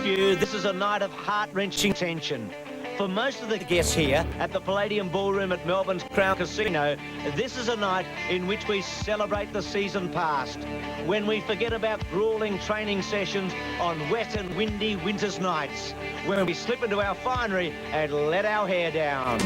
you, this is a night of heart-wrenching tension. For most of the guests here at the Palladium Ballroom at Melbourne's Crown Casino, this is a night in which we celebrate the season past, when we forget about grueling training sessions on wet and windy winter's nights, when we slip into our finery and let our hair down.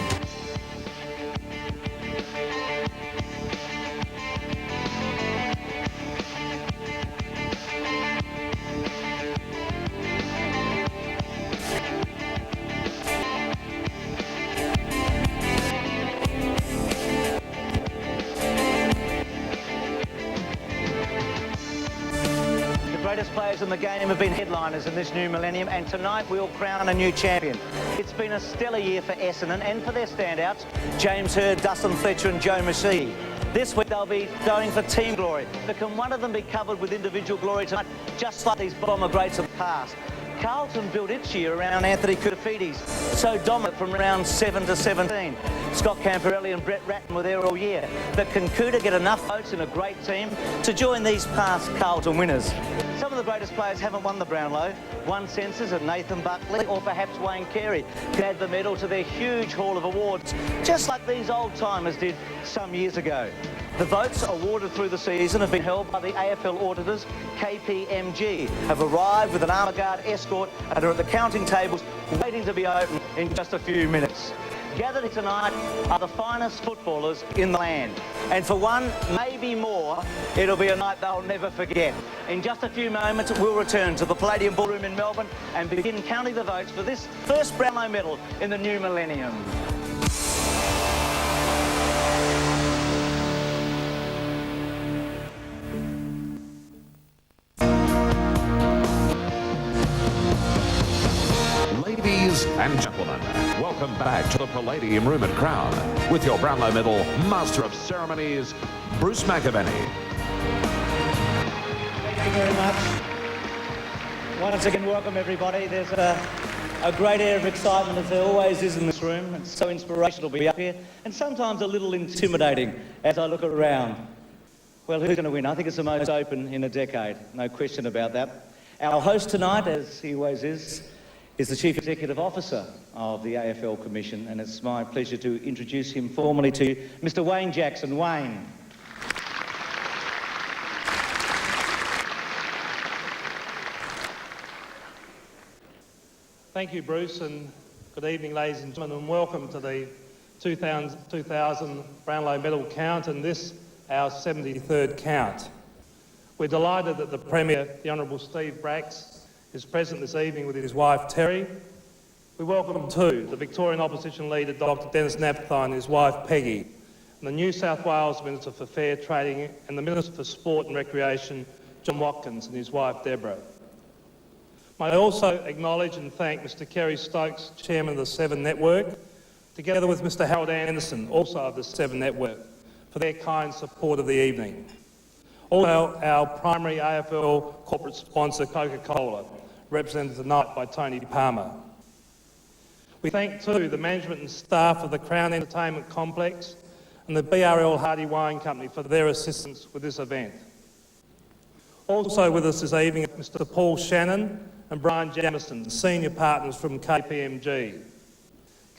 The greatest players in the game have been headliners in this new millennium, and tonight we'll crown a new champion. It's been a stellar year for Essendon and for their standouts, James Hird, Dustin Fletcher and Joe Massey. This week they'll be going for team glory, but can one of them be covered with individual glory tonight, just like these Bomber greats of the past? Carlton built its year around Anthony Koutafidis, so dominant from round 7 to 17. Scott Camperelli and Brett Ratton were there all year. But can Cooter get enough votes in a great team to join these past Carlton winners? Some of the greatest players haven't won the Brownlow. One senses that Nathan Buckley or perhaps Wayne Carey could add the medal to their huge haul of awards, just like these old-timers did some years ago. The votes awarded through the season have been held by the AFL auditors. KPMG have arrived with an armour guard escort and are at the counting tables waiting to be opened in just a few minutes. Gathered tonight are the finest footballers in the land. And for one, maybe more, it'll be a night they'll never forget. In just a few moments, we'll return to the Palladium Ballroom in Melbourne and begin counting the votes for this first Brownlow medal in the new millennium. Ladies and gentlemen, welcome back to the Palladium Room at Crown with your Brownlow medal Master of Ceremonies, Bruce McAvaney. Thank you very much. Once again, welcome everybody. There's a great air of excitement, as there always is in this room. It's so inspirational to be up here, and sometimes a little intimidating as I look around. Well, who's going to win? I think it's the most open in a decade, no question about that. Our host tonight, as he always is the Chief Executive Officer of the AFL Commission, and it's my pleasure to introduce him formally to you, Mr. Wayne Jackson. Wayne. Thank you, Bruce, and good evening, ladies and gentlemen, and welcome to the 2000 Brownlow medal count, and this, our 73rd count. We're delighted that the Premier, the Honourable Steve Bracks, is present this evening with his wife Terry. We welcome too the Victorian Opposition Leader Dr Dennis Napthine and his wife Peggy, and the New South Wales Minister for Fair Trading and the Minister for Sport and Recreation John Watkins and his wife Deborah. May I also acknowledge and thank Mr Kerry Stokes, Chairman of the Seven Network, together with Mr Harold Anderson, also of the Seven Network, for their kind support of the evening. Also our primary AFL corporate sponsor Coca-Cola, represented tonight by Tony Palmer. We thank too the management and staff of the Crown Entertainment Complex and the BRL Hardy Wine Company for their assistance with this event. Also with us this evening are Mr Paul Shannon and Brian Jamison, senior partners from KPMG.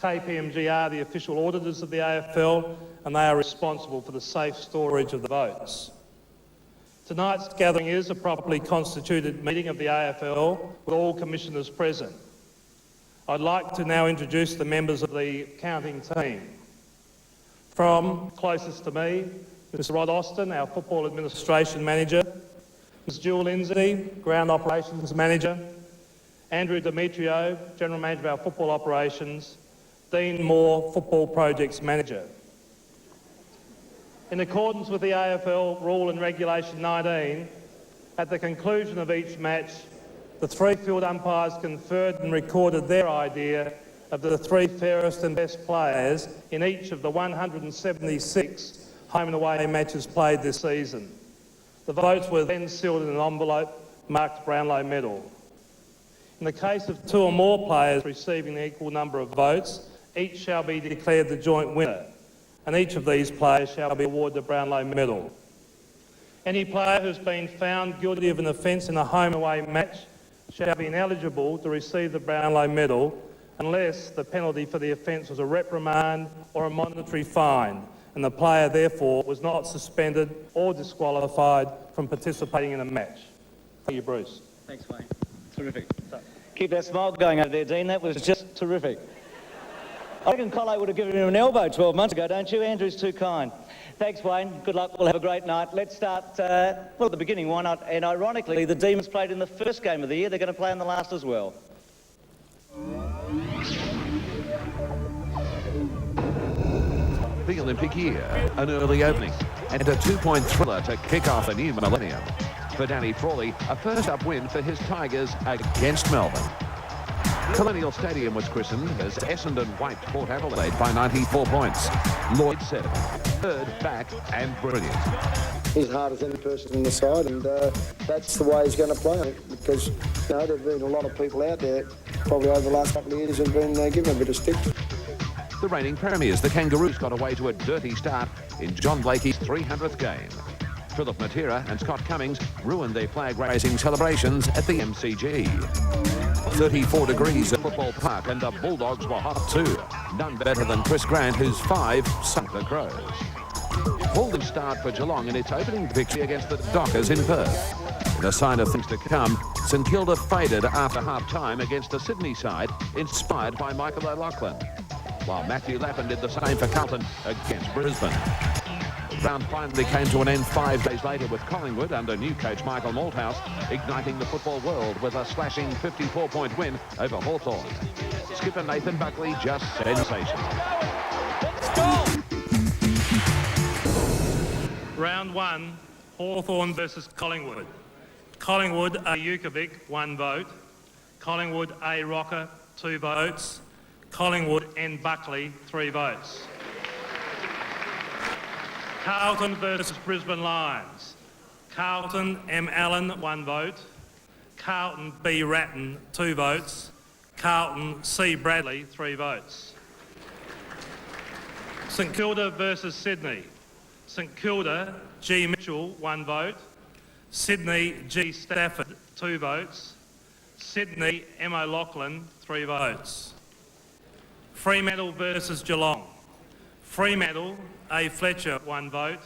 KPMG are the official auditors of the AFL and they are responsible for the safe storage of the votes. Tonight's gathering is a properly constituted meeting of the AFL with all commissioners present. I'd like to now introduce the members of the counting team. From closest to me, Mr Rod Austin, our Football Administration Manager, Ms Jill Lindsay, Ground Operations Manager, Andrew Demetrio, General Manager of our Football Operations, Dean Moore, Football Projects Manager. In accordance with the AFL Rule and Regulation 19, at the conclusion of each match, the three field umpires conferred and recorded their idea of the three fairest and best players in each of the 176 home and away matches played this season. The votes were then sealed in an envelope marked Brownlow medal. In the case of two or more players receiving an equal number of votes, each shall be declared the joint winner, and each of these players shall be awarded the Brownlow medal. Any player who's been found guilty of an offence in a home away match shall be ineligible to receive the Brownlow medal unless the penalty for the offence was a reprimand or a monetary fine, and the player therefore was not suspended or disqualified from participating in a match. Thank you, Bruce. Thanks, Wayne. Terrific. Keep that smile going over there, Dean. That was just terrific. I reckon Collo would have given him an elbow 12 months ago, don't you? Andrew's too kind. Thanks, Wayne. Good luck. We'll have a great night. Let's start, well, at the beginning, why not? And ironically, the Demons played in the first game of the year. They're going to play in the last as well. The Olympic year, an early opening, and a two-point thriller to kick off a new millennium. For Danny Frawley, a first-up win for his Tigers against Melbourne. Colonial Stadium was christened as Essendon wiped Port Adelaide by 94 points. Lloyd 7, third, back and brilliant. He's hard as any person in the side, and that's the way he's going to play, because you know, there have been a lot of people out there probably over the last couple of years who've been given a bit of stick. The reigning premiers, the Kangaroos, got away to a dirty start in John Blakey's 300th game. Philip Matera and Scott Cummings ruined their flag-raising celebrations at the MCG. 34 degrees at Football Park, and the Bulldogs were hot too. None better than Chris Grant, whose 5 sunk the Crows. Holding start for Geelong in its opening victory against the Dockers in Perth. In a sign of things to come, St Kilda faded after half-time against a Sydney side inspired by Michael O'Loughlin, while Matthew Lappin did the same for Carlton against Brisbane. The round finally came to an end 5 days later with Collingwood under new coach Michael Malthouse igniting the football world with a slashing 54-point win over Hawthorn. Skipper Nathan Buckley just sensational. Round 1, Hawthorn versus Collingwood. Collingwood A. Jukovic, 1 vote. Collingwood A. Rocker, 2 votes. Collingwood N. Buckley, 3 votes. Carlton versus Brisbane Lions. Carlton M. Allen, 1 vote. Carlton B. Ratton, 2 votes. Carlton C. Bradley, 3 votes. St Kilda versus Sydney. St Kilda G. Mitchell, 1 vote. Sydney G. Stafford, 2 votes. Sydney M. O'Loughlin, 3 votes. Fremantle versus Geelong. Fremantle A. Fletcher, 1 vote.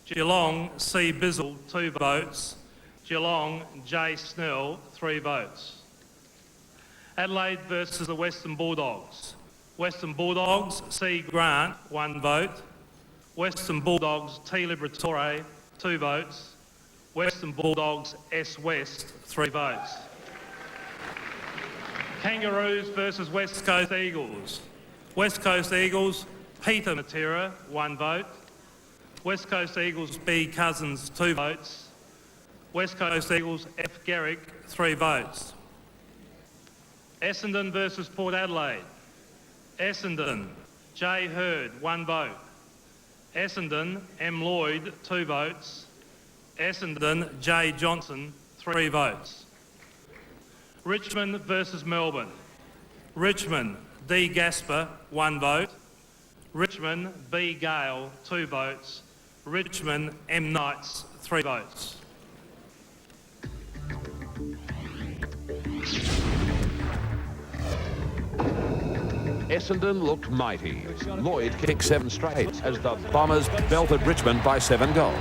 Geelong C. Bizzle, 2 votes. Geelong J. Snell, 3 votes. Adelaide versus the Western Bulldogs. Western Bulldogs C. Grant, 1 vote. Western Bulldogs T. Liberatore, 2 votes. Western Bulldogs S. West, 3 votes. Kangaroos versus West Coast Eagles. West Coast Eagles Peter Matera, 1 vote. West Coast Eagles B. Cousins, 2 votes. West Coast Eagles F. Garrick, 3 votes. Essendon versus Port Adelaide. Essendon J. Hurd, 1 vote. Essendon M. Lloyd, 2 votes. Essendon J. Johnson, 3 votes. Richmond versus Melbourne. Richmond D. Gasper, 1 vote. Richmond B. Gale, 2 votes. Richmond M. Knights, 3 votes. Essendon looked mighty. Lloyd kicked 7 straight as the Bombers belted Richmond by 7 goals.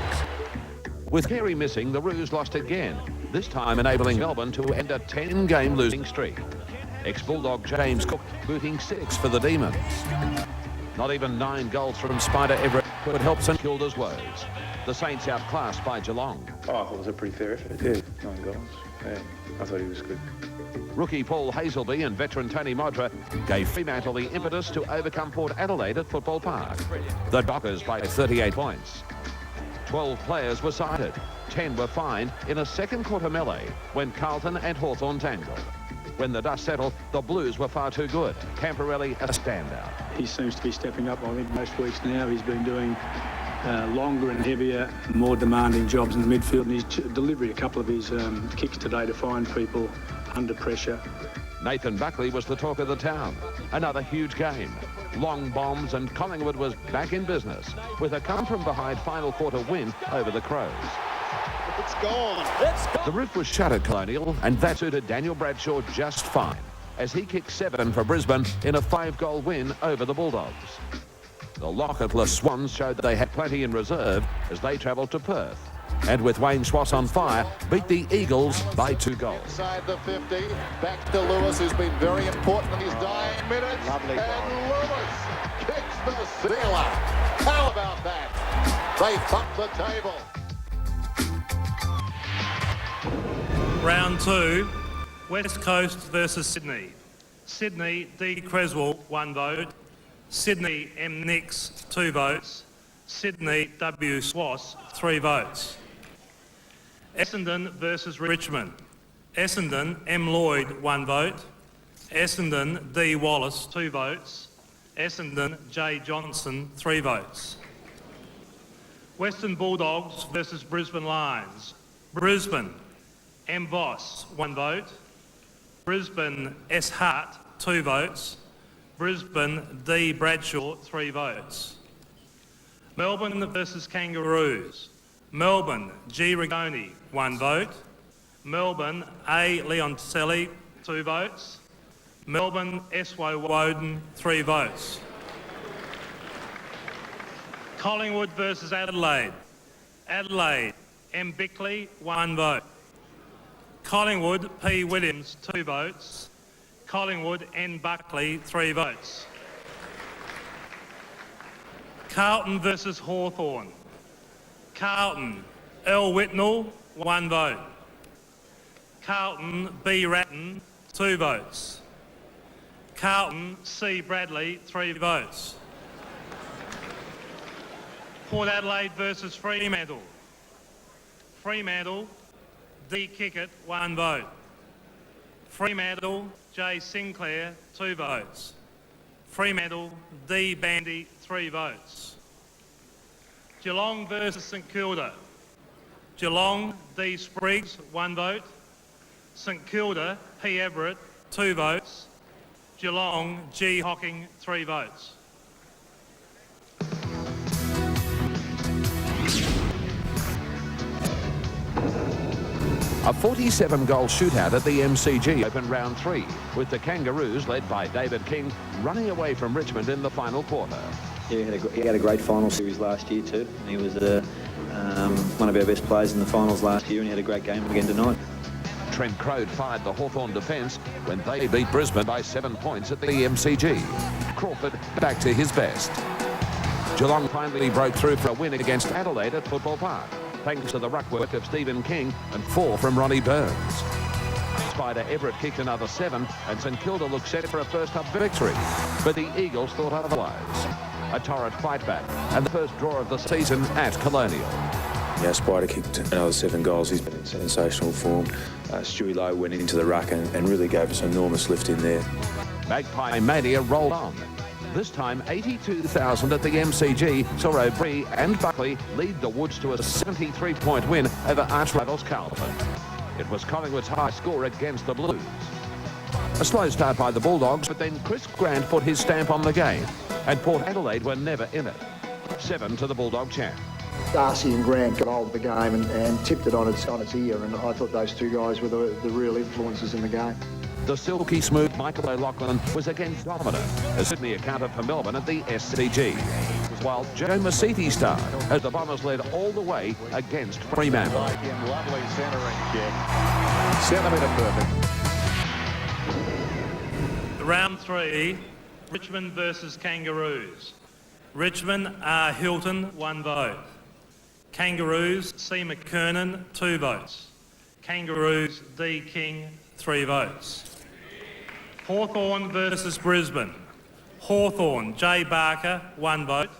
With Carey missing, the Roos lost again, this time enabling Melbourne to end a 10-game losing streak. Ex-Bulldog James Cook booting 6 for the Demons. Not even 9 goals from Spider Everett could help St Kilda's woes. The Saints outclassed by Geelong. Oh, I thought it was a pretty fair effort. Yeah, 9 goals. Yeah, I thought he was good. Rookie Paul Hazelby and veteran Tony Modra gave Fremantle the impetus to overcome Port Adelaide at Football Park. The Dockers by 38 points. 12 players were cited. 10 were fined in a second-quarter melee when Carlton and Hawthorn tangled. When the dust settled, the Blues were far too good. Camporelli a standout. He seems to be stepping up. I think most weeks now he's been doing longer and heavier, more demanding jobs in the midfield, and he's delivered a couple of his kicks today to find people under pressure. Nathan Buckley was the talk of the town. Another huge game. Long bombs, and Collingwood was back in business with a come-from-behind final quarter win over the Crows. It's gone. The roof was shut at Colonial, and that suited Daniel Bradshaw just fine, as he kicked 7 for Brisbane in a 5-goal win over the Bulldogs. The Locketless Swans showed that they had plenty in reserve as they travelled to Perth, and with Wayne Schwass on fire, beat the Eagles by 2 goals. Inside the 50, back to Lewis, who's been very important in his dying minutes. Lovely goal. And Lewis kicks the sealer. How about that? They thump the table. Round 2, West Coast versus Sydney. Sydney, D. Creswell, 1 vote. Sydney, M. Nix, 2 votes. Sydney, W. Schwass, 3 votes. Essendon versus Richmond. Essendon, M. Lloyd, 1 vote. Essendon, D. Wallace, 2 votes. Essendon, J. Johnson, 3 votes. Western Bulldogs versus Brisbane Lions. Brisbane, M. Voss, 1 vote. Brisbane, S. Hart, 2 votes. Brisbane, D. Bradshaw, 3 votes. Melbourne versus Kangaroos. Melbourne, G. Rigoni, 1 vote. Melbourne, A. Leoncelli, 2 votes. Melbourne, S. Woewodin, 3 votes. Collingwood versus Adelaide. Adelaide, M. Bickley, 1 vote. Collingwood, P. Williams, 2 votes. Collingwood, N. Buckley, 3 votes. Carlton versus Hawthorn. Carlton, L. Whitnell, 1 vote. Carlton, B. Ratton, 2 votes. Carlton, C. Bradley, 3 votes. Port Adelaide versus Fremantle. Fremantle, D. Kickett, 1 vote. Fremantle, J. Sinclair, 2 votes. Fremantle, D. Bandy, 3 votes. Geelong versus St Kilda. Geelong, D. Spriggs, 1 vote. St Kilda, P. Everett, 2 votes. Geelong, G. Hocking, 3 votes. A 47-goal shootout at the MCG opened round 3, with the Kangaroos, led by David King, running away from Richmond in the final quarter. Yeah, he had a great final series last year too. He was one of our best players in the finals last year, and he had a great game again tonight. Trent Crode fired the Hawthorn defence when they beat Brisbane by 7 points at the MCG. Crawford back to his best. Geelong finally broke through for a win against Adelaide at Football Park, thanks to the ruck work of Stephen King and 4 from Ronnie Burns. Spider Everett kicked another 7, and St Kilda looked set for a first-up victory, but the Eagles thought otherwise. A torrid fight back, and the first draw of the season at Colonial. Yeah, Spider kicked another 7 goals. He's been in sensational form. Stewie Lowe went into the ruck and really gave us an enormous lift in there. Magpie Mania rolled on. This time, 82,000 at the MCG saw O'Brien and Buckley lead the Woods to a 73-point win over arch rivals Carlton. It was Collingwood's high score against the Blues. A slow start by the Bulldogs, but then Chris Grant put his stamp on the game, and Port Adelaide were never in it. 7 to the Bulldog champ. Darcy and Grant got hold of the game and tipped it on its ear, and I thought those 2 guys were the real influences in the game. The silky smooth Michael O'Loughlin was again dominant, as Sydney accounted for Melbourne at the SCG, while Joe Masiti starred as the Bombers led all the way against Fremantle. Lovely centering kick. Centimetre perfect. Round 3, Richmond versus Kangaroos. Richmond, R. Hilton, 1 vote. Kangaroos, C. McKernan, 2 votes. Kangaroos, D. King, 3 votes. Hawthorn versus Brisbane. Hawthorn, J. Barker, 1 vote.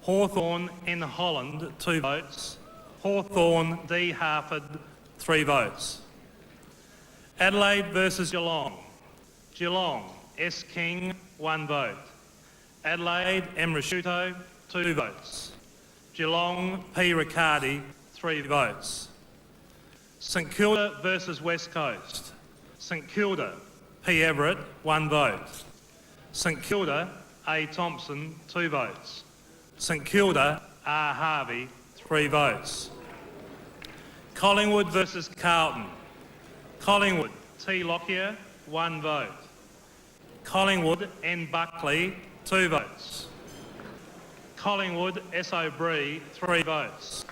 Hawthorn, N. Holland, 2 votes. Hawthorn, D. Harford, 3 votes. Adelaide versus Geelong. Geelong, S. King, 1 vote. Adelaide, M. Rasciuto, 2 votes. Geelong, P. Riccardi, 3 votes. St Kilda versus West Coast. St Kilda, P. Everett, 1 vote. St Kilda, A. Thompson, 2 votes. St Kilda, R. Harvey, 3 votes. Collingwood versus Carlton. Collingwood, T. Lockyer, 1 vote. Collingwood, N. Buckley, 2 votes. Collingwood, S. O'Brien, 3 votes.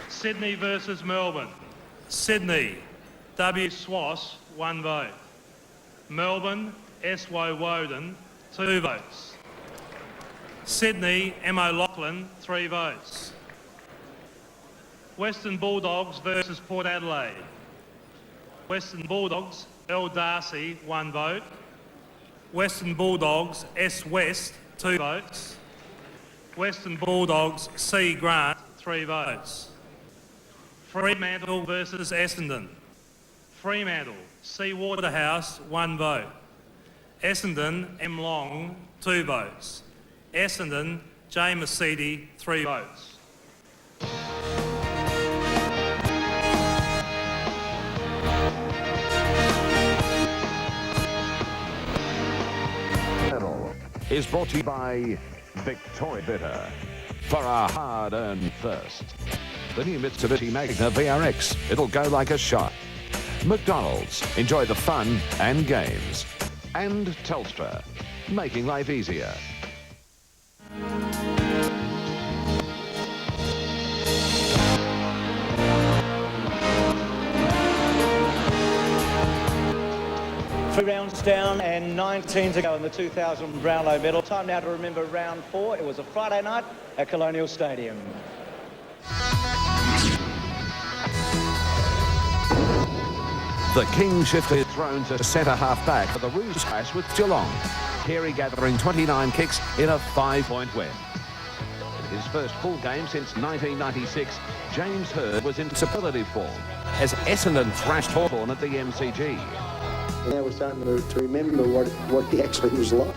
Sydney versus Melbourne. Sydney, W. Swass, 1 vote. Melbourne, S. Woewodin, 2 votes. Sydney, M. O'Loughlin, 3 votes. Western Bulldogs versus Port Adelaide. Western Bulldogs, L. Darcy, 1 vote. Western Bulldogs, S. West, 2 votes. Western Bulldogs, C. Grant, 3 votes. Fremantle versus Essendon. Fremantle, C. Waterhouse, 1 vote. Essendon, M. Long, 2 votes. Essendon, J. Mercedes, 3 votes. Is brought to you by Victoria Bitter for a hard-earned thirst. The new Mitsubishi Magna VRX. It'll go like a shot. McDonald's. Enjoy the fun and games. And Telstra. Making life easier. Three rounds down and 19 to go in the 2000 Brownlow medal. Time now to remember round 4. It was a Friday night at Colonial Stadium. The King shifted thrown to centre half back for the Roos clash with Geelong. Carey gathering 29 kicks in a 5-point win. In his first full game since 1996, James Hird was in superlative form as Essendon thrashed Hawthorn at the MCG. Now we're starting to remember what he actually was like.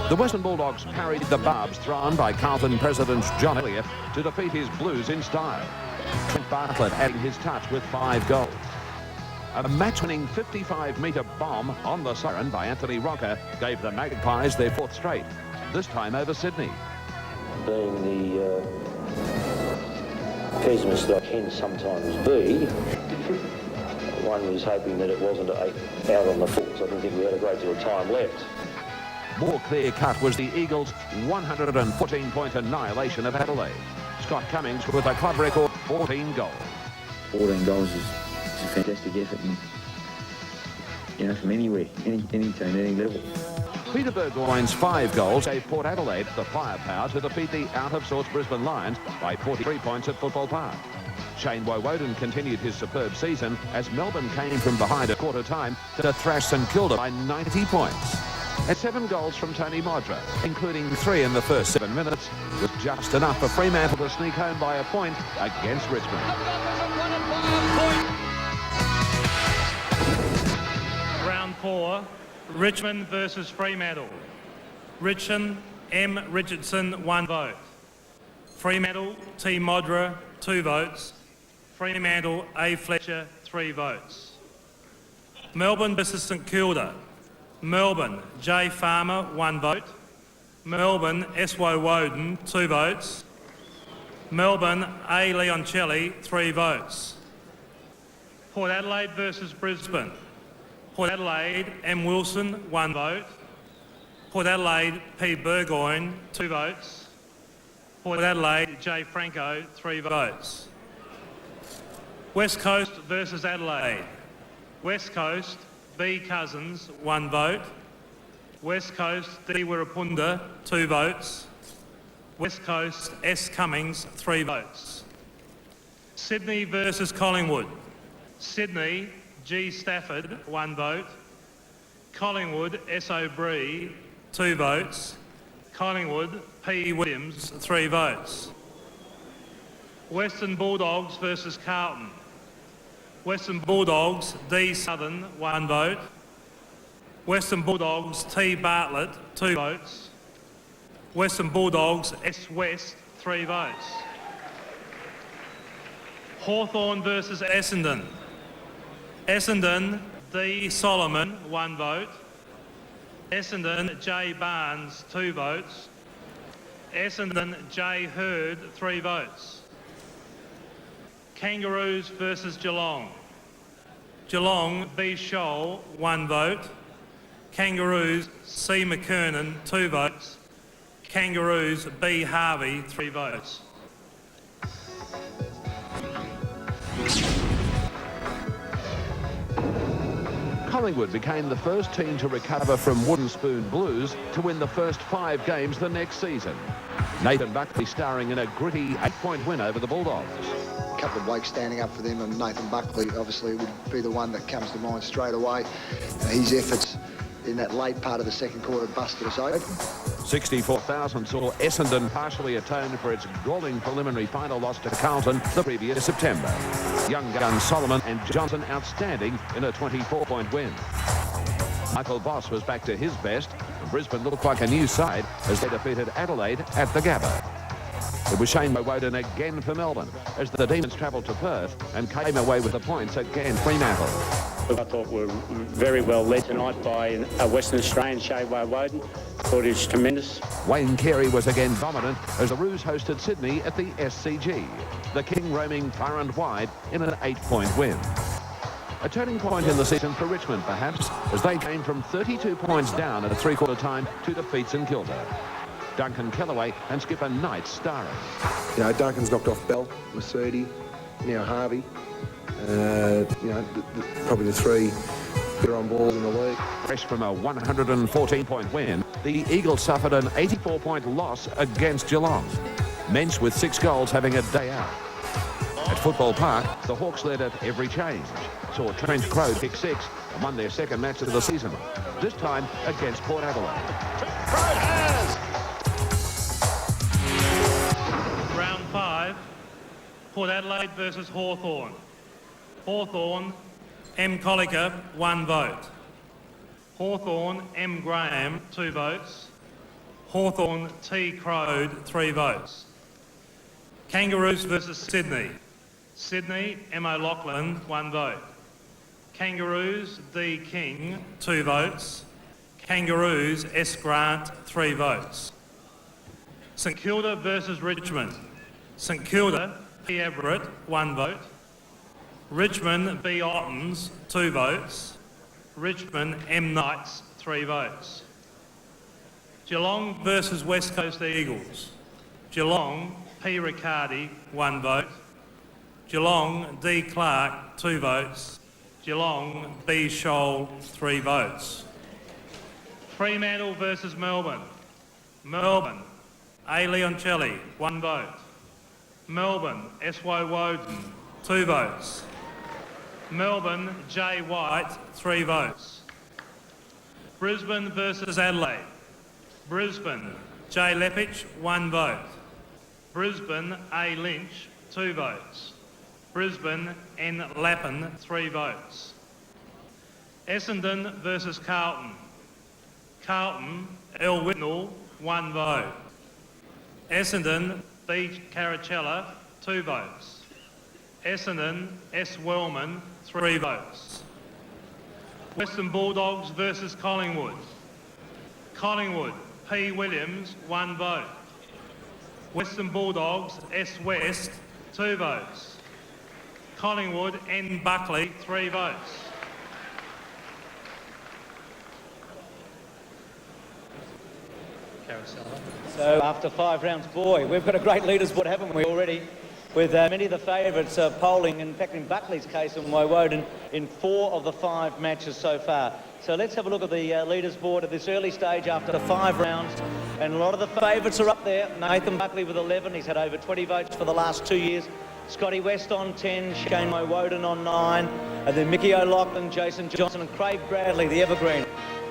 The Western Bulldogs parried the barbs thrown by Carlton president John Elliott to defeat his Blues in style. Trent Bartlett adding his touch with 5 goals. A match-winning 55-metre bomb on the siren by Anthony Rocker gave the Magpies their 4th straight, this time over Sydney. Being the pessimist that I can sometimes be, one was hoping that it wasn't out on the full, so I didn't think we had a great deal of time left. More clear-cut was the Eagles' 114-point annihilation of Adelaide. Scott Cummings with a club record 14 goals. 14 goals is a fantastic effort, and, you know, from anywhere, any team, any level. Peter Burgoyne's 5 goals gave Port Adelaide the firepower to defeat the out-of-sorts Brisbane Lions by 43 points at Football Park. Shane Woewodin continued his superb season as Melbourne came from behind at quarter time to thrash St Kilda by 90 points. And 7 goals from Tony Modra, including 3 in the first 7 minutes, was just enough for Fremantle to sneak home by a point against Richmond. Round 4, Richmond versus Fremantle. Richmond, M. Richardson, 1 vote. Fremantle, T. Modra, 2 votes. Fremantle, A. Fletcher, 3 votes. Melbourne versus St Kilda. Melbourne, J. Farmer, 1 vote. Melbourne, S. Woewodin, 2 votes. Melbourne, A. Leoncelli, 3 votes. Port Adelaide versus Brisbane. Port Adelaide, M. Wilson, 1 vote. Port Adelaide, P. Burgoyne, 2 votes. Port Adelaide, J. Franco, 3 votes. West Coast versus Adelaide. West Coast, B. Cousins, 1 vote. West Coast, D. Wirrapunda, 2 votes. West Coast, S. Cummings, 3 votes. Sydney versus Collingwood. Sydney, G. Stafford, 1 vote. Collingwood, S. O'Brien, 2 votes. Collingwood, P. Williams, 3 votes. Western Bulldogs versus Carlton. Western Bulldogs, D. Southern, 1 vote. Western Bulldogs, T. Bartlett, 2 votes. Western Bulldogs, S. West, 3 votes. Hawthorn versus Essendon. Essendon, D. Solomon, 1 vote. Essendon, J. Barnes, 2 votes. Essendon, J. Hird, 3 votes. Kangaroos versus Geelong. Geelong, B. Scholl, 1 vote. Kangaroos, C. McKernan, 2 votes. Kangaroos, B. Harvey, 3 votes. Collingwood became the first team to recover from wooden spoon blues to win the first 5 games the next season. Nathan Buckley starring in a gritty 8-point win over the Bulldogs. A couple of blokes standing up for them, and Nathan Buckley obviously would be the one that comes to mind straight away. His efforts in that late part of the second quarter busted us open. 64,000 saw Essendon partially atone for its galling preliminary final loss to Carlton the previous September. Young gun Solomon and Johnson outstanding in a 24-point win. Michael Voss was back to his best, and Brisbane looked like a new side as they defeated Adelaide at the Gabba. It was Shane Woewodin again for Melbourne as the Demons travelled to Perth and came away with the points again Fremantle. I thought we were very well led tonight by a Western Australian, Shane Woewodin. Thought he was tremendous. Wayne Carey was again dominant as the Roos hosted Sydney at the SCG. The King roaming far and wide in an 8-point win. A turning point in the season for Richmond, perhaps, as they came from 32 points down at a three-quarter time to defeat St Kilda. Duncan Kellaway and skipper Knight starring. You know, Duncan's knocked off Bell, Mercedes, now Harvey. Probably the 3 better on balls in the league. Fresh from a 114-point win, the Eagles suffered an 84-point loss against Geelong. Mensch with 6 goals having a day out. At Football Park, the Hawks led at every change. Saw Trent Crowe kick 6 and won their second match of the season, this time against Port Adelaide. Round 5, Port Adelaide versus Hawthorn. Hawthorn, M. Colliker, 1 vote. Hawthorn, M. Graham, 2 votes. Hawthorn, T. Crode, 3 votes. Kangaroos versus Sydney. Sydney, M. O'Loughlin, 1 vote. Kangaroos, D. King, 2 votes. Kangaroos, S. Grant, 3 votes. St Kilda versus Richmond. St Kilda, P. Everett, 1 vote. Richmond, B. Ottens, 2 votes. Richmond, M. Knights, 3 votes. Geelong versus West Coast Eagles. Geelong, P. Riccardi, 1 vote. Geelong, D. Clark, 2 votes. Geelong, B. Scholl, 3 votes. Fremantle versus Melbourne. Melbourne, A. Leoncelli, 1 vote. Melbourne, S. Woewodin, 2 votes. Melbourne, J. White, 3 votes. Brisbane versus Adelaide. Brisbane, J. Lepich, 1 vote. Brisbane, A. Lynch, 2 votes. Brisbane, N. Lappin, 3 votes. Essendon versus Carlton. Carlton, L. Whitnall, 1 vote. Essendon, B. Caracella, 2 votes. Essendon, S. Wellman, 3 votes. Western Bulldogs versus Collingwood. Collingwood, P. Williams, 1 vote. Western Bulldogs, S. West, 2 votes. Collingwood, N. Buckley, 3 votes. So after 5 rounds, boy, we've got a great leaders board, haven't we, already? With many of the favourites polling, in fact, in Buckley's case and Woewodin, in 4 of the 5 matches so far. So let's have a look at the leaders board at this early stage after the 5 rounds. And a lot of the favourites are up there. Nathan Buckley with 11. He's had over 20 votes for the last 2 years. Scotty West on 10, Shane Woewodin on 9, and then Mickey O'Loughlin, Jason Johnson and Craig Bradley, the evergreen,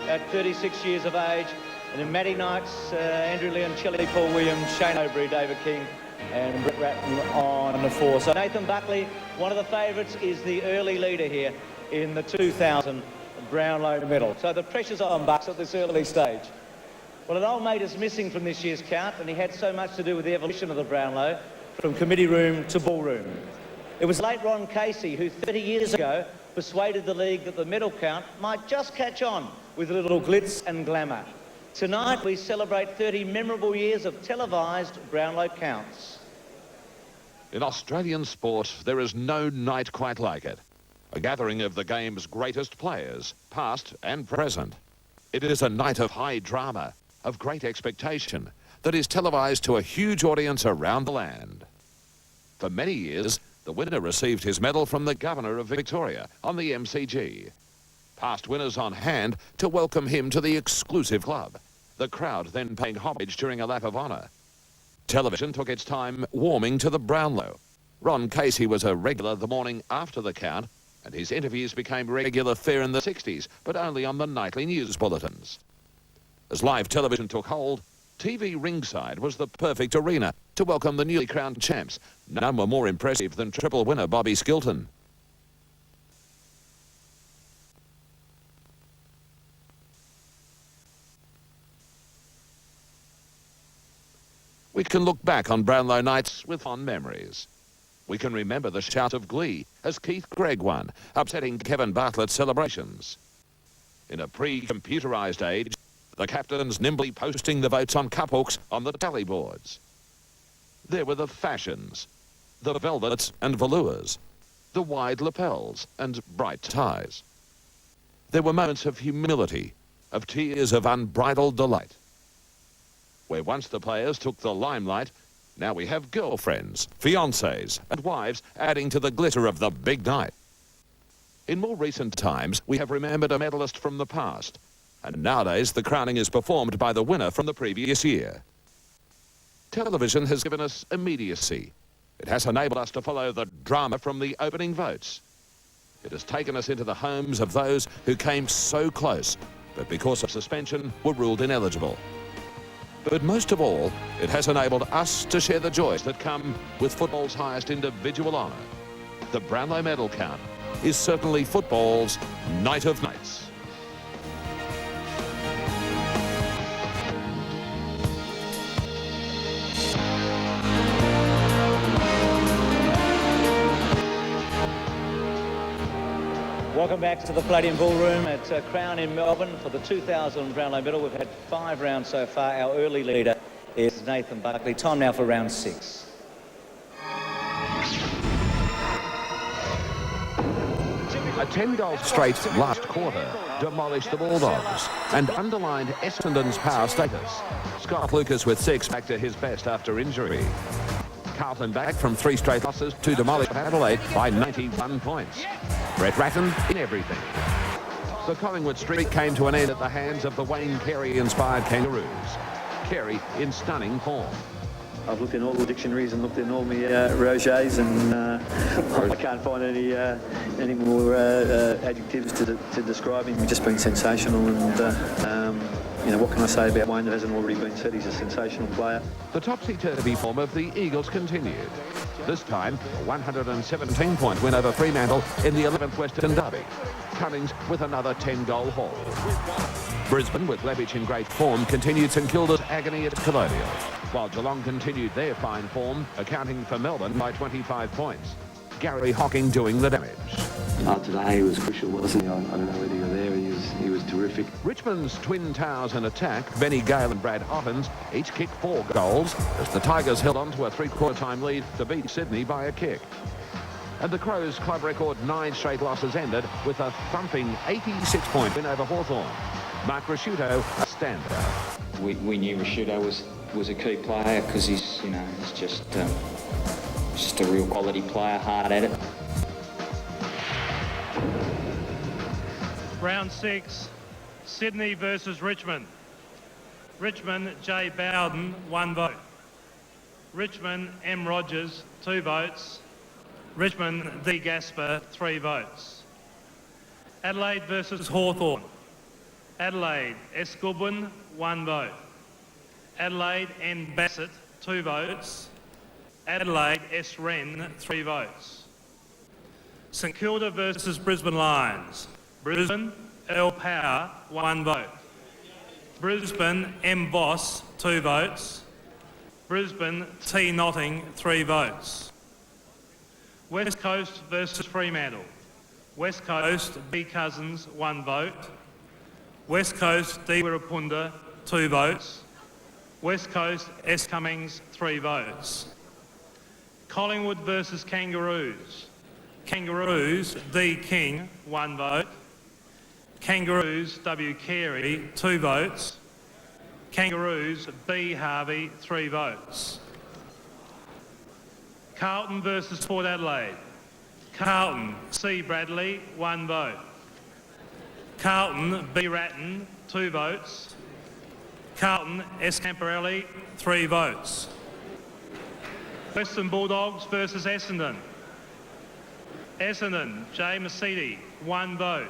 at 36 years of age. And then Matty Knights, Andrew Leoncelli, Paul Williams, Shane O'Brien, David King, and Brett Ratton on the 4. So Nathan Buckley, one of the favourites, is the early leader here in the 2000 Brownlow medal. So the pressure's on Bucks at this early stage. Well, an old mate is missing from this year's count, and he had so much to do with the evolution of the Brownlow, from committee room to ballroom. It was late Ron Casey who 30 years ago persuaded the league that the medal count might just catch on with a little glitz and glamour. Tonight we celebrate 30 memorable years of televised Brownlow counts. In Australian sport, there is no night quite like it. A gathering of the game's greatest players, past and present. It is a night of high drama, of great expectation, that is televised to a huge audience around the land. For many years, the winner received his medal from the Governor of Victoria on the MCG. Past winners on hand to welcome him to the exclusive club. The crowd then paying homage during a lap of honour. Television took its time warming to the Brownlow. Ron Casey was a regular the morning after the count, and his interviews became regular fare in the 60s, but only on the nightly news bulletins. As live television took hold, TV ringside was the perfect arena to welcome the newly crowned champs. None were more impressive than triple winner Bobby Skilton. We can look back on Brownlow nights with fond memories. We can remember the shout of glee as Keith Gregg won, upsetting Kevin Bartlett's celebrations. In a pre-computerised age, the captains nimbly posting the votes on cup hooks on the tally boards. There were the fashions, the velvets and velours, the wide lapels and bright ties. There were moments of humility, of tears of unbridled delight. Where once the players took the limelight, now we have girlfriends, fiancés and wives adding to the glitter of the big night. In more recent times, we have remembered a medalist from the past, and nowadays the crowning is performed by the winner from the previous year. Television has given us immediacy. It has enabled us to follow the drama from the opening votes. It has taken us into the homes of those who came so close, but because of suspension were ruled ineligible. But most of all, it has enabled us to share the joys that come with football's highest individual honour. The Brownlow medal count is certainly football's night of nights. Welcome back to the Palladium Ballroom at Crown in Melbourne for the 2000 Brownlow medal. We've had 5 rounds so far. Our early leader is Nathan Buckley. Time now for round 6. A 10-goal straight last quarter demolished the Bulldogs and underlined Essendon's power status. Scott Lucas with 6 back to his best after injury. Carlton back from 3 straight losses to demolish Adelaide by 91 points. Brett Ratton in everything. The Collingwood streak came to an end at the hands of the Wayne Carey-inspired Kangaroos. Carey in stunning form. I've looked in all the dictionaries and looked in all my Rogers, and I can't find any more adjectives to describe him. He's just been sensational, and you know, what can I say about Wayne that hasn't already been said? He's a sensational player. The topsy-turvy form of the Eagles continued. This time, a 117-point win over Fremantle in the 11th Western Derby. Cummings with another 10-goal haul. Brisbane, with Levitt in great form, continued St Kilda's agony at Colonial, while Geelong continued their fine form, accounting for Melbourne by 25 points. Gary Hocking doing the damage. Today he was crucial, wasn't he? I don't know whether you were there. He was terrific. Richmond's twin towers in attack, Benny Gale and Brad Ottens, each kicked 4 goals as the Tigers held on to a 3-quarter time lead to beat Sydney by a kick. And the Crows' club record 9 straight losses ended with a thumping 86-point win over Hawthorn. Mark Rasciuto, a standout. We knew Rasciuto was a key player because he's just a real quality player, hard at it. Round 6, Sydney versus Richmond. Richmond, J. Bowden, 1 vote. Richmond, M. Rogers, 2 votes. Richmond, D. Gasper, 3 votes. Adelaide versus Hawthorn. Adelaide, S. Goodwin, 1 vote. Adelaide, N. Bassett, 2 votes. Adelaide, S. Wren, 3 votes. St Kilda versus Brisbane Lions. Brisbane, L. Power, 1 vote. Brisbane, M. Voss, 2 votes. Brisbane, T. Notting, 3 votes. West Coast versus Fremantle. West Coast, B. Cousins, 1 vote. West Coast, D. Wirrapunda, 2 votes. West Coast, S. Cummings, 3 votes. Collingwood versus Kangaroos. Kangaroos, D. King, 1 vote. Kangaroos, W. Carey, 2 votes. Kangaroos, B. Harvey, 3 votes. Carlton versus Port Adelaide. Carlton, C. Bradley, 1 vote. Carlton, B. Ratton, 2 votes. Carlton, S. Camporelli, 3 votes. Western Bulldogs versus Essendon. Essendon, J. Masidi, 1 vote.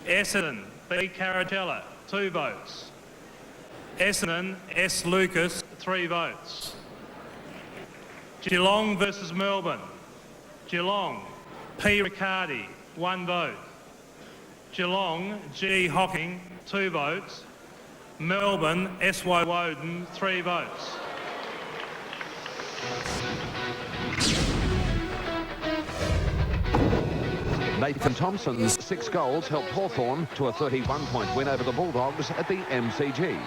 Essendon, B. Caracella, 2 votes. Essendon, S. Lucas, 3 votes. Geelong versus Melbourne. Geelong, P. Riccardi, 1 vote. Geelong, G. Hocking, 2 votes. Melbourne, S. Woewodin, 3 votes. Nathan Thompson's 6 goals helped Hawthorn to a 31-point win over the Bulldogs at the MCG.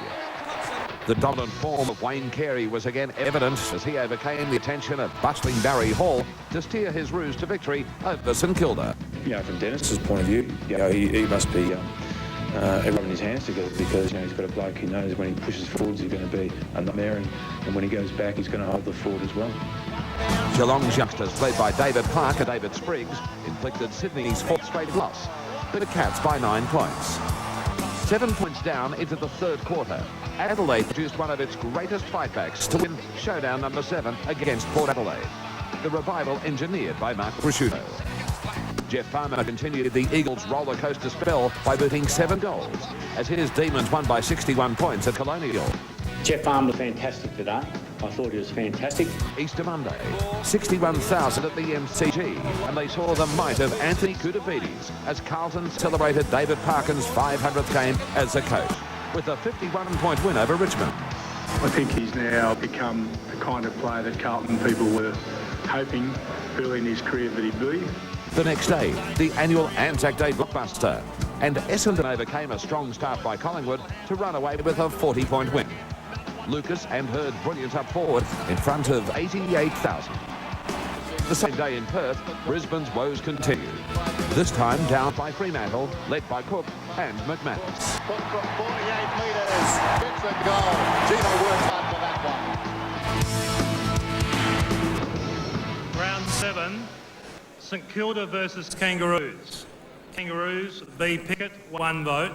The dominant form of Wayne Carey was again evident as he overcame the attention of bustling Barry Hall to steer his Roos to victory over St Kilda. From Dennis's point of view, he must be rubbing his hands together because he's got a bloke who knows when he pushes forwards he's going to be a nightmare, and when he goes back he's going to hold the fort as well. Geelong's youngsters, led by David Clark and David Spriggs, inflicted Sydney's 4th straight loss, but the Cats by 9 points. 7 points down into the 3rd quarter, Adelaide produced one of its greatest fightbacks to win showdown number 7 against Port Adelaide. The revival engineered by Mark Prosciutto. Jeff Farmer continued the Eagles' roller coaster spell by booting 7 goals as his Demons won by 61 points at Colonial. Jeff Farmer was fantastic today. I thought he was fantastic. Easter Monday, 61,000 at the MCG, and they saw the might of Anthony Koutoufides as Carlton celebrated David Parkin's 500th game as a coach with a 51-point win over Richmond. I think he's now become the kind of player that Carlton people were hoping early in his career that he'd be. The next day, the annual Anzac Day blockbuster, and Essendon overcame a strong start by Collingwood to run away with a 40-point win. Lucas and Hurd brilliant up forward in front of 88,000. The same day in Perth, Brisbane's woes continued. This time down by Fremantle, led by Cook and McManus. Cook from 48 metres gets a goal. Gino works hard for that one. Round 7, St Kilda versus Kangaroos. Kangaroos, B. Pickett, 1 vote.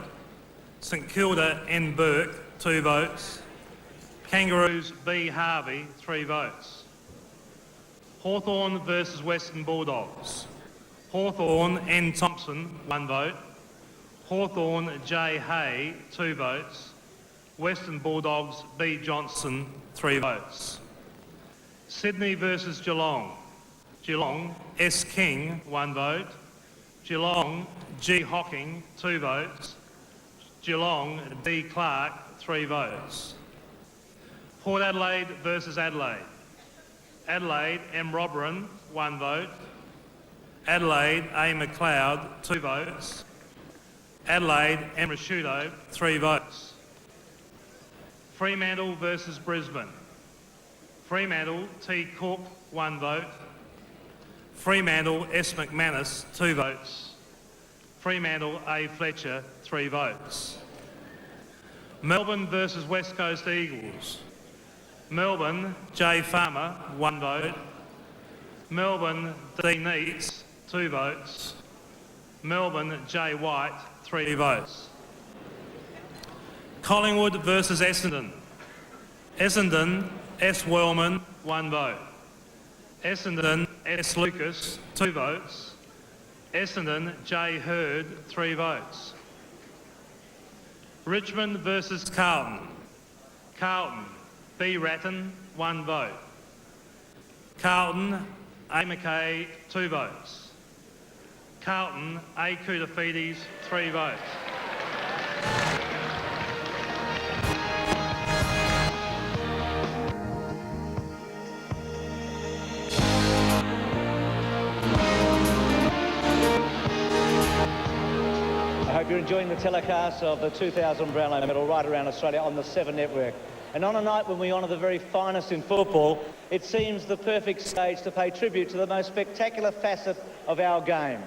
St Kilda, N. Burke, 2 votes. Kangaroos, B. Harvey, 3 votes. Hawthorn versus Western Bulldogs. Hawthorn, N. Thompson, 1 vote. Hawthorn, J. Hay, 2 votes. Western Bulldogs, B. Johnson, 3 votes. Sydney versus Geelong. Geelong, S. King, 1 vote. Geelong, G. Hocking, 2 votes. Geelong, D. Clark, 3 votes. Port Adelaide versus Adelaide. Adelaide, M. Robberin, 1 vote. Adelaide, A. McLeod, 2 votes. Adelaide, M. Prosciutto, 3 votes. Fremantle versus Brisbane. Fremantle, T. Cook, 1 vote. Fremantle, S. McManus, 2 votes. Fremantle, A. Fletcher, 3 votes. Melbourne versus West Coast Eagles. Melbourne, J. Farmer, 1 vote. Melbourne, D. Neitz, 2 votes. Melbourne, J. White, 3 votes. Collingwood versus Essendon. Essendon, S. Wellman, 1 vote. Essendon, S. Lucas, 2 votes. Essendon, J. Hurd, 3 votes. Richmond versus Carlton. Carlton, B. Ratton, 1 vote. Carlton, A. McKay, 2 votes. Carlton, A. Koutoufides, 3 votes. I hope you're enjoying the telecast of the 2000 Brownlow medal right around Australia on the 7 network. And on a night when we honour the very finest in football, it seems the perfect stage to pay tribute to the most spectacular facet of our game,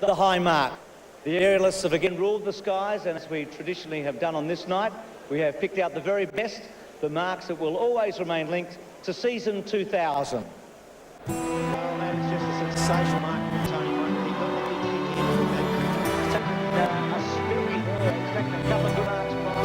the high mark. The aerialists have again ruled the skies, and as we traditionally have done on this night, we have picked out the very best, the marks that will always remain linked to season 2000. Well, that is just a sensational mark from Tony. He got the big kick in from that. A spirit there, expecting a couple of good marks from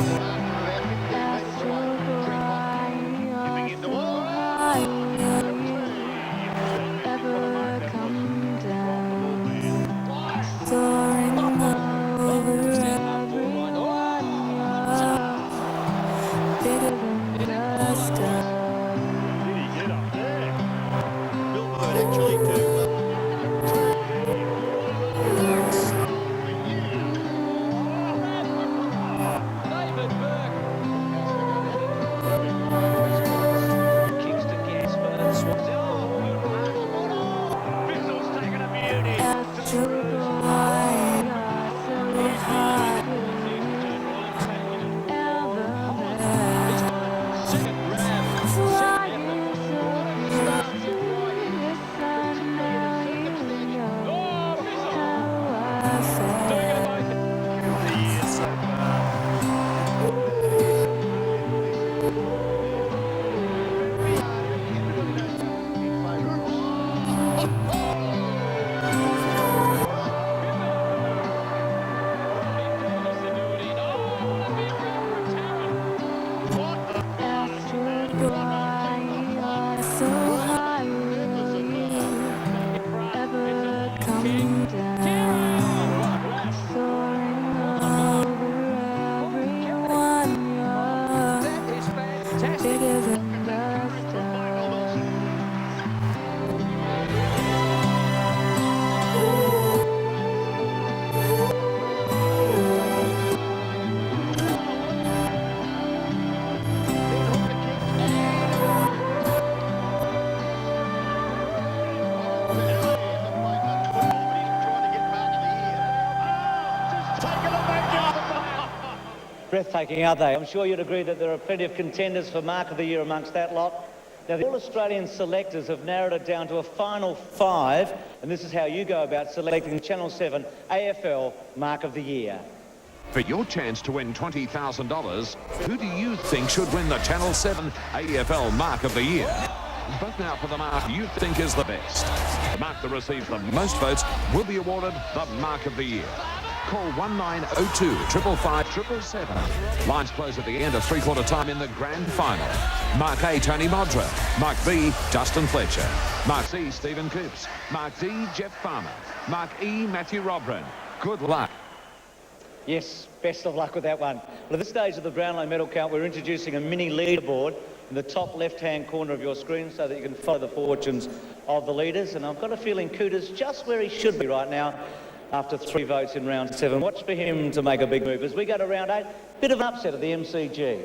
breathtaking, aren't they? I'm sure you'd agree that there are plenty of contenders for Mark of the Year amongst that lot. Now, the All-Australian selectors have narrowed it down to a final 5, and this is how you go about selecting the Channel 7 AFL Mark of the Year. For your chance to win $20,000, who do you think should win the Channel 7 AFL Mark of the Year? Vote now for the mark you think is the best. The mark that receives the most votes will be awarded the Mark of the Year. Call 1902 555 777. Lines close at the end of three-quarter time in the grand final. Mark A, Tony Modra. Mark B, Dustin Fletcher. Mark C, Stephen Coops. Mark D, Jeff Farmer. Mark E, Matthew Robran. Good luck. Yes, best of luck with that one. Well, at this stage of the Brownlow medal count, we're introducing a mini leaderboard in the top left-hand corner of your screen so that you can follow the fortunes of the leaders. And I've got a feeling Cooter's just where he should be right now after 3 votes in round 7. Watch for him to make a big move. As we go to round 8, bit of an upset at the MCG.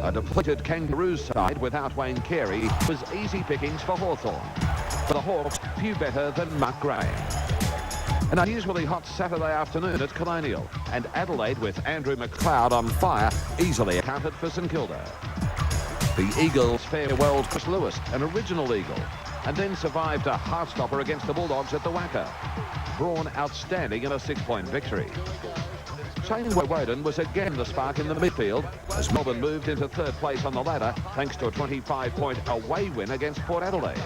A depleted Kangaroos side without Wayne Carey was easy pickings for Hawthorn. For the Hawks, few better than Mark Graham. An unusually hot Saturday afternoon at Colonial, and Adelaide with Andrew McLeod on fire easily accounted for St Kilda. The Eagles farewelled Chris Lewis, an original Eagle, and then survived a heartstopper against the Bulldogs at the Wacker. Brawn outstanding in a 6-point victory. Shane Woewodin was again the spark in the midfield as Melbourne moved into 3rd place on the ladder thanks to a 25-point away win against Port Adelaide.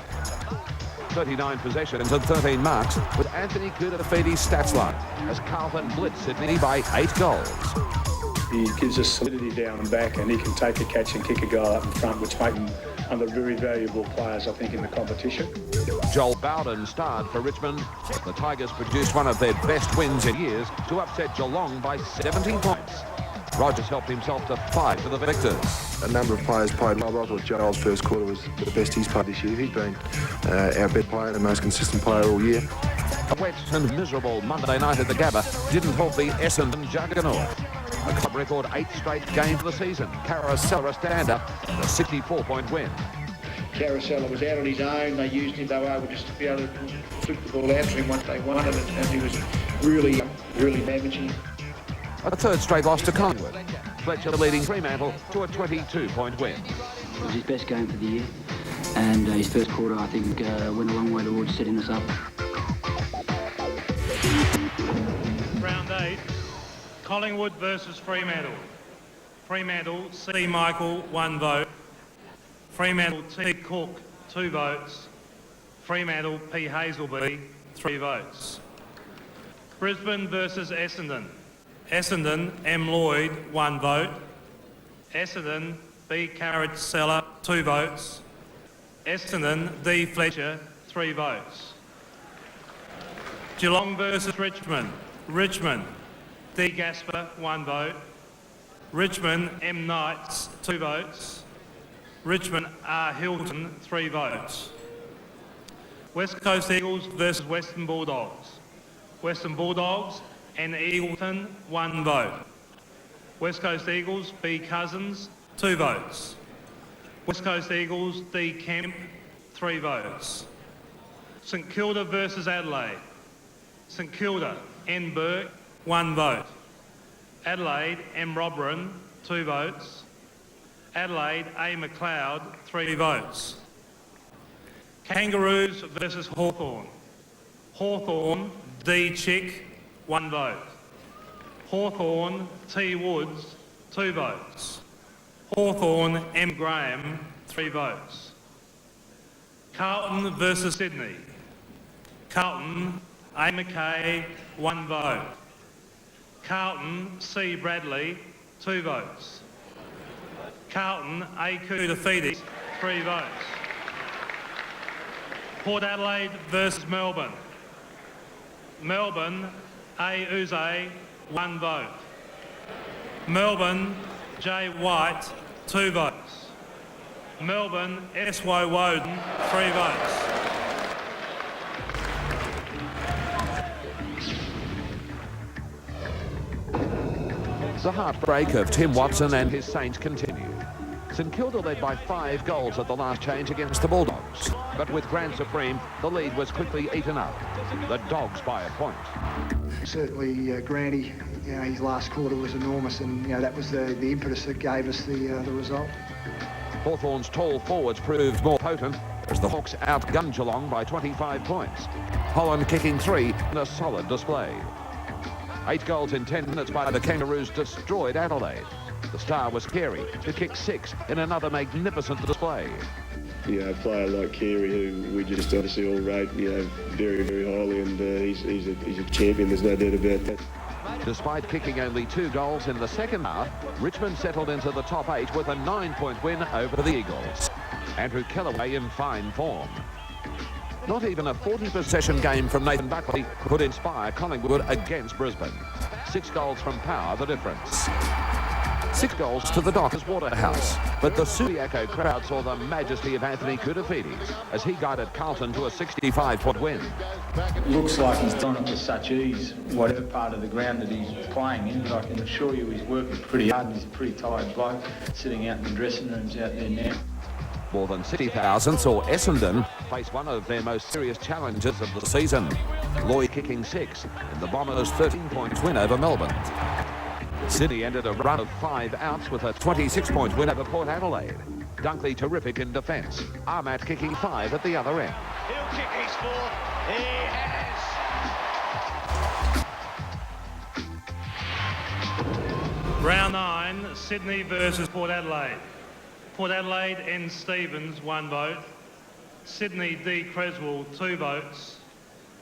39 possessions and 13 marks with Anthony Koutafiti's stats line as Carlton blitzed Sydney by 8 goals. He gives us solidity down and back, and he can take a catch and kick a goal up in front, which make him one of the very valuable players, I think, in the competition. Joel Bowden starred for Richmond. The Tigers produced one of their best wins in years to upset Geelong by 17 points. Rogers helped himself to 5 for the victors. A number of players played well. I thought Joel's first quarter was the best he's played this year. He's been our best player and the most consistent player all year. A wet and miserable Monday night at the Gabba didn't help the Essendon juggernaut. A club record 8th straight game for the season. Carousel a stand-up, a 64-point win. Carousel was out on his own. They used him. They were able just to be able to flip the ball out to him once they wanted it, and he was really damaging. A third straight loss to Collingwood. Fletcher leading Fremantle to a 22-point win. It was his best game for the year, and his first quarter, I think, went a long way towards setting us up. Round 8, Collingwood versus Fremantle. Fremantle, C. Michael, 1 vote. Fremantle, T. Cook, 2 votes. Fremantle, P. Hazelby, 3 votes. Brisbane versus Essendon. Essendon, M. Lloyd, 1 vote. Essendon, B. Carrot-Seller, 2 votes. Essendon, D. Fletcher, 3 votes. Geelong versus Richmond. Richmond, D. Gasper, 1 vote. Richmond, M. Knights, 2 votes. Richmond, R. Hilton, 3 votes. West Coast Eagles versus Western Bulldogs. Western Bulldogs, N. Eagleton, 1 vote. West Coast Eagles, B. Cousins, 2 votes. West Coast Eagles, D. Kemp, 3 votes. St Kilda versus Adelaide. St Kilda, N. Burke, 1 vote. Adelaide, M. Robran, 2 votes. Adelaide, A. McLeod, 3 votes. Kangaroos versus Hawthorn. Hawthorn, D. Chick, 1 vote. Hawthorn, T. Woods, 2 votes. Hawthorn, M. Graham, 3 votes. Carlton versus Sydney. Carlton, A. McKay, 1 vote. Carlton, C. Bradley, 2 votes. Carlton, A. Koutafidis, 3 votes. Port Adelaide versus Melbourne. Melbourne, A. Uze, 1 vote. Melbourne, J. White, 2 votes. Melbourne, S. Woewodin, 3 votes. The heartbreak of Tim Watson and his Saints continued. St Kilda led by 5 goals at the last change against the Bulldogs. But with Grand Supreme, the lead was quickly eaten up. The Dogs by a point. Certainly, Granny, his last quarter was enormous, and that was the impetus that gave us the result. Hawthorn's tall forwards proved more potent as the Hawks outgunned Geelong by 25 points. Holland kicking 3 in a solid display. 8 goals in 10 minutes by the Kangaroos destroyed Adelaide. The star was Carey, who kicked 6 in another magnificent display. A player like Carey, who we just obviously all rate, very, very highly, and he's a champion, there's no doubt about that. Despite kicking only 2 goals in the second half, Richmond settled into the top 8 with a 9-point win over the Eagles. Andrew Kellaway in fine form. Not even a 40-possession game from Nathan Buckley could inspire Collingwood against Brisbane. 6 goals from Power, the difference. 6 goals to the Dockers Waterhouse, but the Subiaco crowd saw the majesty of Anthony Koutafidis as he guided Carlton to a 65-point win. Looks like he's done it with such ease, whatever part of the ground that he's playing in, but I can assure you he's working pretty hard and he's a pretty tired bloke, sitting out in the dressing rooms out there now. More than 60,000 saw Essendon face one of their most serious challenges of the season. Lloyd kicking 6 in the Bombers' 13-point win over Melbourne. Sydney ended a run of 5 outs with a 26-point win over Port Adelaide. Dunkley terrific in defence. Armat kicking 5 at the other end. He'll kick his 4th. He has. Round 9, Sydney versus Port Adelaide. Port Adelaide, N. Stevens, 1 vote. Sydney, D. Creswell, 2 votes.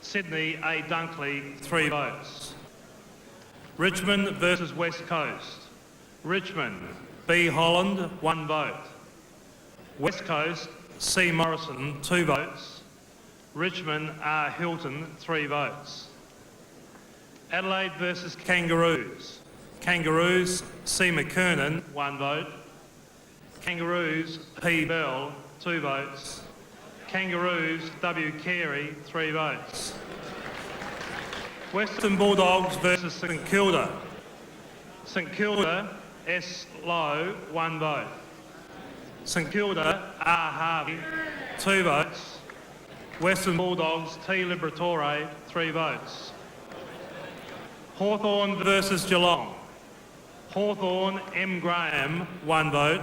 Sydney, A. Dunkley, 3 votes. Richmond versus West Coast. Richmond, B. Holland, 1 vote. West Coast, C. Morrison, 2 votes. Richmond, R. Hilton, 3 votes. Adelaide versus Kangaroos. Kangaroos, C. McKernan, 1 vote. Kangaroos, P. Bell, 2 votes. Kangaroos, W. Carey, 3 votes. Western Bulldogs versus St Kilda. St Kilda, S. Lowe, 1 vote. St Kilda, R. Harvey, 2 votes. Western Bulldogs, T. Liberatore, 3 votes. Hawthorn versus Geelong. Hawthorn M. Graham, 1 vote.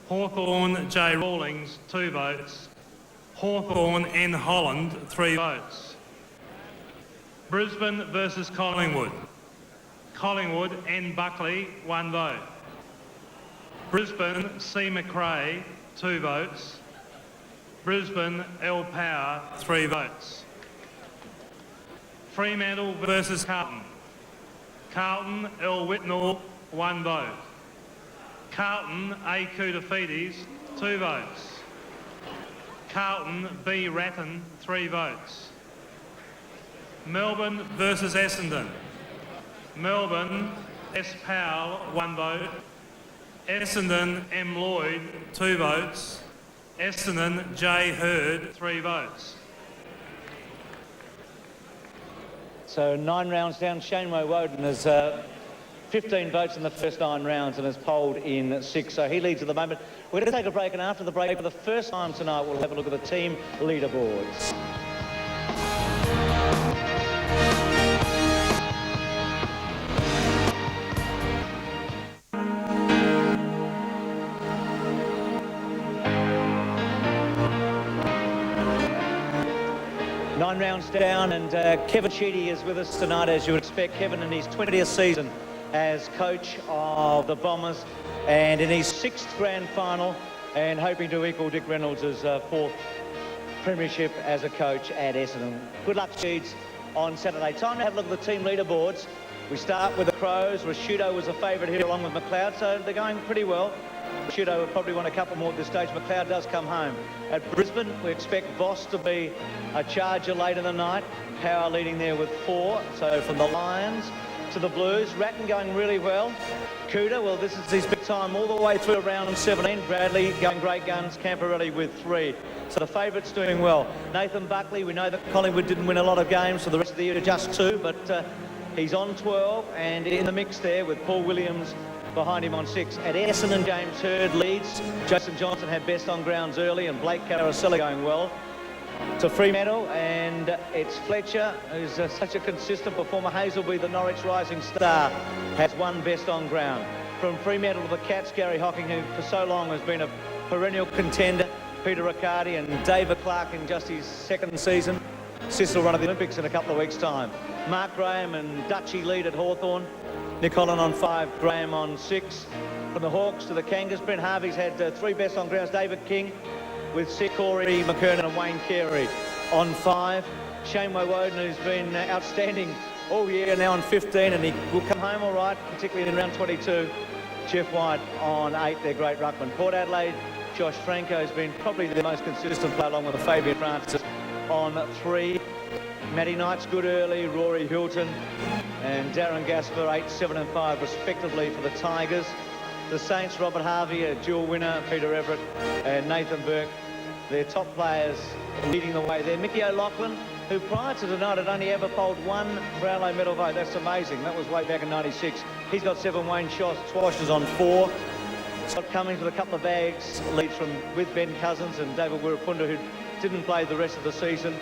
Hawthorn J. Rawlings, 2 votes. Hawthorn N. Holland, 3 votes. Brisbane versus Collingwood. Collingwood N. Buckley, 1 vote. Brisbane C. McRae, 2 votes. Brisbane L. Power, 3 votes. Fremantle versus Carlton. Carlton L. Whitnall, 1 vote. Carlton A. Koutafidis, 2 votes. Carlton B. Ratton, 3 votes. Melbourne versus Essendon. Melbourne S. Powell, 1 vote. Essendon M. Lloyd, 2 votes. Essendon J. Hurd, 3 votes. So 9 rounds down, Shane Woewodin has 15 votes in the first 9 rounds and has polled in 6, so he leads at the moment. We're going to take a break, and after the break, for the first time tonight, we'll have a look at the team leaderboards. Nine rounds down, and Kevin Sheedy is with us tonight, as you would expect. Kevin in his 20th season as coach of the Bombers, and in his 6th grand final, and hoping to equal Dick Reynolds' 4th premiership as a coach at Essendon. Good luck, Sheeds, on Saturday. Time to have a look at the team leaderboards. We start with the Crows. Rashudo was a favourite here along with McLeod, so they're going pretty well. Rashudo would probably want a couple more at this stage. McLeod does come home. At Brisbane, we expect Voss to be a charger late in the night. Power leading there with 4. So from the Lions to the Blues. Ratton going really well. Cooter, well, this is his big time all the way through round 17. Bradley going great guns. Camporelli with 3. So the favourites doing well. Nathan Buckley, we know that Collingwood didn't win a lot of games for the rest of the year, just 2, but he's on 12 and in the mix there with Paul Williams behind him on 6. At Essendon, James Hurd leads. Jason Johnson had best on grounds early, and Blake Carousella going well. To Fremantle, and it's Fletcher, who's such a consistent performer. Hazelby, the Norwich rising star, has 1 best on ground. From Fremantle to the Cats, Gary Hocking, who for so long has been a perennial contender. Peter Riccardi and David Clark in just his 2nd season. Sis will run at the Olympics in a couple of weeks' time. Mark Graham and Dutchy lead at Hawthorn. Nick Holland on 5, Graham on 6. From the Hawks to the Kangas, Brent Harvey's had 3 best on grounds. David King with 6, Corey McKernan and Wayne Carey on 5. Shane Woewodin, who's been outstanding all year, now on 15, and he will come home all right, particularly in round 22. Jeff White on 8, their great ruckman. Port Adelaide, Josh Franco has been probably the most consistent player, along with Fabian Francis on 3. Matty Knight's good early, Rory Hilton and Darren Gasper 8, 7 and 5 respectively for the Tigers. The Saints, Robert Harvey, a dual winner, Peter Everett and Nathan Burke, their top players leading the way there. Mickey O'Loughlin, who prior to tonight had only ever polled 1 Brownlow medal vote. That's amazing. That was way back in 96. He's got 7. Wayne Swash is on 4. Scott Cummings with a couple of bags leads from with Ben Cousins and David Wirapunda, who didn't play the rest of the season.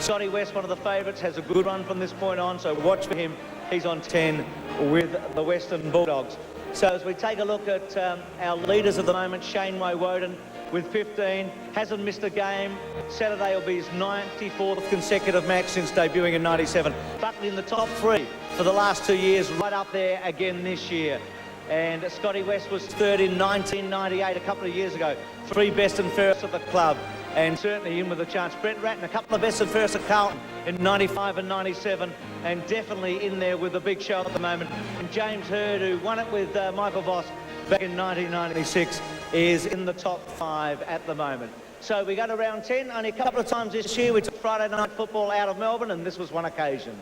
Scotty West, one of the favourites, has a good run from this point on, so watch for him. He's on 10 with the Western Bulldogs. So as we take a look at our leaders at the moment, Shane Woewodin with 15, hasn't missed a game. Saturday will be his 94th consecutive match since debuting in 97. Buckley in the top 3 for the last 2 years, right up there again this year. And Scotty West was 3rd in 1998, a couple of years ago. 3 best and fairest at the club, and certainly in with a chance. Brent Ratton, a couple of best and fairest at Carlton in 95 and 97, and definitely in there with a big show at the moment. And James Hurd, who won it with Michael Voss back in 1996, is in the top 5 at the moment. So we go to round 10. Only a couple of times this year we took Friday night football out of Melbourne, and this was one occasion.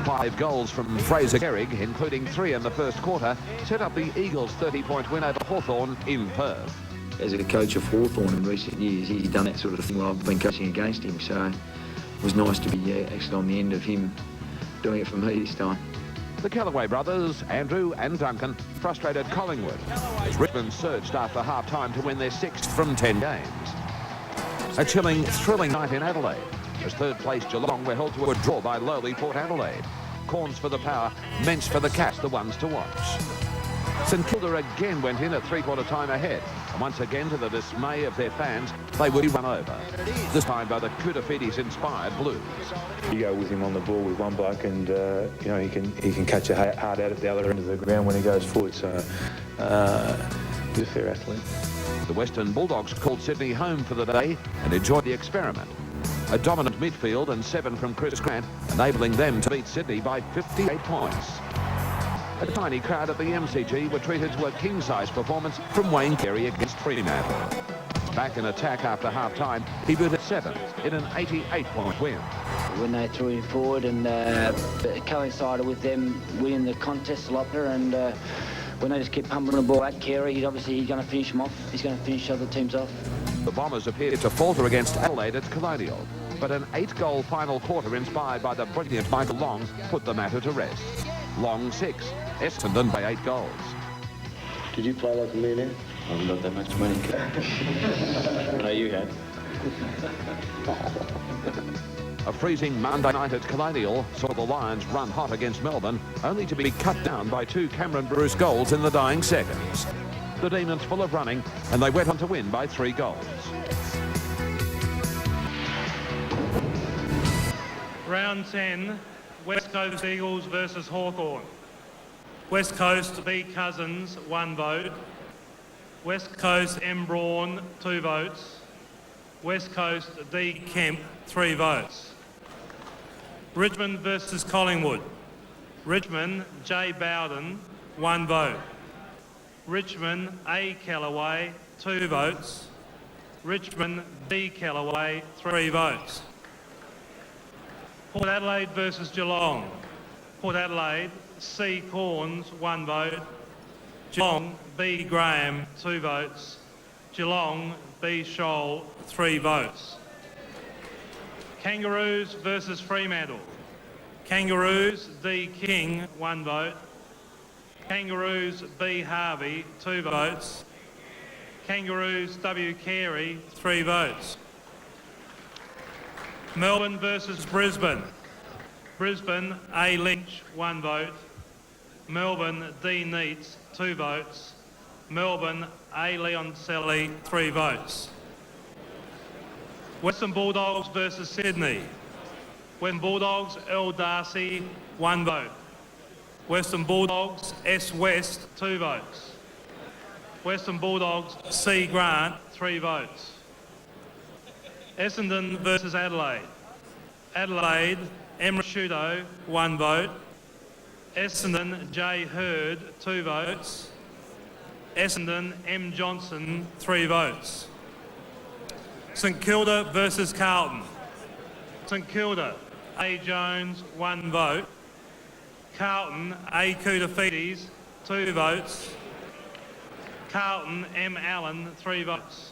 5 goals from Fraser Gehrig, including 3 in the first quarter, set up the Eagles' 30-point win over Hawthorn in Perth. As a coach of Hawthorn in recent years, he's done that sort of thing while I've been coaching against him, so it was nice to be actually on the end of him doing it for me this time. The Callaway brothers, Andrew and Duncan, frustrated Collingwood as Richmond surged after half-time to win their 6th from 10 games. A chilling, thrilling night in Adelaide. as third place Geelong were held to a draw by lowly Port Adelaide. Corns for the power, Mensch for the Cats, the ones to watch. St Kilda again went in at three-quarter time ahead, and once again, to the dismay of their fans, they would be run over. This time by the Kudafides inspired Blues. You go with him on the ball with one bloke, and you know he can catch a hard out at the other end of the ground when he goes forward. So he's a fair athlete. The Western Bulldogs called Sydney home for the day and enjoyed the experiment. A dominant midfield and 7 from Chris Grant, enabling them to beat Sydney by 58 points. A tiny crowd at the MCG were treated to a king-size performance from Wayne Carey against Fremantle. Back in attack after half-time, he booted 7 in an 88-point win. When they threw him forward and it coincided with them winning the contest a lot there, and when they just kept pumping the ball at Carey, he's going to finish them off. He's going to finish other teams off. The Bombers appeared to falter against Adelaide at Colonial, but an 8-goal final quarter inspired by the brilliant Michael Long put the matter to rest. Long 6, Essendon by 8 goals. Did you play like a millionaire? I haven't got that much money. No, you had. A freezing Monday night at Colonial saw the Lions run hot against Melbourne, only to be cut down by 2 Cameron Bruce goals in the dying seconds. The Demons full of running, and they went on to win by 3 goals. Round 10, West Coast Eagles versus Hawthorn. West Coast B. Cousins, 1 vote. West Coast M. Braun, 2 votes. West Coast D. Kemp, 3 votes. Richmond versus Collingwood. Richmond J. Bowden, 1 vote. Richmond A. Callaway, 2 votes. Richmond B. Callaway, 3 votes. Port Adelaide versus Geelong. Port Adelaide C. Corns, 1 vote. Geelong B. Graham, 2 votes. Geelong B. Scholl, 3 votes. Kangaroos versus Fremantle. Kangaroos D. King, 1 vote. Kangaroos B. Harvey, 2 votes. Kangaroos W. Carey, 3 votes. Melbourne versus Brisbane. Brisbane A. Lynch, 1 vote. Melbourne D. Neitz, 2 votes. Melbourne A. Leoncelli, 3 votes. Western Bulldogs versus Sydney. Western Bulldogs L. Darcy, 1 vote. Western Bulldogs S. West, 2 votes. Western Bulldogs C. Grant, 3 votes. Essendon versus Adelaide. Adelaide M. Rashudo, 1 vote. Essendon J. Hurd, 2 votes. Essendon M. Johnson, 3 votes. St Kilda versus Carlton. St Kilda A. Jones, 1 vote. Carlton A. Kudafides, 2 votes. Carlton M. Allen, 3 votes.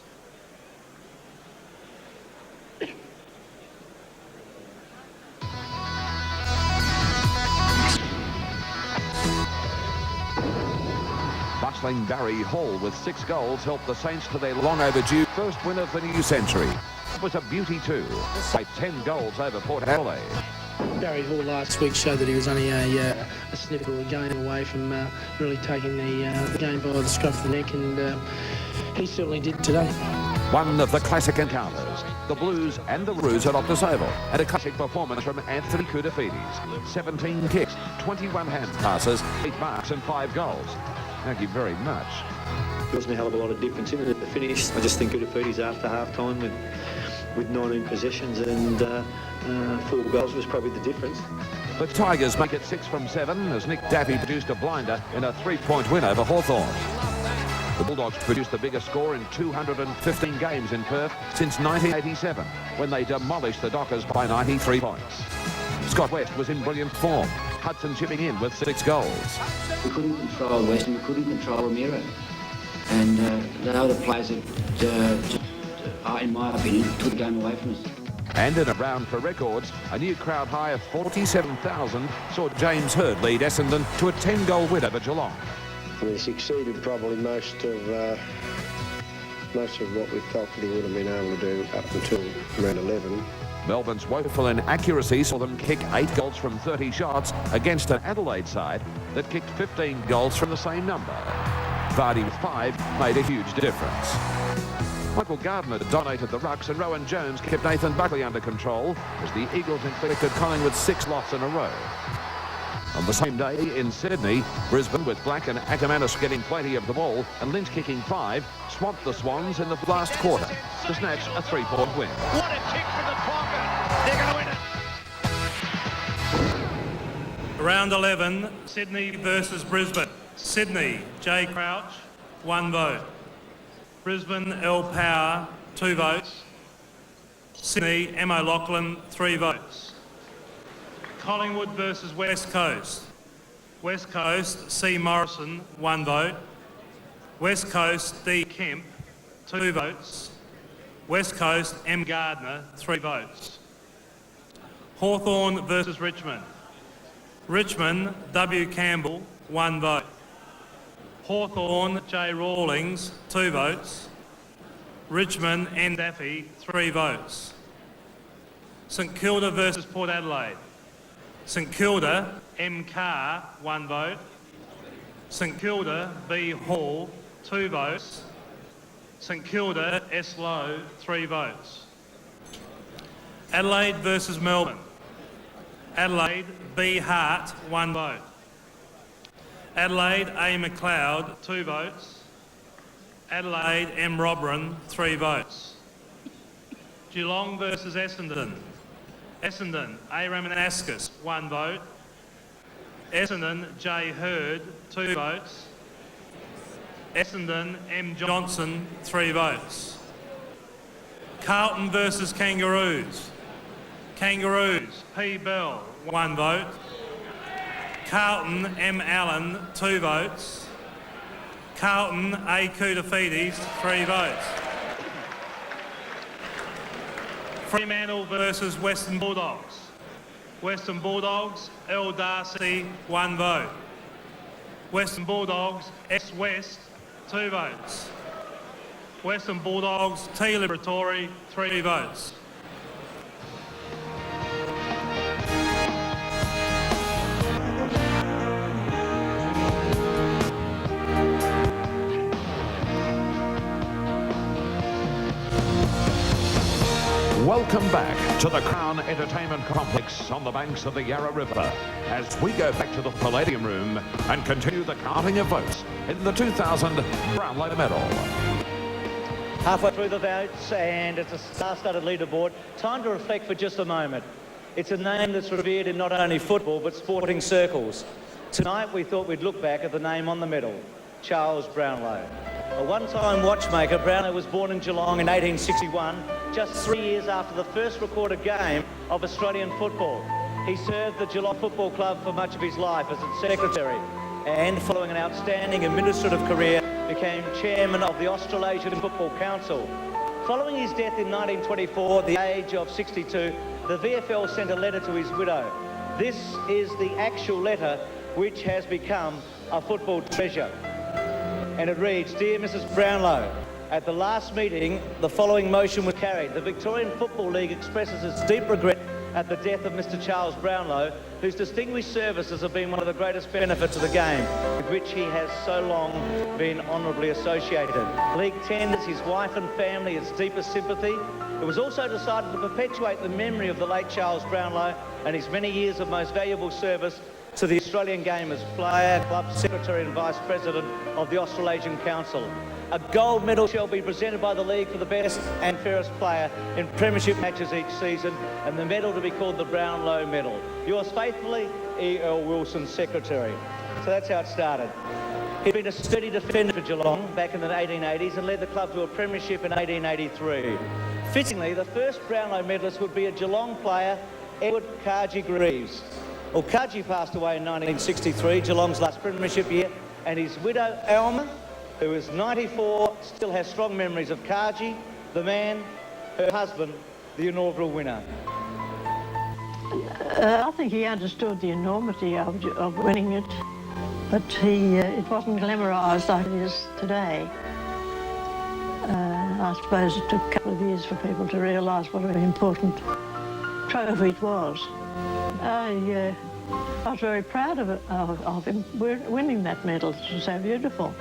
Bustling Barry Hall with 6 goals helped the Saints to their long overdue first win of the new century. It was a beauty too, by 10 goals over Port Adelaide. Barry Hall last week showed that he was only a sniff of a game away from really taking the game by the scruff of the neck, and he certainly did today. One of the classic encounters, the Blues and the Roos at Optus Oval, and a classic performance from Anthony Kudafides. 17 kicks, 21 hand passes, 8 marks and 5 goals. Thank you very much. There wasn't a hell of a lot of difference in it at the finish. I just think Kudafides after half-time with 19 possessions and 4 goals was probably the difference. The Tigers make it 6 from 7 as Nick Daffy produced a blinder in a 3-point win over Hawthorn. The Bulldogs produced the biggest score in 215 games in Perth since 1987, when they demolished the Dockers by 93 points. Scott West was in brilliant form, Hudson chipping in with 6 goals. We couldn't control West and we couldn't control Ramiro. And the other players that, in my opinion, took the game away from us. And in a round for records, a new crowd high of 47,000 saw James Hurd lead Essendon to a 10-goal win over Geelong. We succeeded probably most of what we felt that he would have been able to do up until round 11. Melbourne's woeful inaccuracy saw them kick 8 goals from 30 shots against an Adelaide side that kicked 15 goals from the same number. Vardy with 5 made a huge difference. Michael Gardner dominated the rucks and Rowan Jones kept Nathan Buckley under control as the Eagles inflicted Collingwood 6 losses in a row. On the same day in Sydney, Brisbane, with Black and Ackermanis getting plenty of the ball and Lynch kicking 5, swamped the Swans in the last quarter to snatch a 3-point win. What a kick from the pocket. They're going to win it. Round 11, Sydney versus Brisbane. Sydney, Jay Crouch, 1 vote. Brisbane, L. Power, 2 votes. Sydney, M. O'Loughlin, 3 votes. Collingwood versus West Coast. West Coast, C. Morrison, 1 vote. West Coast, D. Kemp, 2 votes. West Coast, M. Gardner, 3 votes. Hawthorn versus Richmond. Richmond, W. Campbell, 1 vote. Hawthorn, J. Rawlings, 2 votes. Richmond, N. Daffy, 3 votes. St Kilda versus Port Adelaide. St Kilda, M. Carr, 1 vote. St Kilda, B. Hall, 2 votes. St Kilda, S. Lowe, 3 votes. Adelaide versus Melbourne. Adelaide, B. Hart, 1 vote. Adelaide, A. McLeod, 2 votes. Adelaide, M. Robran, 3 votes. Geelong versus Essendon. Essendon, A. Ramanauskas, 1 vote. Essendon, J. Hurd, 2 votes. Essendon, M. Johnson, 3 votes. Carlton versus Kangaroos. Kangaroos, P. Bell, 1 vote. Carlton, M. Allen, 2 votes. Carlton, A. Koutafidis, 3 votes. Fremantle versus Western Bulldogs. Western Bulldogs, L. Darcy, 1 vote. Western Bulldogs, S. West, 2 votes. Western Bulldogs, T. Liberatore, 3 votes. Welcome back to the Crown Entertainment Complex on the banks of the Yarra River as we go back to the Palladium Room and continue the counting of votes in the 2000 Brownlow Medal. Halfway through the votes and it's a star-studded leaderboard. Time to reflect for just a moment. It's a name that's revered in not only football but sporting circles. Tonight we thought we'd look back at the name on the medal, Charles Brownlow. A one-time watchmaker, Brownlow was born in Geelong in 1861, just 3 years after the first recorded game of Australian football. He served the Geelong Football Club for much of his life as its secretary and, following an outstanding administrative career, became chairman of the Australasian Football Council. Following his death in 1924, at the age of 62, the VFL sent a letter to his widow. This is the actual letter which has become a football treasure. And it reads, "Dear Mrs. Brownlow, at the last meeting, the following motion was carried. The Victorian Football League expresses its deep regret at the death of Mr. Charles Brownlow, whose distinguished services have been one of the greatest benefits of the game, with which he has so long been honourably associated. The League tenders his wife and family its deepest sympathy. It was also decided to perpetuate the memory of the late Charles Brownlow and his many years of most valuable service to the Australian game as player, club secretary and vice president of the Australasian Council. A gold medal shall be presented by the League for the best and fairest player in premiership matches each season, and the medal to be called the Brownlow Medal. Yours faithfully, E.L. Wilson, Secretary." So that's how it started. He'd been a sturdy defender for Geelong back in the 1880s and led the club to a premiership in 1883. Fittingly, the first Brownlow medalist would be a Geelong player, Edward Cargie Greaves. Well, Cargie passed away in 1963, Geelong's last premiership year, and his widow, Alma, who is 94, still has strong memories of Cargie, the man, her husband, the inaugural winner. I think he understood the enormity of winning it, but it wasn't glamorised like it is today. I suppose it took a couple of years for people to realise what was important. trophy it was. I was very proud of him winning that medal. It was so beautiful.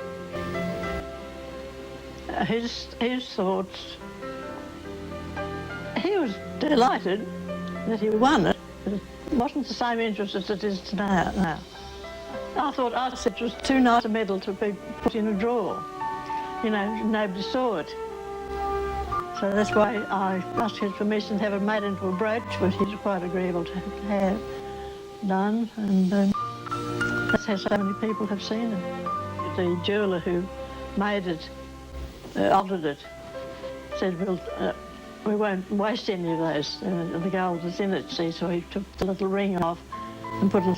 His thoughts, he was delighted that he won it, but it wasn't the same interest as it is now. I said it was too nice a medal to be put in a drawer. You know, nobody saw it. So that's why I asked his permission to have it made into a brooch, which he's quite agreeable to have done, and that's how so many people have seen it. The jeweller who made it, altered it, said, well, we won't waste any of those, the gold is in it, see, so he took the little ring off and put it,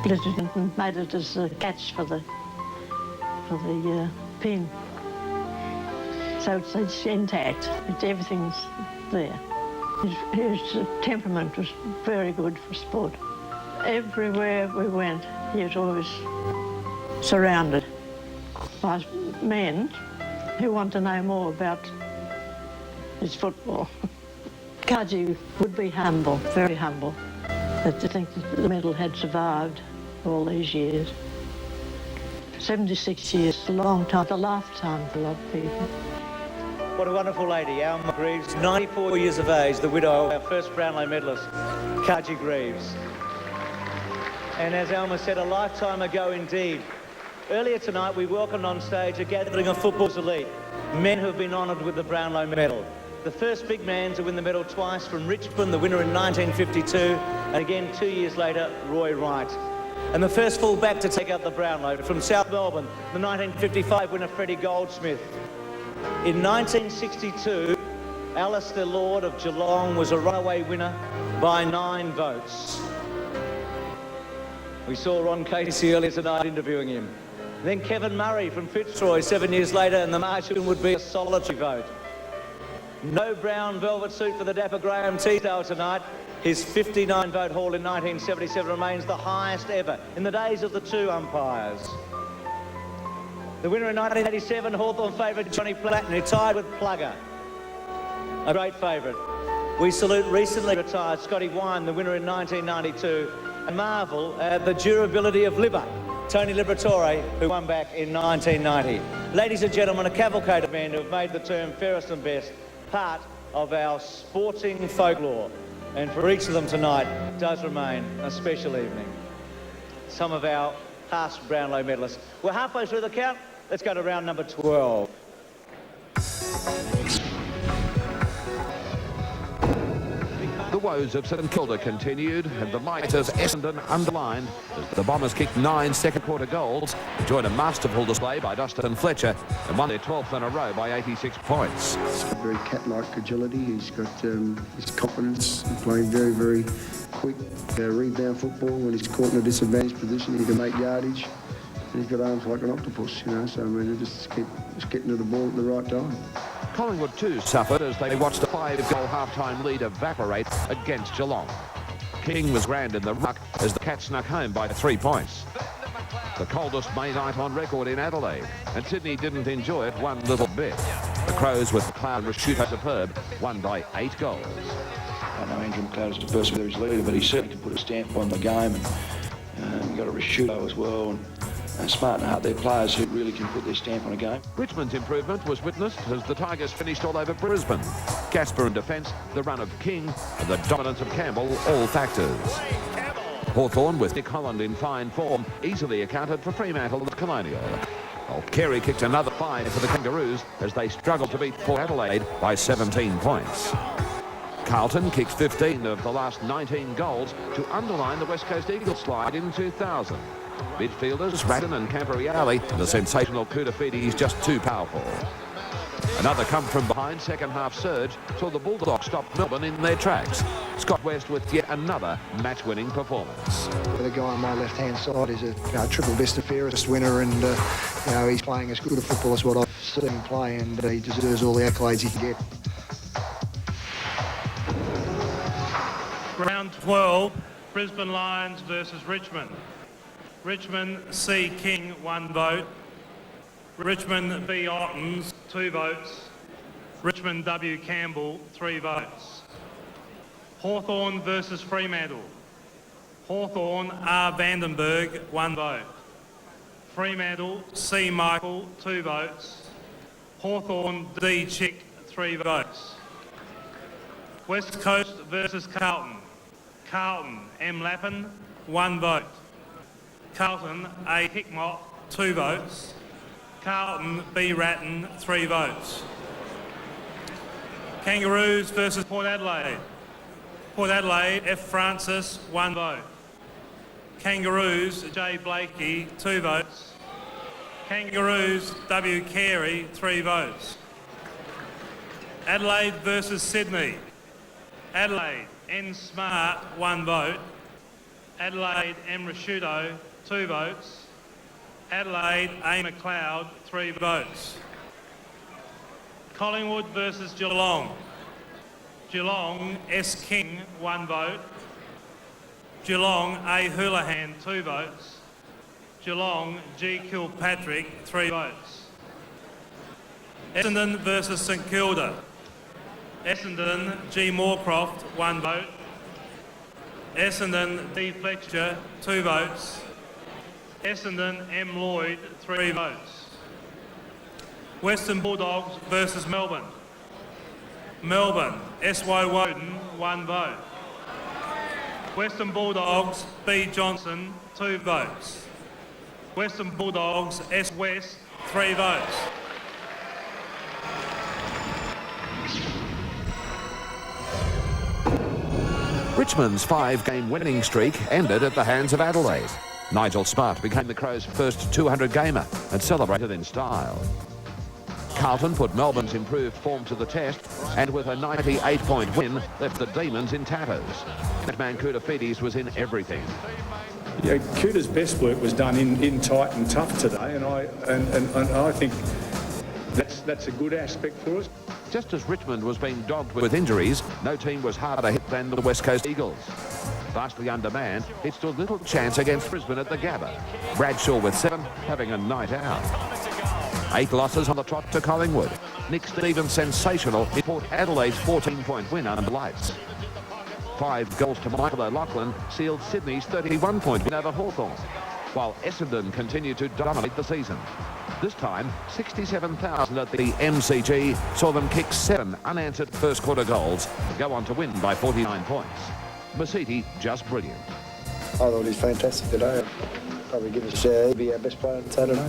split it in and made it as a catch for the pin. So it's intact, everything's there. His temperament was very good for sport. Everywhere we went, he was always surrounded by men who want to know more about his football. Kaji would be humble, very humble, but to think that the medal had survived all these years. 76 years, a long time, a lifetime for a lot of people. What a wonderful lady, Alma Greaves, 94 years of age, the widow of our first Brownlow medalist, Kaji Greaves. And as Alma said, a lifetime ago indeed. Earlier tonight, we welcomed on stage a gathering of football's elite, men who have been honoured with the Brownlow medal. The first big man to win the medal twice from Richmond, the winner in 1952, and again 2 years later, Roy Wright. And the first full-back to take out the Brownlow from South Melbourne, the 1955 winner Freddie Goldsmith. In 1962, Alistair Lord of Geelong was a runaway winner by 9 votes. We saw Ron Casey earlier tonight interviewing him. Then Kevin Murray from Fitzroy 7 years later, and the margin would be a solitary vote. No brown velvet suit for the dapper Graham Teasdale tonight. His 59-vote haul in 1977 remains the highest ever in the days of the 2 umpires. The winner in 1987, Hawthorn favourite Johnny Platten, who tied with Plugger, a great favourite. We salute recently retired Scotty Wine, the winner in 1992, and marvel at the durability of Libba, Tony Liberatore, who won back in 1990. Ladies and gentlemen, a cavalcade of men who have made the term fairest and best part of our sporting folklore. And for each of them tonight does remain a special evening. Some of our past Brownlow medalists. We're halfway through the count. Let's go to round number 12. The woes of St Kilda continued, and the might of Essendon underlined as the Bombers kicked 9 second-quarter goals, enjoyed a masterful display by Dustin Fletcher, and won their 12th in a row by 86 points. He's got very cat-like agility. He's got his confidence, playing very, very quick rebound football. When he's caught in a disadvantaged position, he can make yardage. And he's got arms like an octopus, you know, so I mean, just getting to the ball at the right time. Collingwood too suffered as they watched a 5-goal half-time lead evaporate against Geelong. King was grand in the ruck as the Cats snuck home by 3 points. The coldest May night on record in Adelaide, and Sydney didn't enjoy it one little bit. The Crows with McLeod and Rashuto superb, won by 8 goals. I know Andrew McLeod is the person who's leader, but he certainly can put a stamp on the game, and you've got a Rashuto as well. And smart and hard, they're players who really can put their stamp on a game. Richmond's improvement was witnessed as the Tigers finished all over Brisbane. Casper in defence, the run of King, and the dominance of Campbell, all factors. Hawthorn, with Nick Holland in fine form, easily accounted for Fremantle at Colonial. While Carey kicked another 5 for the Kangaroos as they struggled to beat Port Adelaide by 17 points. Carlton kicked 15 of the last 19 goals to underline the West Coast Eagles slide in 2000. Midfielders Ratton and Camporeale, the sensational Kudafidi is just too powerful. Another come-from-behind second-half surge saw the Bulldogs stop Melbourne in their tracks. Scott West with yet another match-winning performance. The guy on my left-hand side is a triple best and fairest winner, and he's playing as good a football as what I've seen him play, and he deserves all the accolades he can get. Round 12, Brisbane Lions versus Richmond. Richmond C. King, 1 vote. Richmond B. Ottens, 2 votes. Richmond W. Campbell, 3 votes. Hawthorn versus Fremantle. Hawthorn R. Vandenberg, 1 vote. Fremantle C. Michael, 2 votes. Hawthorn D. Chick, 3 votes. West Coast versus Carlton. Carlton M. Lappin, 1 vote. Carlton A. Hickmott, 2 votes. Carlton B. Ratton, 3 votes. Kangaroos versus Port Adelaide. Port Adelaide F. Francis, 1 vote. Kangaroos J. Blakey, 2 votes. Kangaroos W. Carey, 3 votes. Adelaide versus Sydney. Adelaide N. Smart, 1 vote. Adelaide M. Rasciuto, 2 votes. Adelaide A. McLeod, 3 votes. Collingwood versus Geelong. Geelong S. King, 1 vote. Geelong A. Houlihan, 2 votes. Geelong G. Kilpatrick, 3 votes. Essendon versus St Kilda. Essendon G. Moorcroft, 1 vote. Essendon D. Fletcher, 2 votes. Essendon M. Lloyd, 3 votes. Western Bulldogs versus Melbourne. Melbourne S. Woewodin, 1 vote. Western Bulldogs B. Johnson, 2 votes. Western Bulldogs S. West, 3 votes. Richmond's 5-game winning streak ended at the hands of Adelaide. Nigel Smart became the Crows' first 200-gamer and celebrated in style. Carlton put Melbourne's improved form to the test and with a 98-point win left the Demons in tatters. That man Koutafidis was in everything. Yeah, Kuta's best work was done in tight and tough today, and I think that's a good aspect for us. Just as Richmond was being dogged with injuries, no team was harder hit than the West Coast Eagles. Vastly undermanned, it stood little chance against Brisbane at the Gabba. Bradshaw with 7, having a night out. 8 losses on the trot to Collingwood. Nick Stevens sensational in Port Adelaide's 14-point win under lights. 5 goals to Michael O'Loughlin sealed Sydney's 31-point win over Hawthorn, while Essendon continued to dominate the season. This time, 67,000 at the MCG saw them kick 7 unanswered first-quarter goals and go on to win by 49 points. Masiti just brilliant. I thought he was fantastic today. Probably give us be our best player on Saturday.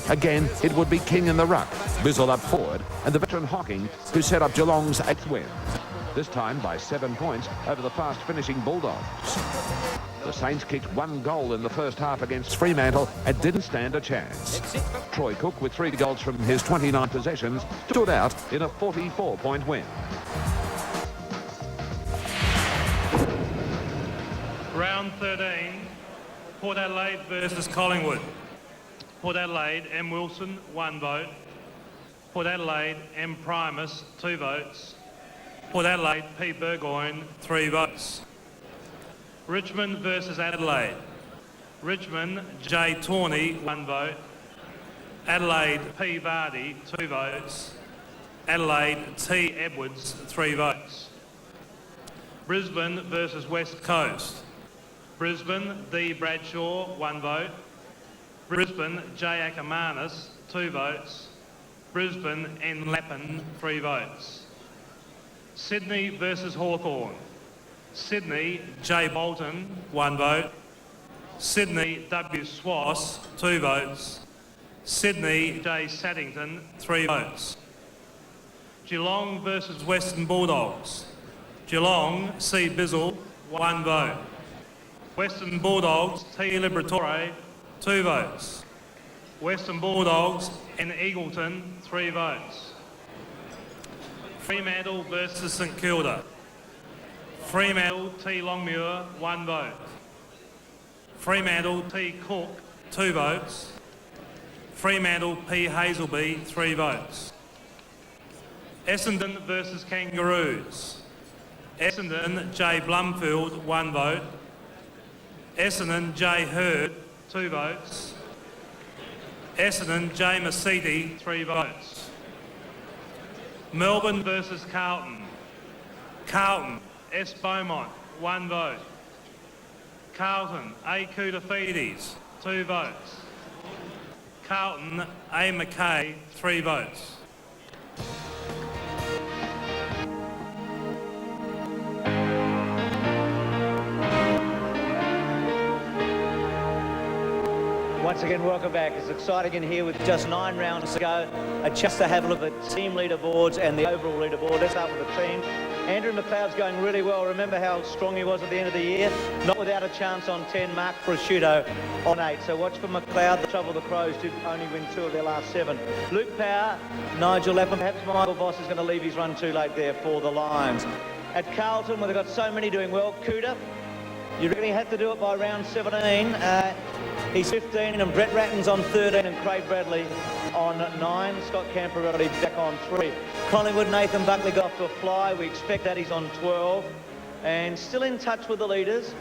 Again, it would be King in the ruck, Bizzle up forward, and the veteran Hocking, who set up Geelong's 8th win. This time by 7 points over the fast-finishing Bulldogs. The Saints kicked 1 goal in the first half against Fremantle and didn't stand a chance. Troy Cook, with 3 goals from his 29 possessions, stood out in a 44-point win. Round 13, Port Adelaide versus Collingwood. Port Adelaide M. Wilson, 1 vote. Port Adelaide M. Primus, 2 votes. Port Adelaide P. Burgoyne, 3 votes. Richmond versus Adelaide. Richmond J. Tawney, 1 vote. Adelaide P. Vardy, 2 votes. Adelaide T. Edwards, 3 votes. Brisbane versus West Coast. Brisbane D. Bradshaw, 1 vote. Brisbane J. Ackermanis, 2 votes. Brisbane N. Lappin, 3 votes. Sydney versus Hawthorn. Sydney J. Bolton, 1 vote. Sydney W. Swass, 2 votes. Sydney J. Saddington, 3 votes. Geelong versus Western Bulldogs. Geelong C. Bizzle, 1 vote. Western Bulldogs T. Liberatore, 2 votes. Western Bulldogs N. Eagleton, 3 votes. Fremantle versus St Kilda. Fremantle T. Longmuir, 1 vote. Fremantle T. Cook, 2 votes. Fremantle P. Hazelby, 3 votes. Essendon versus Kangaroos. Essendon J. Blumfield, 1 vote. Essendon J. Hurd, 2 votes. Essendon J. Masiti, 3 votes. Melbourne versus Carlton. Carlton S. Beaumont, 1 vote. Carlton, A. Koutafidis, 2 votes. Carlton, A. McKay, 3 votes. Once again, welcome back. It's exciting in here with just 9 rounds to go. A chance to have a look at the team leaderboards and the overall leaderboard. Let's start with the team. Andrew McLeod's going really well. Remember how strong he was at the end of the year? Not without a chance on 10. Mark Prosciutto on 8. So watch for McLeod. The trouble, the Crows did only win 2 of their last 7. Luke Power, Nigel Lapham. Perhaps Michael Voss is going to leave his run too late there for the Lions. At Carlton, where they've got so many doing well, Cooter, you really had to do it by round 17. He's 15, and Brett Ratton's on 13, and Craig Bradley on 9. Scott Camperelli back on 3. Collingwood, Nathan Buckley got off to a fly. We expect that he's on 12. And still in touch with the leaders.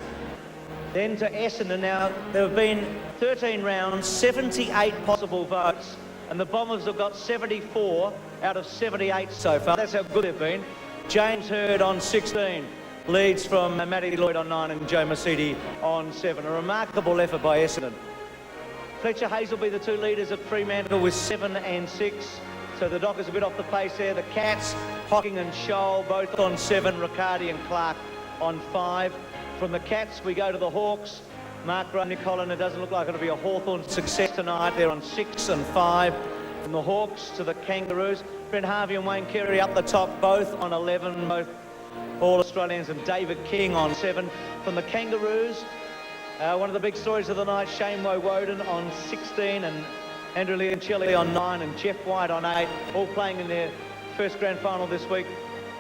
Then to Essendon. Now, there have been 13 rounds, 78 possible votes, and the Bombers have got 74 out of 78 so far. That's how good they've been. James Hird on 16. Leads from Matty Lloyd on 9 and Joe Mercedes on 7. A remarkable effort by Essendon. Fletcher Hayes will be the 2 leaders at Fremantle with 7 and 6. So the Dockers a bit off the pace there. The Cats, Hocking and Scholl both on 7. Riccardi and Clark on 5. From the Cats we go to the Hawks. Mark Rowe, Nick Holland. It doesn't look like it'll be a Hawthorn success tonight. They're on 6 and 5. From the Hawks to the Kangaroos. Brent Harvey and Wayne Carey up the top, both on 11. Both all Australians, and David King on 7. From the Kangaroos, one of the big stories of the night, Shane Woewodin on 16 and Andrew Leoncelli on 9 and Jeff White on 8, all playing in their first grand final this week.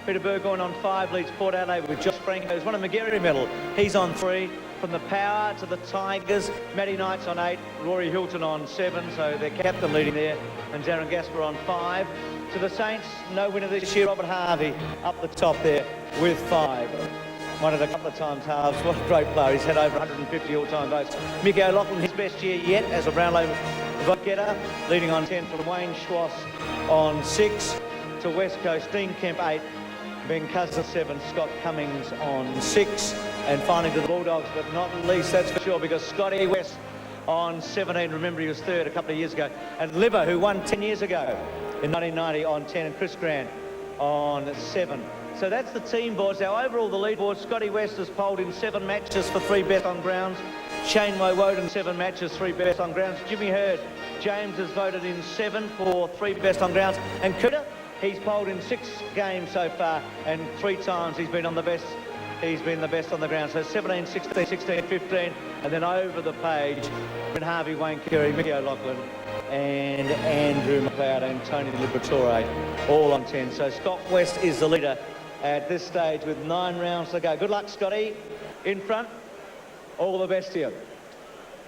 Peter Burgoyne on 5 leads Port Adelaide with Josh Franco, who's won a Magarey medal. He's on 3. From the Power to the Tigers, Matty Knight's on 8, Rory Hilton on 7, so their captain leading there, and Darren Gasper on 5. To the Saints, no winner this year, Robert Harvey up the top there with 5. Won it a couple of times halves. What a great player. He's had over 150 all-time votes. Mickey O'Loughlin, his best year yet as a Brownlow vote getter, leading on 10 from Wayne Schwass on 6. To West Coast, Dean Kemp 8, Ben Cousins 7, Scott Cummings on 6. And finally to the Bulldogs, but not least, that's for sure, because Scotty West on 17. Remember, he was 3rd a couple of years ago. And Liver, who won 10 years ago in 1990 on 10, and Chris Grant on 7. So that's the team boards. Now, overall, the lead board, Scotty West has polled in 7 matches for 3 best on grounds. Shane Woewodin, 7 matches, 3 best on grounds. Jimmy Hird, James has voted in 7 for 3 best on grounds. And Cooter, he's polled in 6 games so far, and 3 times he's been on the best. He's been the best on the ground. So 17, 16, 16, 15, and then over the page, Ben Harvey, Wayne Carey, Mickey O'Loughlin, and Andrew McLeod and Tony Liberatore, all on 10. So Scott West is the leader at this stage with 9 rounds to go. Good luck, Scotty, in front. All the best to you.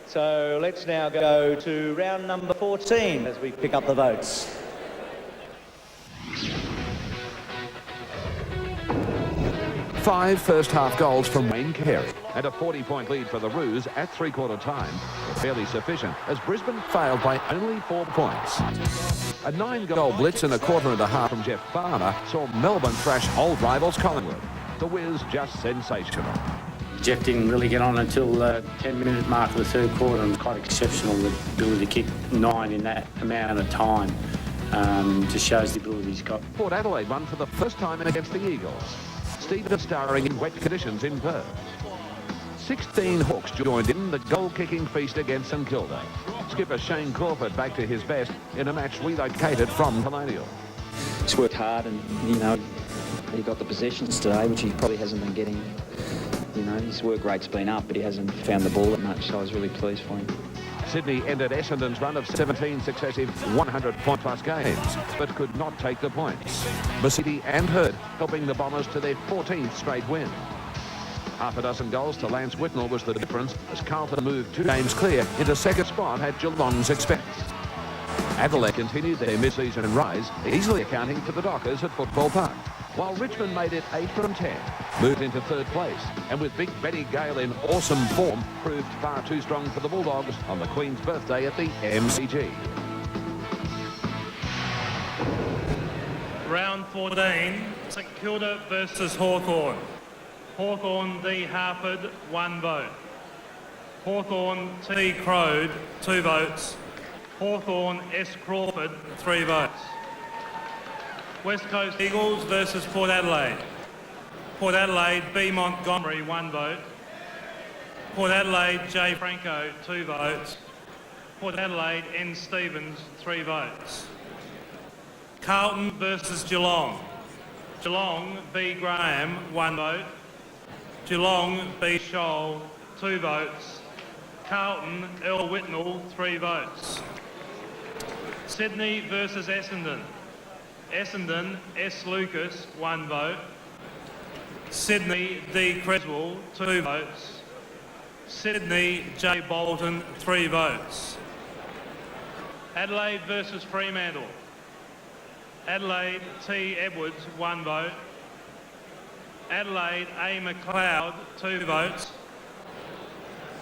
So let's now go to round number 14 as we pick up the votes. Five first-half goals from Wayne Carey and a 40-point lead for the Roos at three-quarter time were fairly sufficient as Brisbane failed by only 4 points. A 9-goal blitz in a quarter and a half from Jeff Farmer saw Melbourne thrash old rivals Collingwood. The Wiz just sensational. Jeff didn't really get on until the 10-minute mark of the 3rd quarter, and quite exceptional, the ability to kick 9 in that amount of time. Just shows the ability he's got. Port Adelaide won for the first time against the Eagles. Stephen starring in wet conditions in Perth. 16 Hawks joined in the goal-kicking feast against St Kilda. Skipper Shane Crawford back to his best in a match relocated from Colonial. He's worked hard, and he got the possessions today, which he probably hasn't been getting. His work rate's been up, but he hasn't found the ball that much, so I was really pleased for him. Sydney ended Essendon's run of 17 successive 100-point-plus games, but could not take the points. Mercedes and Hird helping the Bombers to their 14th straight win. Half a dozen goals to Lance Whitnell was the difference as Carlton moved 2 games clear into second spot at Geelong's expense. Adelaide continued their mid-season rise, easily accounting for the Dockers at Football Park, while Richmond made it 8 from 10, moved into 3rd place, and with Big Benny Gale in awesome form, proved far too strong for the Bulldogs on the Queen's birthday at the MCG. Round 14, St Kilda versus Hawthorn. Hawthorn D. Harford, 1 vote. Hawthorn T. Crode, 2 votes. Hawthorn S. Crawford, 3 votes. West Coast Eagles versus Port Adelaide. Port Adelaide B. Montgomery, 1 vote. Port Adelaide J. Franco, 2 votes. Port Adelaide N. Stevens, 3 votes. Carlton versus Geelong. Geelong B. Graham, 1 vote. Geelong B. Scholl, 2 votes. Carlton L. Whitnell, 3 votes. Sydney versus Essendon. Essendon S. Lucas, 1 vote. Sydney D. Creswell, 2 votes. Sydney J. Bolton, 3 votes. Adelaide versus Fremantle. Adelaide T. Edwards, 1 vote. Adelaide A. McLeod, 2 votes.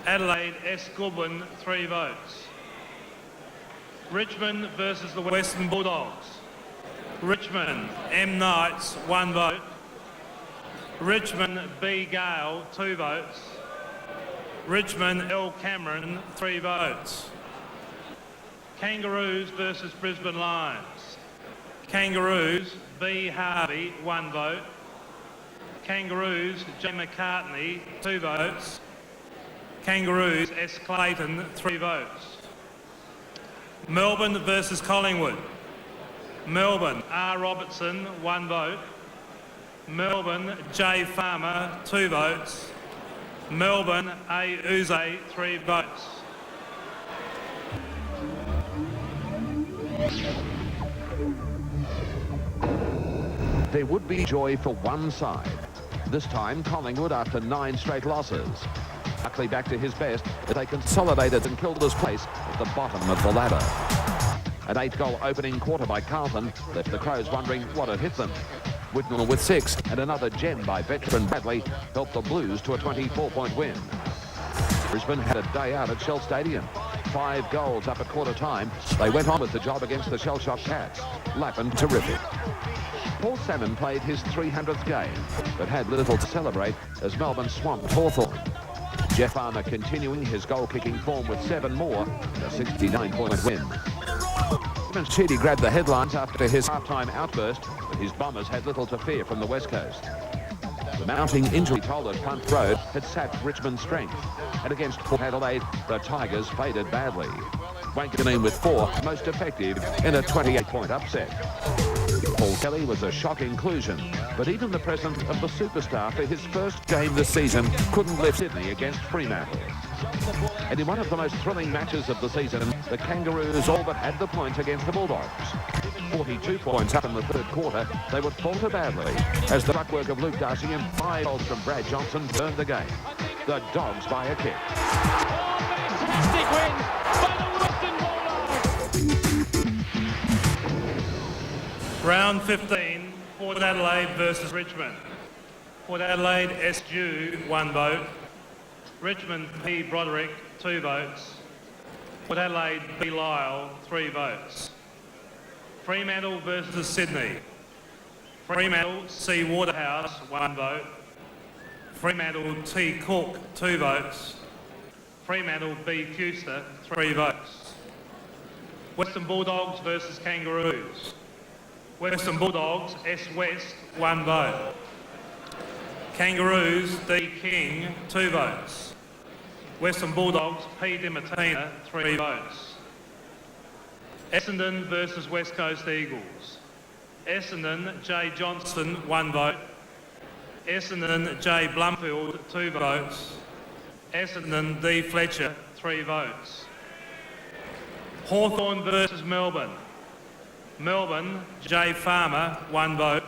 Adelaide S. Goodwin, 3 votes. Richmond versus the Western Bulldogs. Richmond M. Knights, 1 vote. Richmond B. Gale, 2 votes. Richmond L. Cameron, 3 votes. Kangaroos versus Brisbane Lions. Kangaroos B. Harvey, 1 vote. Kangaroos J. McCartney, 2 votes. Kangaroos S. Clayton, 3 votes. Melbourne versus Collingwood. Melbourne R. Robertson, 1 vote. Melbourne J. Farmer, 2 votes. Melbourne A. Uze, 3 votes. There would be joy for one side. This time, Collingwood after 9 straight losses. Buckley back to his best as they consolidated and killed his place at the bottom of the ladder. An 8-goal opening quarter by Carlton left the Crows wondering what had hit them. Whitnell with 6 and another gem by veteran Bradley helped the Blues to a 24-point win. Brisbane had a day out at Shell Stadium. 5 goals up at quarter time. They went on with the job against the Shell-shocked Cats. Lappin terrific. Paul Salmon played his 300th game, but had little to celebrate as Melbourne swamped Hawthorn. Jeff Armour continuing his goal-kicking form with 7 more and a 69-point win. Sheedy grabbed the headlines after his half-time outburst, but his Bombers had little to fear from the West Coast. The mounting injury toll at Punt Road had sapped Richmond's strength, and against Port Adelaide, the Tigers faded badly. Wanganeen with 4, most effective in a 28-point upset. Paul Kelly was a shock inclusion, but even the presence of the superstar for his first game this season couldn't lift Sydney against Fremantle. And in one of the most thrilling matches of the season, the Kangaroos all but had the point against the Bulldogs. 42 points up in the 3rd quarter, they would falter badly as the ruck work of Luke Darcy and 5 goals from Brad Johnson turned the game. The Dogs by a kick. Fantastic win by the Western Bulldogs. Round 15, Port Adelaide versus Richmond. Port Adelaide S. Dew, 1 vote. Richmond P. Broderick, 2 votes. Port Adelaide B. Lyle, 3 votes. Fremantle versus Sydney. Fremantle C. Waterhouse, 1 vote. Fremantle T. Cook, 2 votes. Fremantle B. Custer, 3 votes. Western Bulldogs versus Kangaroos. Western Bulldogs S. West, 1 vote. Kangaroos D. King, 2 votes. Western Bulldogs P. DiMartina, 3 votes. Essendon versus West Coast Eagles. Essendon J. Johnston, 1 vote. Essendon J. Blumfield, 2 votes. Essendon D. Fletcher, 3 votes. Hawthorn versus Melbourne. Melbourne J. Farmer, 1 vote.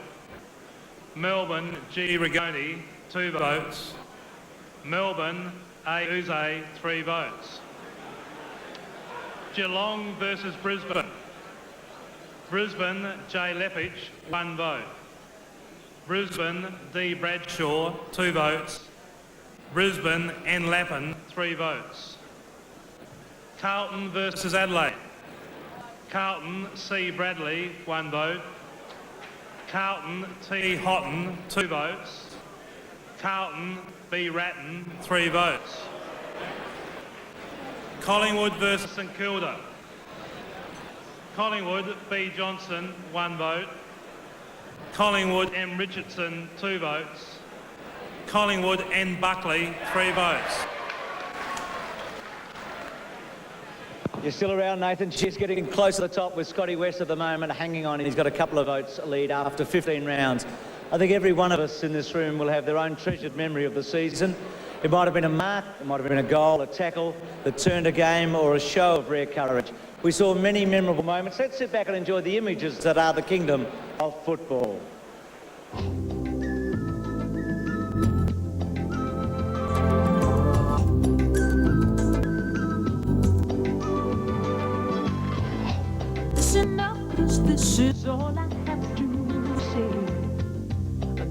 Melbourne G. Rigoni, 2 votes. Melbourne A. Uze, 3 votes. Geelong versus Brisbane. Brisbane J. Lepich, 1 vote. Brisbane D. Bradshaw, 2 votes. Brisbane N. Lappin, 3 votes. Carlton versus Adelaide. Carlton C. Bradley, 1 vote. Carlton T. Houghton, 2 votes. Carlton v Ratton, 3 votes. Collingwood versus St Kilda. Collingwood B Johnson, 1 vote. Collingwood M Richardson, 2 votes. Collingwood N Buckley, 3 votes. You're still around, Nathan. She's getting close to the top with Scotty West at the moment, hanging on. He's got a couple of votes lead after 15 rounds. I think every one of us in this room will have their own treasured memory of the season. It might have been a mark, it might have been a goal, a tackle that turned a game, or a show of rare courage. We saw many memorable moments. Let's sit back and enjoy the images that are the kingdom of football. Listen up, 'cause this is all I have to say.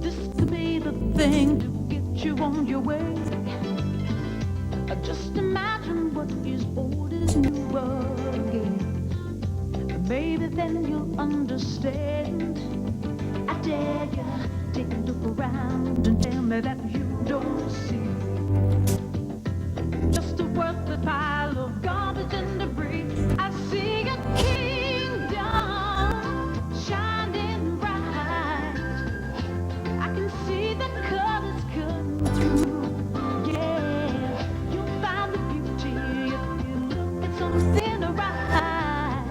This could be the thing to get you on your way. Just imagine what is old is new again. Maybe then you'll understand. I dare you, take a look around and tell me that you don't see. Just a worthless pile of garbage and debris. I see a kingdom shining bright. I can see the colors come through. Something right.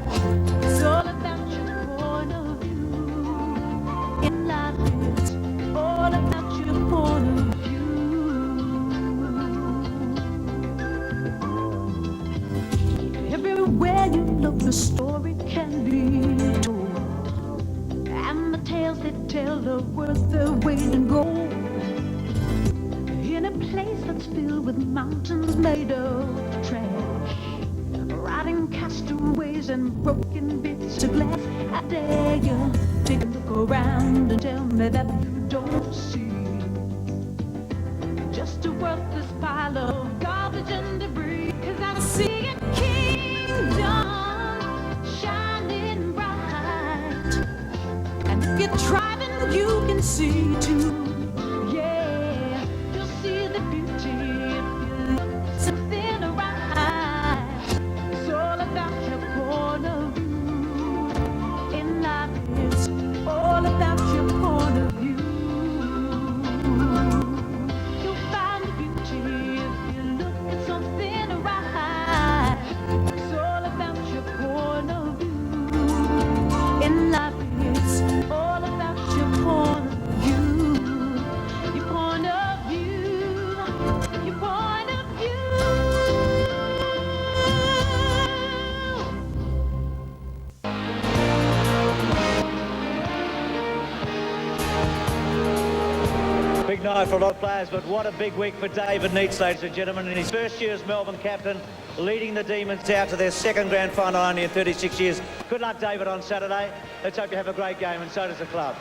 It's all about your point of view. In life, it's all about your point of view. Everywhere you look, the story can be told, and the tales they tell are worth their weight in gold. In a place that's filled with mountains made of trash, rotting castaways and broken bits of glass. I dare you, take a look around and tell me that you don't see just a worthless pile of garbage and debris. 'Cause I see a kingdom shining bright, and if you try then you can see too. Yeah, you'll see the beauty if you look something right. It's all about your point of view. In life, it's all about your point of view. You'll find the beauty if you look at something right. It's all about your point of view. In life, it's all about your point of view. Your point of view. Your point of view. Big night for a lot of players, but what a big week for David Neitz, ladies and gentlemen. In his first year as Melbourne captain, leading the Demons out to their second grand final only in 36 years. Good luck, David, on Saturday. Let's hope you have a great game, and so does the club.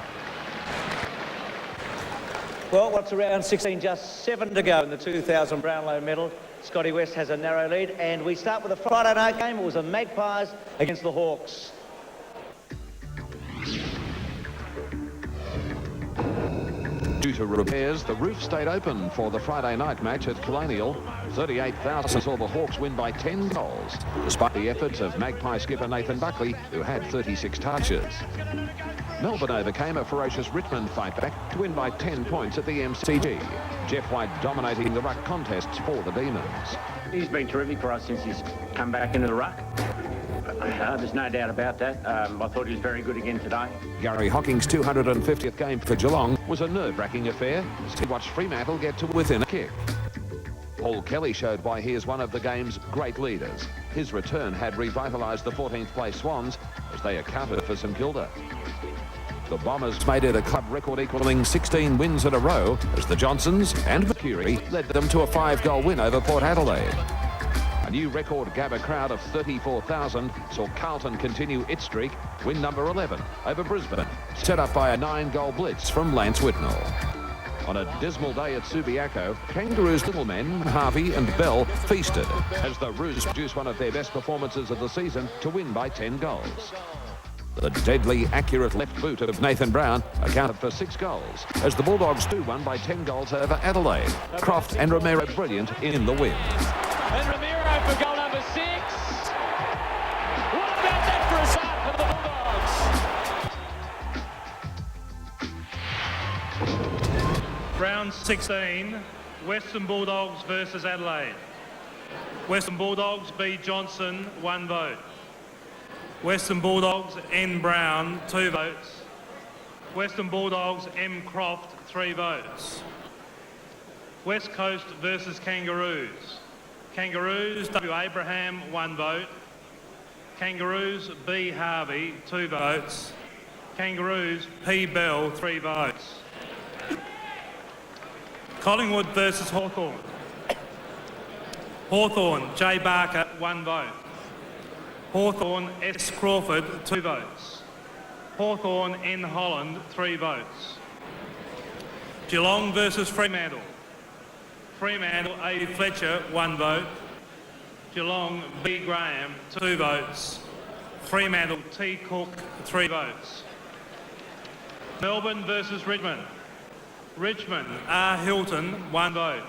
Well, what's around 16, just 7 to go in the 2000 Brownlow medal. Scotty West has a narrow lead, and we start with a Friday night game. It was the Magpies against the Hawks. Due to repairs, the roof stayed open for the Friday night match at Colonial. 38,000 saw the Hawks win by 10 goals, despite the efforts of Magpie skipper Nathan Buckley, who had 36 touches. Melbourne overcame a ferocious Richmond fight back to win by 10 points at the MCG. Jeff White dominating the ruck contests for the Demons. He's been terrific for us since he's come back into the ruck. There's no doubt about that. I thought he was very good again today. Gary Hocking's 250th game for Geelong was a nerve-wracking affair as he watched Fremantle get to within a kick. Paul Kelly showed why he is one of the game's great leaders. His return had revitalised the 14th place Swans as they accounted for St Kilda. The Bombers made it a club record equalling 16 wins in a row as the Johnsons and Mercury led them to a 5-goal win over Port Adelaide. A new record Gabba crowd of 34,000 saw Carlton continue its streak, win number 11 over Brisbane, set up by a 9-goal blitz from Lance Whitnell. On a dismal day at Subiaco, Kangaroos' little men, Harvey and Bell, feasted as the Roos produced one of their best performances of the season to win by 10 goals. The deadly accurate left boot of Nathan Brown accounted for 6 goals, as the Bulldogs too won by 10 goals over Adelaide. Croft and Romero brilliant in the win. And Romero for goal number 6. What about that for a start for the Bulldogs? Round 16, Western Bulldogs versus Adelaide. Western Bulldogs, B. Johnson, 1 vote. Western Bulldogs, N. Brown, 2 votes. Western Bulldogs, M. Croft, 3 votes. West Coast versus Kangaroos. Kangaroos, W. Abraham, 1 vote. Kangaroos, B. Harvey, 2 votes. Kangaroos, P. Bell, 3 votes. Collingwood versus Hawthorn. Hawthorn, J. Barker, 1 vote. Hawthorn, S. Crawford, 2 votes. Hawthorn, N. Holland, 3 votes. Geelong versus Fremantle. Fremantle, A. Fletcher, 1 vote. Geelong, B. Graham, 2 votes. Fremantle, T. Cook, 3 votes. Melbourne versus Richmond. Richmond, R. Hilton, 1 vote.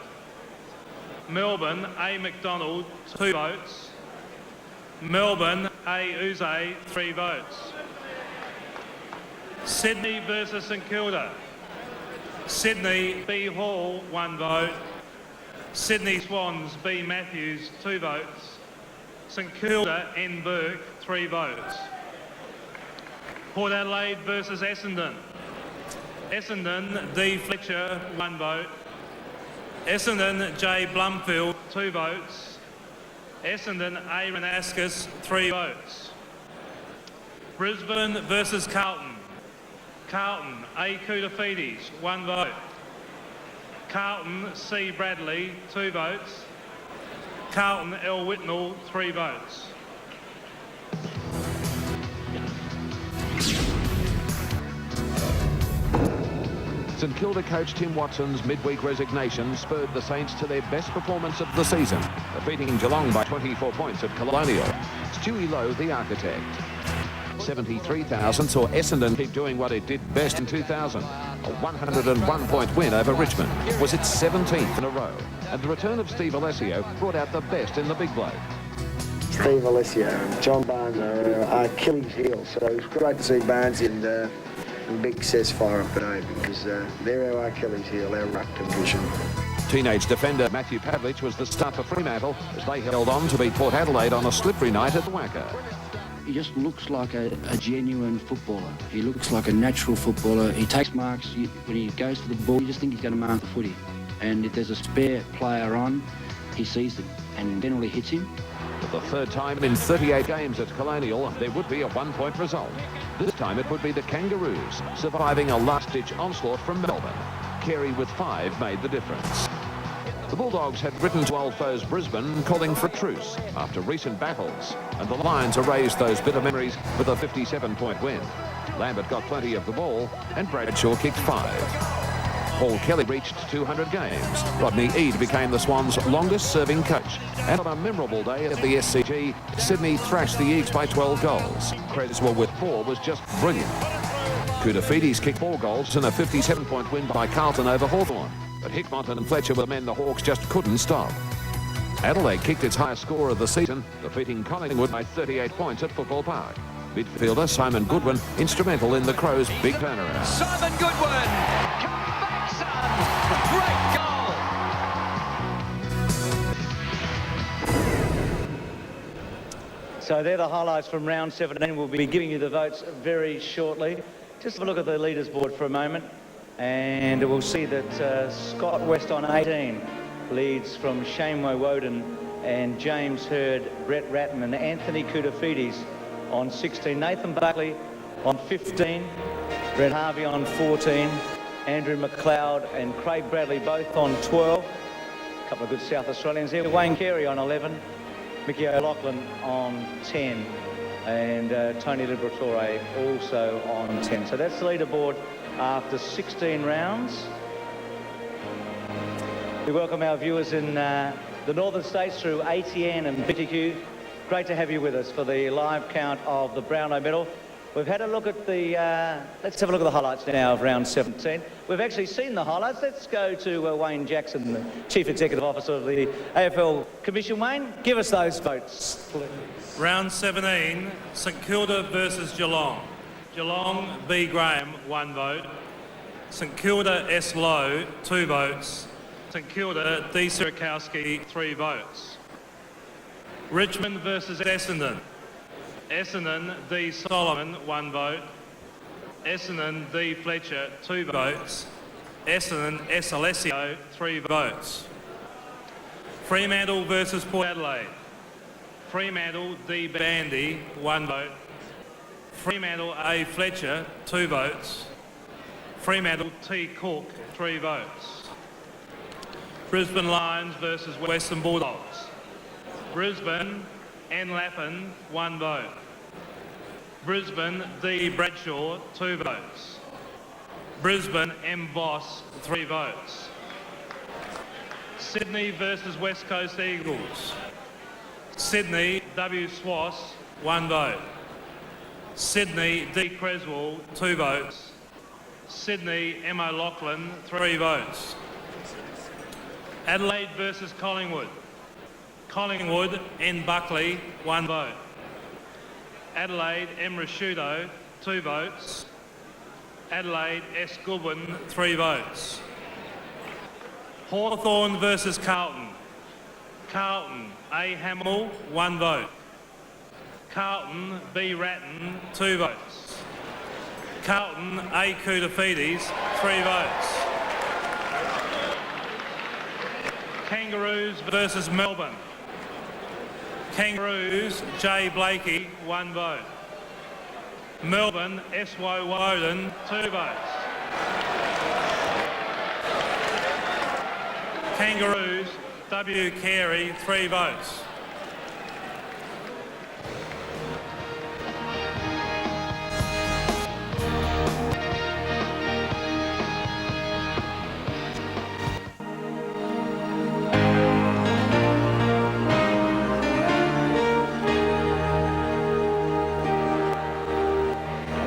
Melbourne, A. McDonald, 2 votes. Melbourne, A. Uze, 3 votes. Sydney versus St Kilda. Sydney, B. Hall, 1 vote. Sydney Swans, B. Matthews, 2 votes. St Kilda, N. Burke, 3 votes. Port Adelaide versus Essendon. Essendon, D. Fletcher, 1 vote. Essendon, J. Blumfield, 2 votes. Essendon, A. Renaskis, 3 votes. Brisbane versus Carlton. Carlton, A. Koutafidis, 1 vote. Carlton, C. Bradley, 2 votes. Carlton, L. Whitnall, 3 votes. St Kilda coach Tim Watson's midweek resignation spurred the Saints to their best performance of the season, defeating Geelong by 24 points at Colonial. Stewie Lowe, the architect. 73,000 saw Essendon keep doing what it did best in 2000. A 101-point win over Richmond was its 17th in a row, and the return of Steve Alessio brought out the best in the big bloke. Steve Alessio and John Barnes are Achilles' heel, so it's great to see Barnes and Big Cess fire up today, because they're our Achilles' heel, our ruck division. Teenage defender Matthew Pavlich was the star for Fremantle as they held on to beat Port Adelaide on a slippery night at the Wacker. He just looks like a genuine footballer. He looks like a natural footballer. He takes marks. When he goes for the ball, you just think he's going to mark the footy. And if there's a spare player on, he sees it and generally hits him. For the 3rd time in 38 games at Colonial, there would be a 1-point result. This time it would be the Kangaroos, surviving a last-ditch onslaught from Melbourne. Carey with 5 made the difference. The Bulldogs had written to old foes Brisbane, calling for a truce after recent battles, and the Lions erased those bitter memories with a 57-point win. Lambert got plenty of the ball, and Bradshaw kicked 5. Paul Kelly reached 200 games. Rodney Eade became the Swans' longest-serving coach. And on a memorable day at the SCG, Sydney thrashed the Eagles by 12 goals. Creswell with 4 was just brilliant. Koutafidis kicked 4 goals in a 57-point win by Carlton over Hawthorn. But Hickmott and Fletcher were the men the Hawks just couldn't stop. Adelaide kicked its highest score of the season, defeating Collingwood by 38 points at Football Park. Midfielder Simon Goodwin instrumental in the Crows' big turnaround. Simon Goodwin! Come back, son! Great goal! So they're the highlights from round 17. We'll be giving you the votes very shortly. Just have a look at the leaders board for a moment, and we'll see that Scott West on 18 leads from Shane Woewodin and James Hurd, Brett Ratton and Anthony Koutafidis on 16. Nathan Buckley on 15. Brett Harvey on 14. Andrew McLeod and Craig Bradley both on 12. A couple of good South Australians here. Wayne Carey on 11. Mickey O'Loughlin on 10. And Tony Liberatore also on 10. So that's the leaderboard after 16 rounds. We welcome our viewers in the northern states through ATN and BTQ. Great to have you with us for the live count of the Brownlow medal. We've had a look at the, let's have a look at the highlights now of round 17. We've actually seen the highlights. Let's go to Wayne Jackson, the Chief Executive Officer of the AFL Commission. Wayne, give us those votes, please. Round 17, St Kilda versus Geelong. Geelong B. Graham, 1 vote. St Kilda S. Lowe, 2 votes. St Kilda D. Sirakowski, 3 votes. Richmond versus Essendon. Essendon D. Solomon, 1 vote. Essendon D. Fletcher, 2 votes. Essendon S. Alessio, 3 votes. Fremantle versus Port Adelaide. Fremantle D. Bandy, 1 vote. Fremantle A. Fletcher, 2 votes. Fremantle T. Cook, 3 votes. Brisbane Lions versus Western Bulldogs. Brisbane N. Lappin, 1 vote. Brisbane D. Bradshaw, 2 votes. Brisbane M. Voss, 3 votes. Sydney versus West Coast Eagles. Sydney W. Swass, 1 vote. Sydney D. Creswell, 2 votes. Sydney M. O'Loughlin, 3 votes. Adelaide versus Collingwood. Collingwood N. Buckley, 1 vote. Adelaide M. Rashudo, 2 votes. Adelaide S. Goodwin, 3 votes. Hawthorn versus Carlton. Carlton A. Hamill, 1 vote. Carlton B. Ratton, 2 votes. Carlton A. Koutafidis, 3 votes. Kangaroos versus Melbourne. Kangaroos J. Blakey, 1 vote. Melbourne S. Woewodin, 2 votes. Kangaroos W. Carey, 3 votes.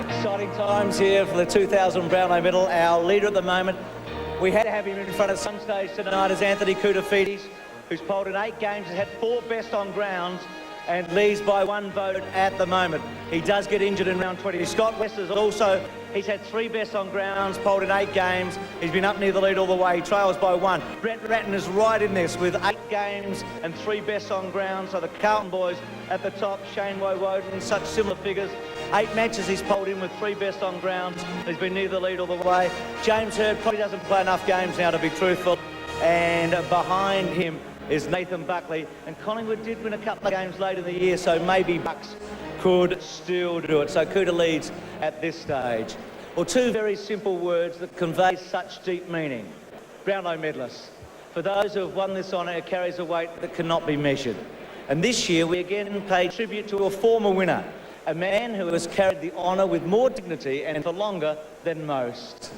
Exciting times here for the 2000 Brownlow medal. Our leader at the moment, we had to have him in front at some stage tonight, is Anthony Koutafidis, who's polled in 8 games, has had 4 best on grounds and leads by 1 vote at the moment. He does get injured in round 20. Scott West is also, he's had 3 best on grounds, polled in 8 games. He's been up near the lead all the way. He trails by 1. Brent Ratton is right in this with 8 games and 3 best on grounds. So the Carlton boys at the top, Shane Woewodin, such similar figures. 8 matches he's polled in with 3 best on grounds. He's been near the lead all the way. James Hird probably doesn't play enough games now to be truthful. And behind him is Nathan Buckley. And Collingwood did win a couple of games late in the year, so maybe Bucks could still do it. So Kuta leads at this stage. Well, 2 very simple words that convey such deep meaning. Brownlow medalists. For those who have won this honour, it carries a weight that cannot be measured. And this year we again pay tribute to a former winner, a man who has carried the honour with more dignity and for longer than most.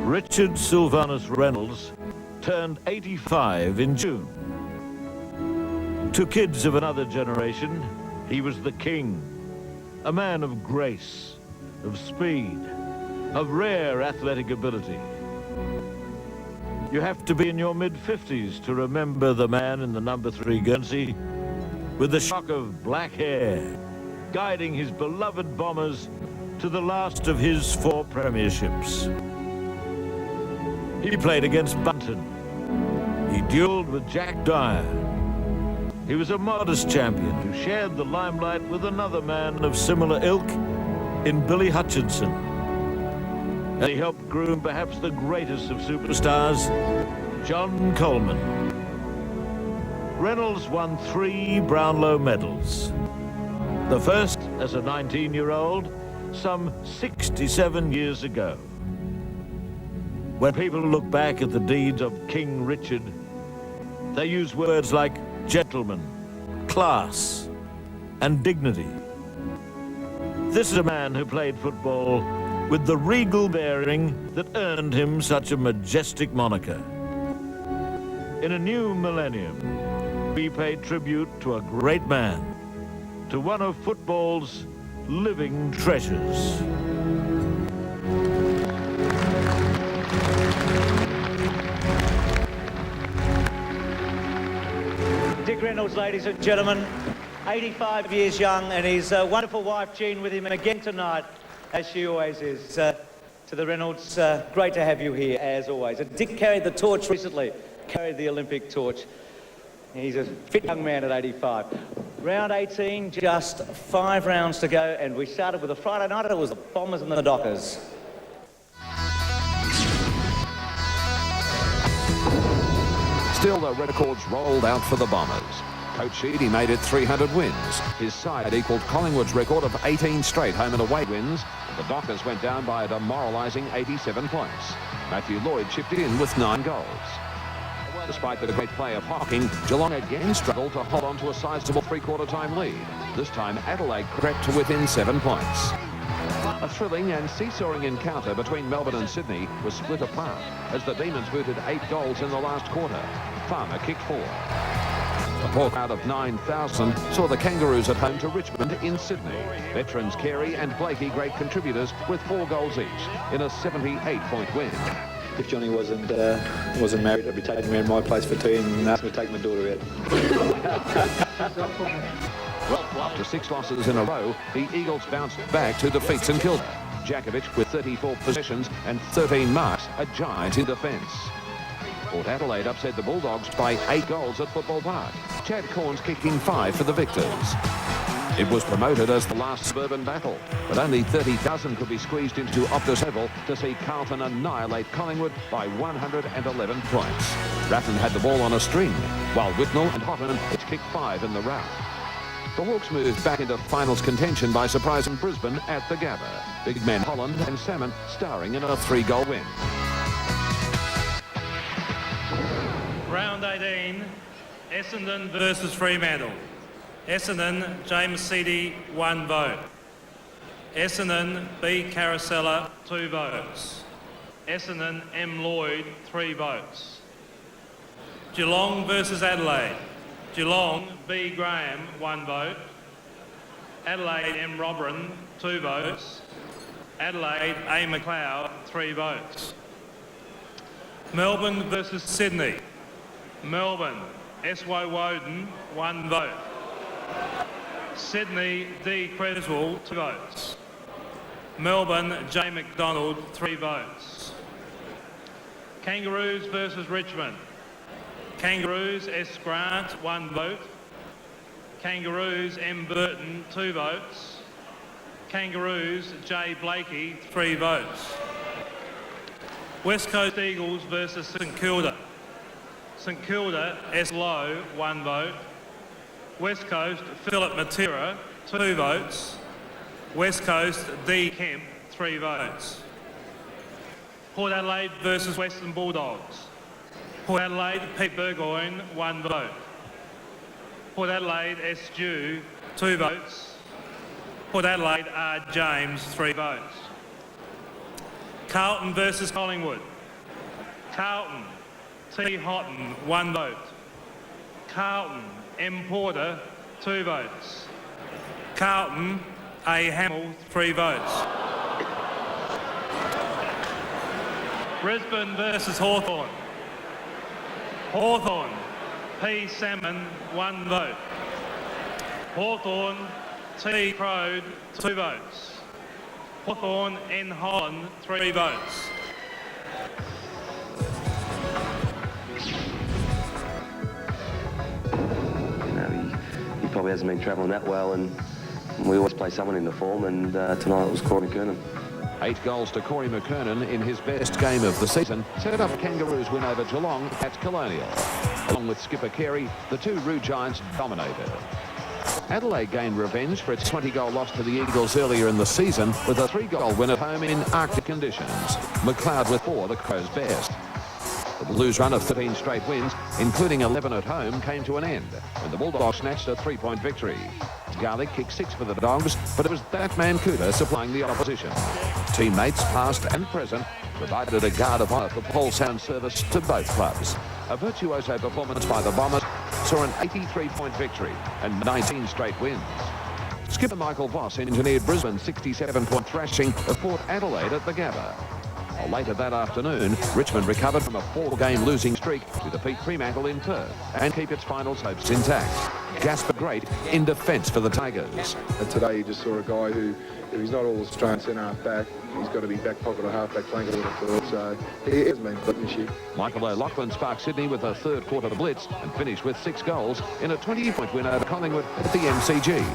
Richard Sylvanus Reynolds turned 85 in June. To kids of another generation, he was the king, a man of grace, of speed, of rare athletic ability. You have to be in your mid-50s to remember the man in the number 3 Guernsey with the shock of black hair, guiding his beloved Bombers to the last of his 4 premierships. He played against Bunton. He duelled with Jack Dyer. He was a modest champion who shared the limelight with another man of similar ilk in Billy Hutchinson. And he helped groom perhaps the greatest of superstars, John Coleman. Reynolds won 3 Brownlow medals. The first as a 19-year-old, some 67 years ago. When people look back at the deeds of King Richard, they use words like gentleman, class, and dignity. This is a man who played football with the regal bearing that earned him such a majestic moniker. In a new millennium, We pay tribute to a great man, to one of football's living treasures. Dick Reynolds, ladies and gentlemen, 85 years young, and his wonderful wife Jean with him again tonight, as she always is. To the Reynolds, great to have you here, as always. And Dick carried the torch recently, carried the Olympic torch. He's a fit young man at 85. Round 18, just 5 rounds to go, and we started with a Friday night. It was the Bombers and the Dockers. Still, the records rolled out for the Bombers. Coach Sheedy made it 300 wins. His side equalled Collingwood's record of 18 straight home and away wins. The Dockers went down by a demoralising 87 points. Matthew Lloyd chipped in with 9 goals. Despite the great play of Hocking, Geelong again struggled to hold on to a sizable three-quarter time lead. This time, Adelaide crept to within 7 points. A thrilling and seesawing encounter between Melbourne and Sydney was split apart as the Demons booted 8 goals in the last quarter. Farmer kicked 4. A poor crowd of 9,000 saw the Kangaroos at home to Richmond in Sydney. Veterans Carey and Blakey great contributors with 4 goals each in a 78-point win. If Johnny wasn't married, I'd be taking him around my place for tea and asking me to take my daughter out. After 6 losses in a row, the Eagles bounced back to defeat St Kilda. Djakovic with 34 possessions and 13 marks, a giant in defence. Port Adelaide upset the Bulldogs by 8 goals at Football Park. Chad Corns kicked in 5 for the victors. It was promoted as the last suburban battle, but only 30,000 could be squeezed into Optus Oval to see Carlton annihilate Collingwood by 111 points. Ratten had the ball on a string, while Whitnell and Houghton each kicked 5 in the rout. The Hawks moved back into finals contention by surprising Brisbane at the Gabba. Big men Holland and Salmon starring in a 3-goal win. Round 18, Essendon versus Fremantle. Essendon, James Seedy, 1 vote. Essendon, B. Caracella, 2 votes. Essendon, M. Lloyd, 3 votes. Geelong versus Adelaide. Geelong, B. Graham, 1 vote. Adelaide, M. Robran, 2 votes. Adelaide, A. McLeod, 3 votes. Melbourne versus Sydney. Melbourne, S. Woewodin, 1 vote. Sydney, D. Creswell, 2 votes. Melbourne, J. McDonald, 3 votes. Kangaroos versus Richmond. Kangaroos, S. Grant, 1 vote. Kangaroos, M. Burton, 2 votes. Kangaroos, J. Blakey, 3 votes. West Coast Eagles versus St Kilda. St Kilda, S. Lowe, 1 vote. West Coast, Philip Matera, 2 votes. West Coast, D. Kemp, 3 votes. Port Adelaide versus Western Bulldogs. Port Adelaide, Pete Burgoyne, 1 vote. Port Adelaide, S. Dew, 2 votes. Port Adelaide, R. James, 3 votes. Carlton versus Collingwood. Carlton, T. Houghton, 1 vote. Carlton, M. Porter, 2 votes. Carlton, A. Hamill, 3 votes. Brisbane versus Hawthorn. Hawthorn, P. Salmon, 1 vote. Hawthorn, T. Crode, 2 votes. Hawthorn, N. Holland, 3 votes. He probably hasn't been travelling that well, and we always play someone in the form, and tonight it was Corey McKernan. 8 goals to Corey McKernan in his best game of the season set up Kangaroos win over Geelong at Colonial. Along with skipper Carey, the 2 Roux Giants dominated. Adelaide gained revenge for its 20-goal loss to the Eagles earlier in the season with a 3-goal win at home in Arctic conditions. McLeod with 4, the Crows' best. The Blues' run of 13 straight wins, including 11 at home, came to an end when the Bulldogs snatched a 3-point victory. Garlic kicked 6 for the Dogs, but it was that man Cooter supplying the opposition. Teammates, past and present, provided a guard of honour for Paul Sound service to both clubs. A virtuoso performance by the Bombers saw saw an 83-point victory and 19 straight wins. Skipper Michael Voss engineered Brisbane's 67-point thrashing of Port Adelaide at the Gabba. Later that afternoon, Richmond recovered from a 4-game losing streak to defeat Fremantle in Perth and keep its finals hopes intact. Jasper Great in defence for the Tigers. And today you just saw a guy who, if he's not all Australian centre-half back, he's got to be back pocket or half-back flank a little bit. So he hasn't been put this year. Michael O'Loughlin sparked Sydney with a third quarter blitz and finished with 6 goals in a 20-point win over Collingwood at the MCG.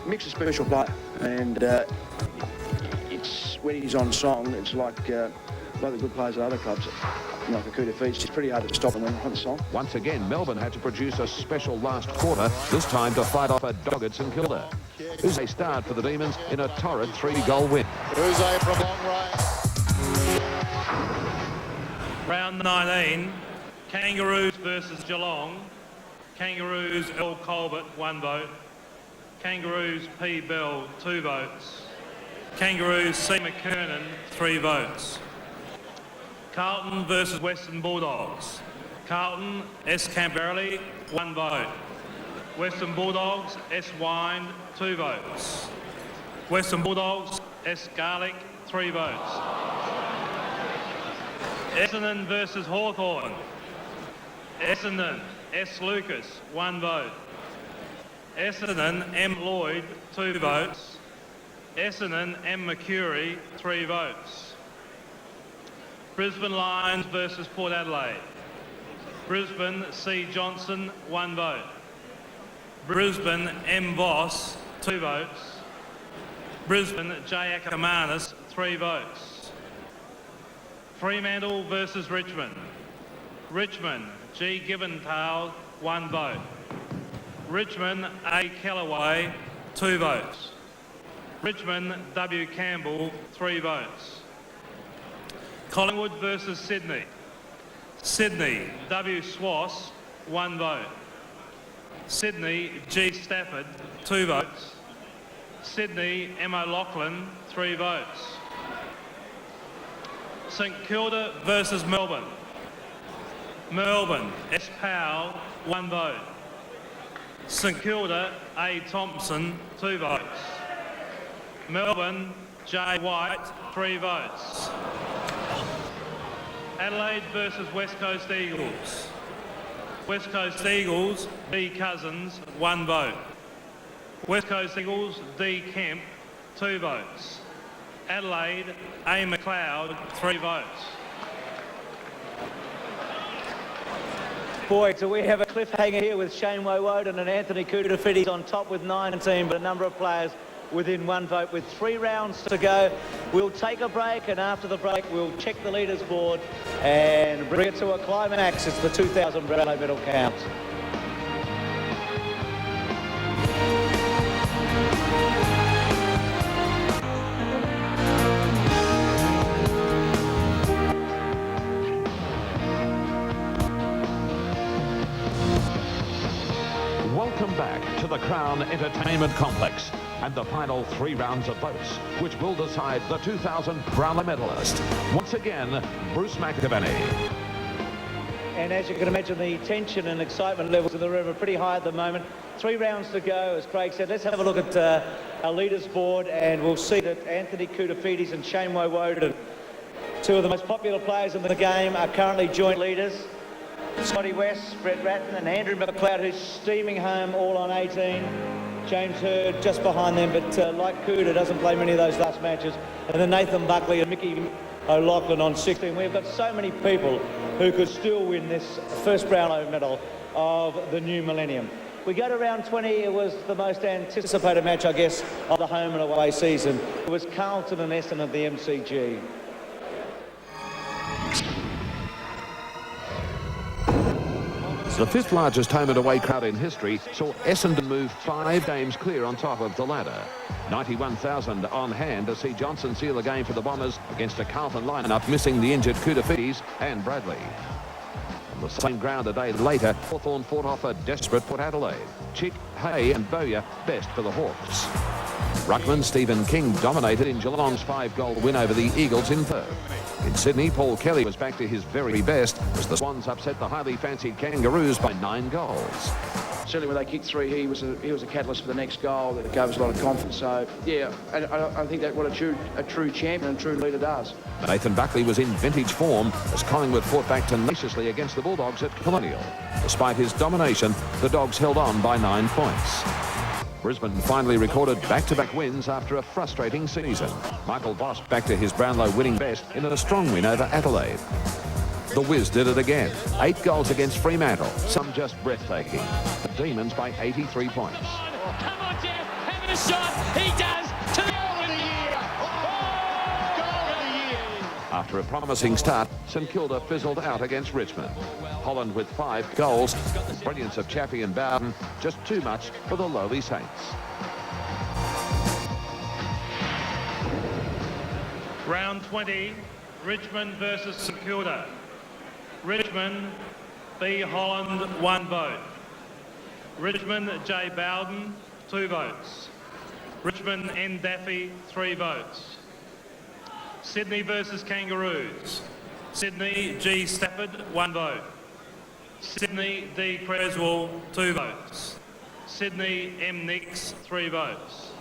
Mick's a special player, and it's when he's on song, it's like the good players at other clubs. Like Akuta Feeds, it's pretty hard to stop him on the song. Once again, Melbourne had to produce a special last quarter, this time to fight off a dogged St Kilda. Uze starred for the Demons in a torrid 3-goal win. Uze from long range. Round 19, Kangaroos versus Geelong. Kangaroos L. Colbert, 1 vote. Kangaroos P. Bell, 2 votes. Kangaroos C. McKernan, 3 votes. Carlton versus Western Bulldogs. Carlton S. Camberley, 1 vote. Western Bulldogs S. Wind, 2 votes. Western Bulldogs S. Garlick, 3 votes. Essendon versus Hawthorn. Essendon S. Lucas, 1 vote. Essendon M. Lloyd, 2 votes. Essendon M. McCurry, 3 votes. Brisbane Lions versus Port Adelaide. Brisbane C. Johnson, 1 vote. Brisbane M. Voss, 2 votes. Brisbane J. Ackermanis, 3 votes. Fremantle versus Richmond. Richmond G. Gibbentail, 1 vote. Richmond A. Kellaway, 2 votes. Richmond W. Campbell, 3 votes. Collingwood versus Sydney. Sydney W. Swass, 1 vote. Sydney G. Stafford, 2 votes. Sydney M. O'Loughlin, 3 votes. St Kilda versus Melbourne. Melbourne S. Powell, 1 vote. St Kilda A. Thompson, 2 votes. Melbourne J. White, 3 votes. Adelaide versus West Coast Eagles. West Coast Eagles B. Cousins, 1 vote. West Coast Eagles D. Kemp, 2 votes. Adelaide A. McLeod, 3 votes. Boy, so we have a cliffhanger here with Shane Woewodin and Anthony Koutafidis on top with 19, but a number of players within 1 vote with 3 rounds to go. We'll take a break, and after the break we'll check the leaders board and bring it to a climax. It's the 2000 Brownlow medal count. Welcome back to the Crown Entertainment Complex and the final 3 rounds of votes, which will decide the 2000 Brownlow medalist. Once again, Bruce McAvaney. And as you can imagine, the tension and excitement levels in the room are pretty high at the moment. 3 rounds to go, as Craig said. Let's have a look at our leaders board, and we'll see that Anthony Koutafidis and Shane Woewodin, 2 of the most popular players in the game, are currently joint leaders. Scotty West, Brett Ratton and Andrew McLeod, who's steaming home all on 18. James Hird just behind them, but like Cooter, doesn't play many of those last matches. And then Nathan Buckley and Mickey O'Loughlin on 16. We've got so many people who could still win this first Brownlow medal of the new millennium. We go to round 20. It was the most anticipated match, I guess, of the home and away season. It was Carlton and Essendon at the MCG. The 5th largest home and away crowd in history saw Essendon move 5 games clear on top of the ladder. 91,000 on hand to see Johnson seal the game for the Bombers against a Carlton lineup missing the injured Koutafidis and Bradley. On the same ground a day later, Hawthorn fought off a desperate Port Adelaide. Chick, Hay and Bowyer best for the Hawks. Ruckman Stephen King dominated in Geelong's 5-goal win over the Eagles in Perth. In Sydney, Paul Kelly was back to his very best as the Swans upset the highly fancied Kangaroos by 9 goals. certainly when they kicked 3, he was a catalyst for the next goal that gave us a lot of confidence. So yeah, and I think that's what a true champion and true leader does. Nathan Buckley was in vintage form as Collingwood fought back tenaciously against the Bulldogs at Colonial. Despite his domination, the Dogs held on by 9 points. Brisbane finally recorded back-to-back wins after a frustrating season. Michael Voss back to his Brownlow winning best in a strong win over Adelaide. The Wiz did it again. 8 goals against Fremantle, some just breathtaking. The Demons by 83 points. Oh, come on, Jeff, have a shot. He does. To the goal of the year. Goal of the year. After a promising start, St Kilda fizzled out against Richmond. Holland with 5 goals. The brilliance of Chaffey and Bowden, just too much for the lowly Saints. Round 20, Richmond versus St Kilda. Richmond, B. Holland, 1 vote. Richmond, J. Bowden, 2 votes. Richmond, N. Daffy, 3 votes. Sydney versus Kangaroos. Sydney, G. Stafford, 1 vote. Sydney, D. Creswell, 2 votes. Sydney, M. Nix, 3 votes.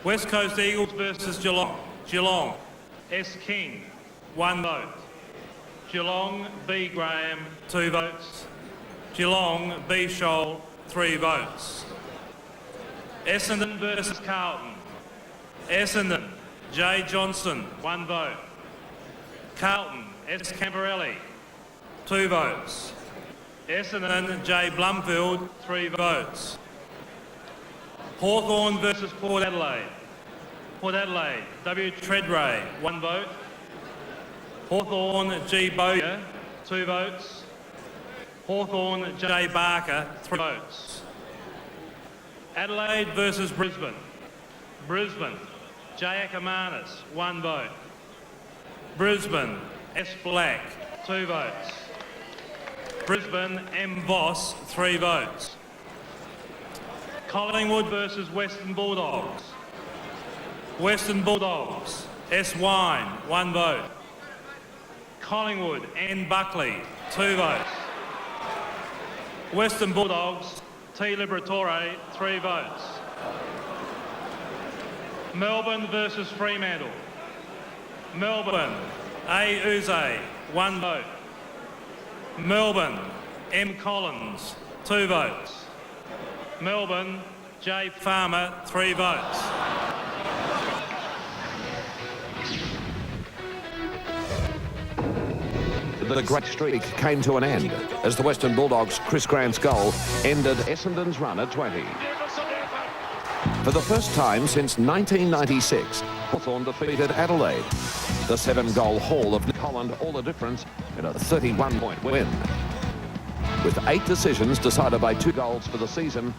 West Coast Eagles versus Geelong. Geelong, S. King, 1 vote. Geelong, B. Graham, 2 votes. Geelong, B. Scholl, 3 votes. Essendon versus Carlton. Essendon, J. Johnson, 1 vote. Carlton, S. Camperelli, 2 votes. Essendon, J. Blumfield, 3 votes. Hawthorn versus Port Adelaide. Port Adelaide, W. Treadray, 1 vote. Hawthorn, G. Bowyer, 2 votes. Hawthorn, J. Barker, 3 votes. Adelaide versus Brisbane. Brisbane, J. Ackermanis, 1 vote. Brisbane, S. Black, 2 votes. Brisbane, M. Voss, 3 votes. Collingwood versus Western Bulldogs. Western Bulldogs, S. Wine, 1 vote. Collingwood, N. Buckley, 2 votes. Western Bulldogs, T. Liberatore, 3 votes. Melbourne versus Fremantle. Melbourne, A. Uze, 1 vote. Melbourne, M. Collins, 2 votes. Melbourne, J. Farmer, 3 votes. The great streak came to an end as the Western Bulldogs' Chris Grant's goal ended Essendon's run at 20. For the first time since 1996, Hawthorn defeated Adelaide. The 7-goal haul of Nick Holland all the difference in a 31-point win. With 8 decisions decided by 2 goals for the season,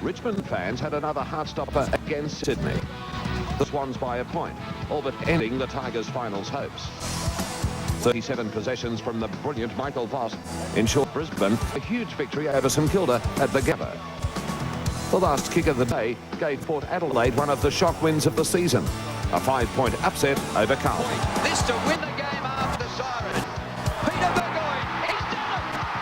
Richmond fans had another heartstopper against Sydney. The Swans by a point, all but ending the Tigers' finals hopes. 37 possessions from the brilliant Michael Voss ensured Brisbane a huge victory over St Kilda at the Gabba. The last kick of the day gave Port Adelaide one of the shock wins of the season, a 5-point upset over Carlton. This to win the game after the siren. Peter Burgoyne, he's done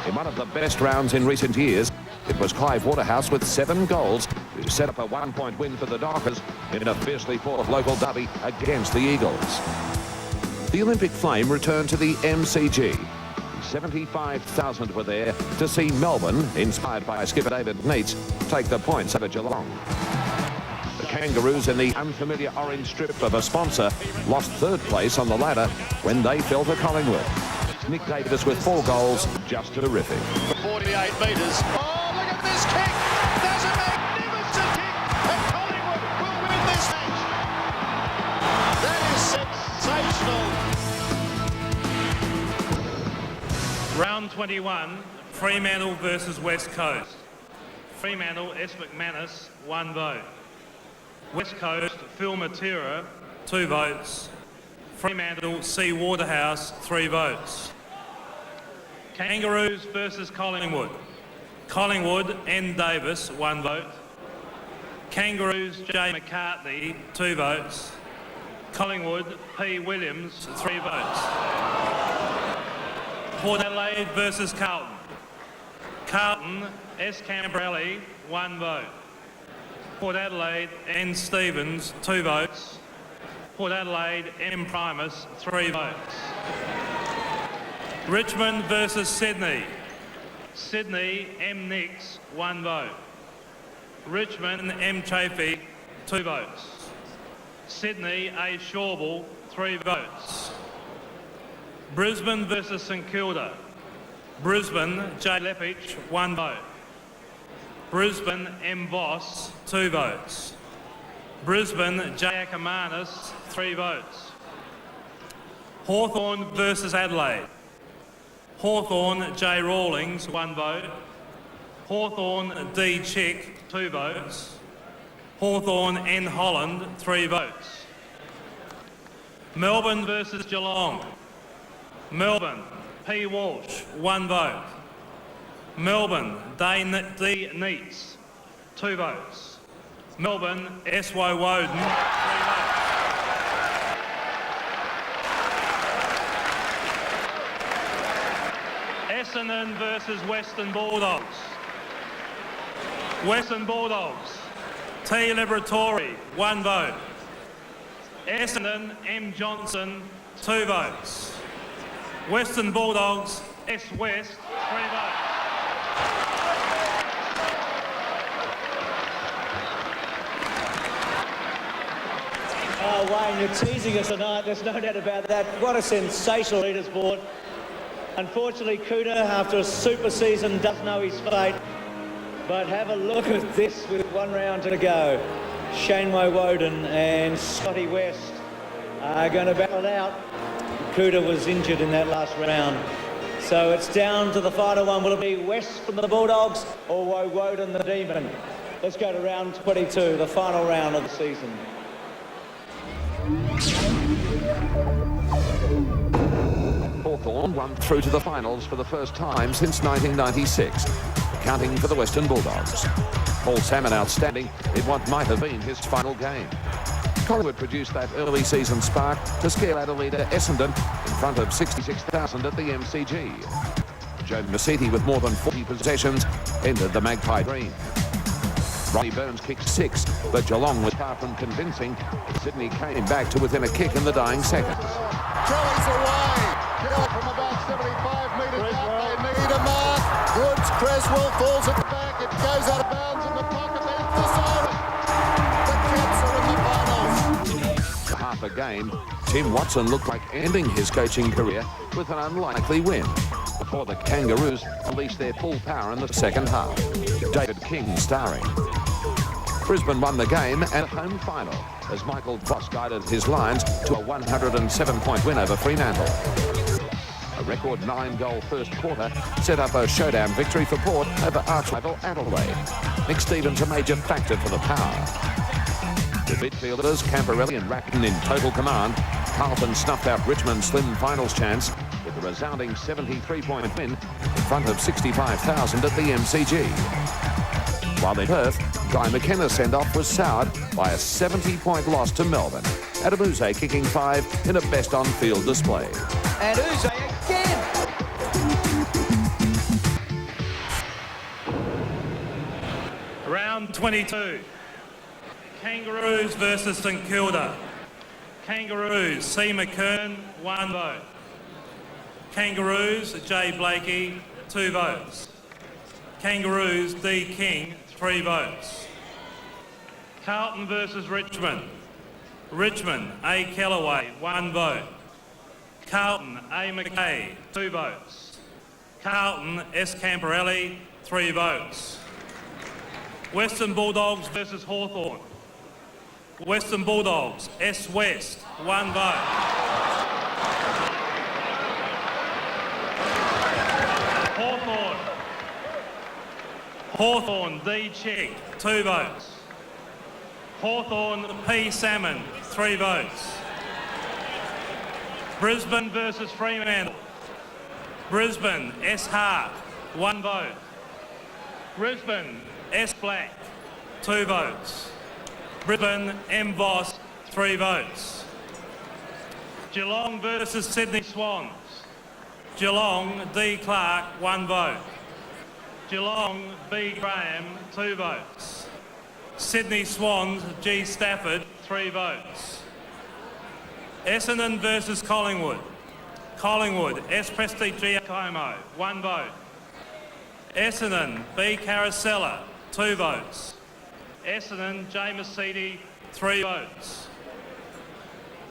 In one of the best rounds in recent years, it was Clive Waterhouse with 7 goals who set up a 1-point win for the Dockers in a fiercely fought local derby against the Eagles. The Olympic flame returned to the MCG. 75,000 were there to see Melbourne, inspired by skipper David Neitz, take the points over Geelong. The Kangaroos, in the unfamiliar orange strip of a sponsor, lost 3rd place on the ladder when they fell to Collingwood. Nick Davis with 4 goals, just terrific. 48 metres. Oh, look at this kick! There's a magnificent kick, and Collingwood will win this match. That is sensational. Round 21, Fremantle versus West Coast. Fremantle, S. McManus, 1 vote. West Coast, Phil Matera, 2 votes. Fremantle, C. Waterhouse, 3 votes. Kangaroos versus Collingwood. Collingwood, N. Davis, 1 vote. Kangaroos, J. McCartney, 2 votes. Collingwood, P. Williams, 3 votes. Adelaide versus Carlton. Carlton, S. Camperelli, 1 vote. Port Adelaide, N. Stevens, 2 votes. Port Adelaide, M. Primus, 3 votes. Richmond versus Sydney. Sydney, M. Nix, 1 vote. Richmond, M. Chafee, 2 votes. Sydney, A. Shawble, 3 votes. Brisbane versus St Kilda. Brisbane, J. Lepich, 1 vote. Brisbane, M. Voss, 2 votes. Brisbane, J. Akamanis, 3 votes. Hawthorn versus Adelaide. Hawthorn, J. Rawlings, 1 vote. Hawthorn, D. Chick, 2 votes. Hawthorn, N. Holland, 3 votes. Melbourne versus Geelong. Melbourne, P. Walsh, 1 vote. Melbourne, D. Neitz, 2 votes. Melbourne, S. Woewodin, 3 votes. Essendon versus Western Bulldogs. Western Bulldogs, T. Liberatore, 1 vote. Essendon, M. Johnson, 2 votes. Western Bulldogs, S. West, 3 votes. Oh, Wayne, you're teasing us tonight. There's no doubt about that. What a sensational leaders board. Unfortunately, Cooter, after a super season, does know his fate. But have a look at this with 1 round to go. Shane Woewodin and Scotty West are going to battle it out. Cooter was injured in that last round. So it's down to the final one. Will it be West from the Bulldogs or Woewodin the Demon? Let's go to round 22, the final round of the season. Hawthorn won through to the finals for the first time since 1996, counting for the Western Bulldogs. Paul Salmon outstanding in what might have been his final game. Collingwood produced that early season spark to scare Adelaide Essendon in front of 66,000 at the MCG. Joe Masiti, with more than 40 possessions, ended the Magpie dream. Ronnie Burns kicked 6, but Geelong was far from convincing. Sydney came back to within a kick in the dying seconds. Kelly's away. Kelly from about 75 metres out. They need a mark. Woods, Creswell falls at the back. It goes out of bounds in the pocket. It's decided. The Cats are in the finals. For half a game, Tim Watson looked like ending his coaching career with an unlikely win before the Kangaroos unleashed their full power in the second half. David King starring. Brisbane won the game and home final as Michael Voss guided his Lions to a 107-point win over Fremantle. A record 9-goal first quarter set up a showdown victory for Port over arch-rival Adelaide. Nick Stevens a major factor for the power. The midfielders, Camperelli and Ratton in total command. Carlton snuffed out Richmond's slim finals chance with a resounding 73-point win in front of 65,000 at the MCG. While in Perth, Guy McKenna's send-off was soured by a 70-point loss to Melbourne. Adamuse kicking 5 in a best-on-field display. And Uze again! Round 22. Kangaroos versus St Kilda. Kangaroos, C. McKern, 1 vote. Kangaroos, J. Blakey, 2 votes. Kangaroos, D. King, 3 votes. Carlton versus Richmond. Richmond, A. Kellaway, 1 vote. Carlton, A. McKay, 2 votes. Carlton, S. Camperelli, 3 votes. Western Bulldogs versus Hawthorn. Western Bulldogs, S. West, 1 vote. Hawthorn, D. Chick, 2 votes. Hawthorn, P. Salmon, 3 votes. Brisbane versus Fremantle. Brisbane, S. Hart, 1 vote. Brisbane, S. Black, 2 votes. Brisbane, M. Voss, 3 votes. Geelong versus Sydney Swans. Geelong D. Clark, 1 vote. Geelong B. Graham, 2 votes. Sydney Swans G. Stafford, 3 votes. Essendon versus Collingwood. Collingwood S. Prestigiacomo, 1 vote. Essendon B. Caracella, 2 votes. Essendon J. Mercedes, 3 votes.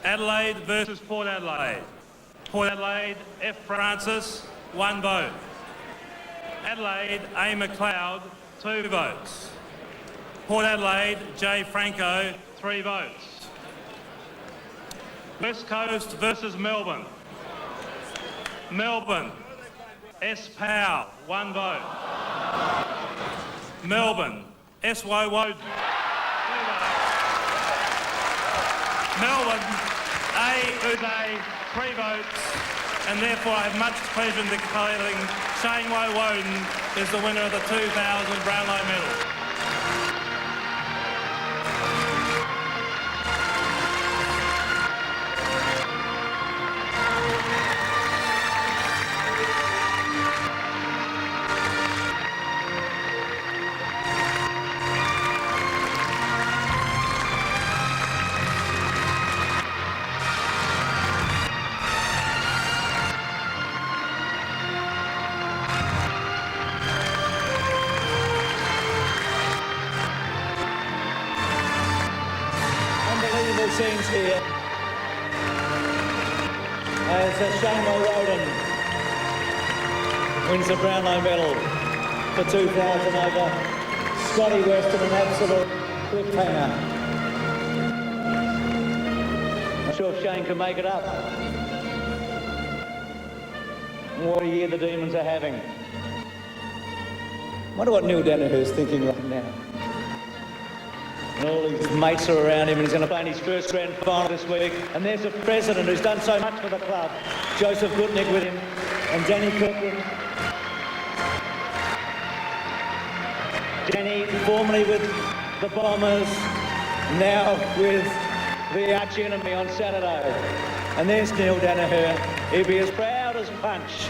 Adelaide versus Port Adelaide. Port Adelaide F. Francis, 1 vote. Adelaide A. McLeod, 2 votes. Port Adelaide J. Franco, 3 votes. West Coast versus Melbourne. Melbourne S. Powell, 1 vote. Melbourne S. Woewodin, 2 votes. Melbourne A. Uday, 3 votes, and therefore I have much pleasure in declaring Shane Woewodin is the winner of the 2000 Brownlow medal. Scenes here as Shane Woewodin wins the Brownlow medal for 2000 over Scotty Weston, an absolute cliffhanger. Not sure if Shane can make it up. What a year the Demons are having. Wonder what Neil Danaher's thinking right now. And all his mates are around him, and he's going to play in his first grand final this week. And there's the president who's done so much for the club, Joseph Gutnick, with him, and Danny Corcoran. Danny, formerly with the Bombers, now with the arch enemy on Saturday. And there's Neil Danaher. He'll be as proud as Punch.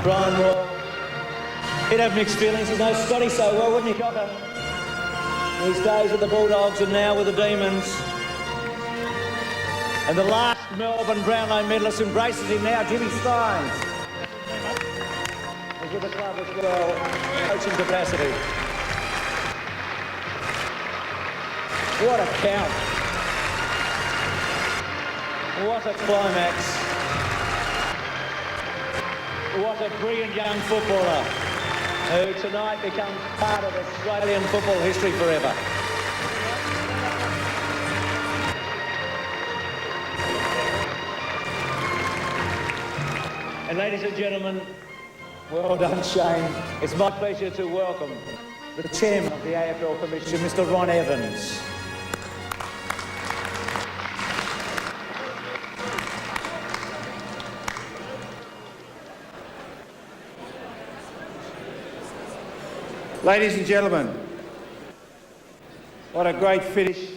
Brian Roy. He'd have mixed feelings. He knows Scotty so well, wouldn't he, Cocker? His days with the Bulldogs and now with the Demons. And the last Melbourne Brownlow medalist embraces him now, Jimmy Steins. He's with the club as well, coaching capacity. What a count. What a climax. What a brilliant young footballer who tonight becomes part of Australian football history forever. And ladies and gentlemen, well done, Shane. It's my pleasure to welcome the chairman of the AFL Commission, Mr. Ron Evans. Ladies and gentlemen, what a great finish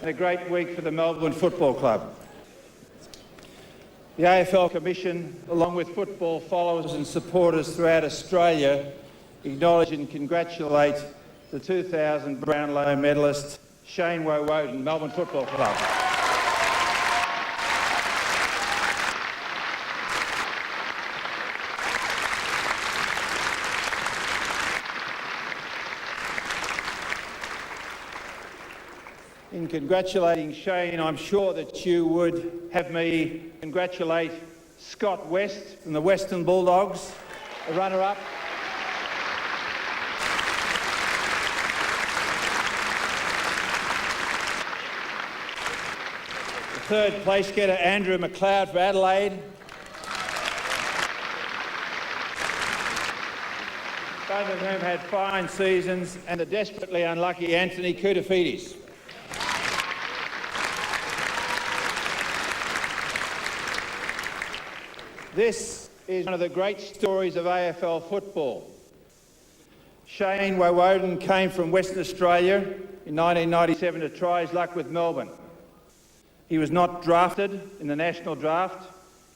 and a great week for the Melbourne Football Club. The AFL Commission, along with football followers and supporters throughout Australia, acknowledge and congratulate the 2000 Brownlow medalist Shane Woewodin, Melbourne Football Club. In congratulating Shane, I'm sure that you would have me congratulate Scott West from the Western Bulldogs, the runner-up. The third place getter, Andrew McLeod for Adelaide. Both of whom had fine seasons, and the desperately unlucky Anthony Koutafidis. This is one of the great stories of AFL football. Shane Woewodin came from Western Australia in 1997 to try his luck with Melbourne. He was not drafted in the national draft.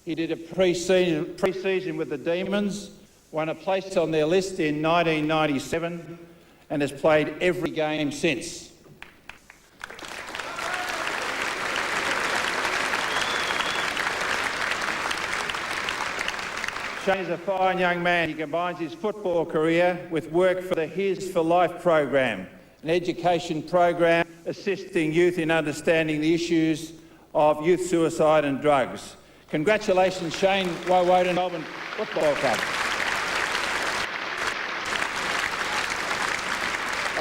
He did a pre-season with the Demons, won a place on their list in 1997 and has played every game since. Shane is a fine young man. He combines his football career with work for the His for Life program, an education program assisting youth in understanding the issues of youth suicide and drugs. Congratulations, Shane Woewodin, Melbourne Football Club.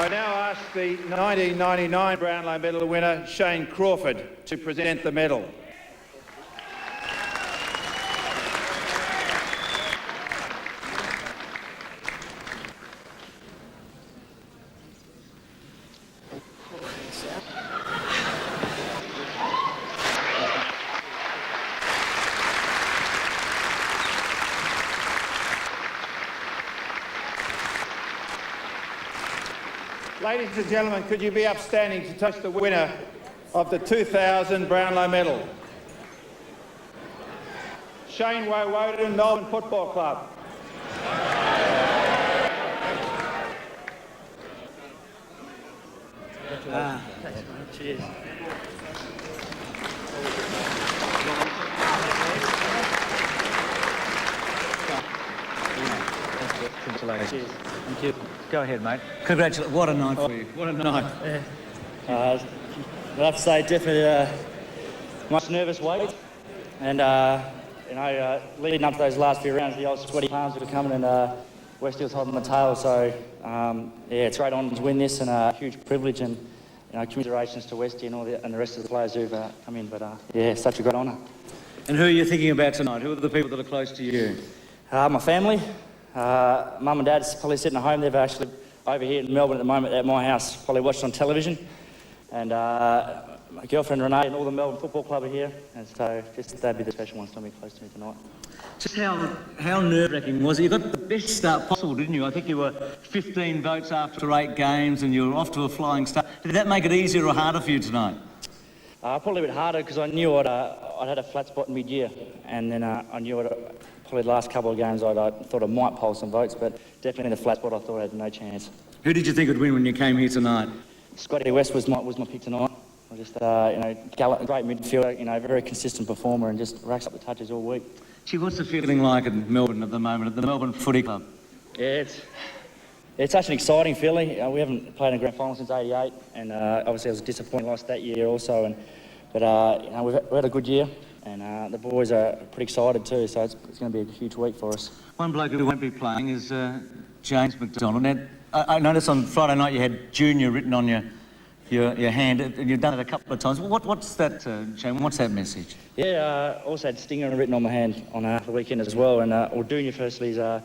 I now ask the 1999 Brownlow medal winner, Shane Crawford, to present the medal. Ladies and gentlemen, could you be upstanding to toast the winner of the 2000 Brownlow medal? Shane Woewodin, Melbourne Football Club. Cheers. Congratulations. Thank you. Go ahead, mate. Congratulations. What a night for you. What a night. I'd have to say definitely much nervous wait. And, leading up to those last few rounds, the old sweaty palms were coming and West Hills holding the tail. So, it's a great honour to win this and a huge privilege and, commiserations to Westy and the rest of the players who've come in. But, such a great honour. And who are you thinking about tonight? Who are the people that are close to you? My family. Mum and Dad's probably sitting at home. They're actually over here in Melbourne at the moment at my house, probably watched on television. And my girlfriend Renee and all the Melbourne Football Club are here. And so they'd be the special ones to be close to me tonight. Just how nerve-wracking was it? You got the best start possible, didn't you? I think you were 15 votes after 8 games and you were off to a flying start. Did that make it easier or harder for you tonight? Probably a bit harder because I knew I'd had a flat spot in mid-year. And then I knew probably the last couple of games I thought I might poll some votes, but definitely in the flat spot I thought I had no chance. Who did you think would win when you came here tonight? Scotty West was my pick tonight. I just, gallant, great midfielder, very consistent performer and just racks up the touches all week. Gee, what's the feeling like in Melbourne at the moment, at the Melbourne Footy Club? Yeah, it's such an exciting feeling. We haven't played in a grand final since '88, and obviously it was a disappointing loss that year also. But we've had a good year. And the boys are pretty excited too, so it's going to be a huge week for us. One bloke who won't be playing is James McDonald. Now, I noticed on Friday night you had Junior written on your hand, and you've done it a couple of times. What's that, James? What's that message? Yeah, also had Stinger written on my hand on the weekend as well. And Junior firstly has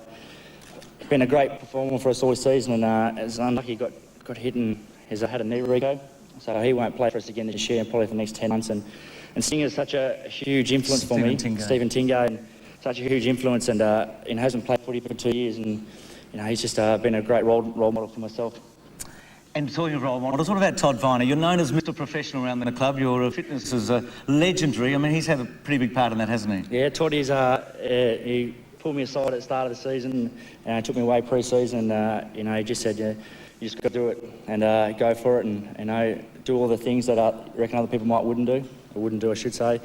been a great performer for us all season, and is unlucky he got hit and has had a knee reco, so he won't play for us again this year and probably for the next 10 months. And Stinger's such a huge influence for me, Stephen Tingay, and such a huge influence, and hasn't played footy for 2 years, and he's just been a great role model for myself. And talking of role models, what about Todd Viner? You're known as Mr. Professional around the club. Your fitness is legendary. I mean, he's had a pretty big part in that, hasn't he? Yeah, Toddy's he pulled me aside at the start of the season and took me away pre-season. He just said, you just got to do it and go for it, and do all the things that I reckon other people wouldn't do, I should say.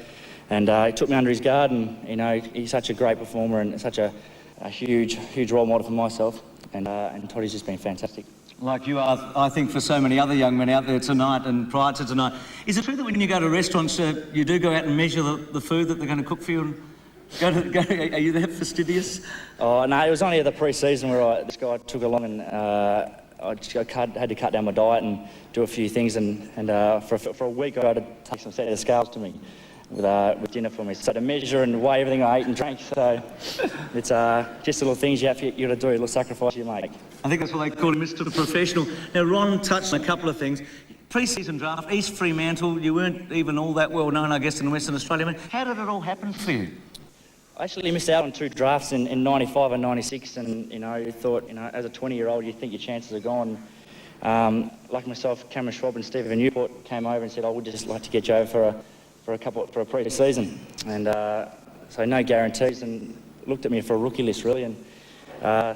And he took me under his guard, and he's such a great performer and such a huge role model for myself. And Toddy's just been fantastic. Like you are, I think, for so many other young men out there tonight and prior to tonight. Is it true that when you go to restaurants, you do go out and measure the food that they're going to cook for you? And are you that fastidious? Oh no, it was only at the pre-season where this guy took along and I had to cut down my diet and do a few things, and for a week I had to take some set of scales to me with dinner for me, so to measure and weigh everything I ate and drank. So it's just little things you got to do, little sacrifice you make. I think that's what they call him, Mr. Professional. Now, Ron touched on a couple of things. Pre-season draft, East Fremantle, you weren't even all that well known, I guess, in Western Australia. I mean, how did it all happen for you? I actually missed out on 2 drafts in 95 and 96, and, you know, you thought, you know, as a 20-year-old, you think your chances are gone. Like myself, Cameron Schwab and Stephen Newport came over and said, I would just like to get you over for a pre-season. And so no guarantees, and looked at me for a rookie list, really, and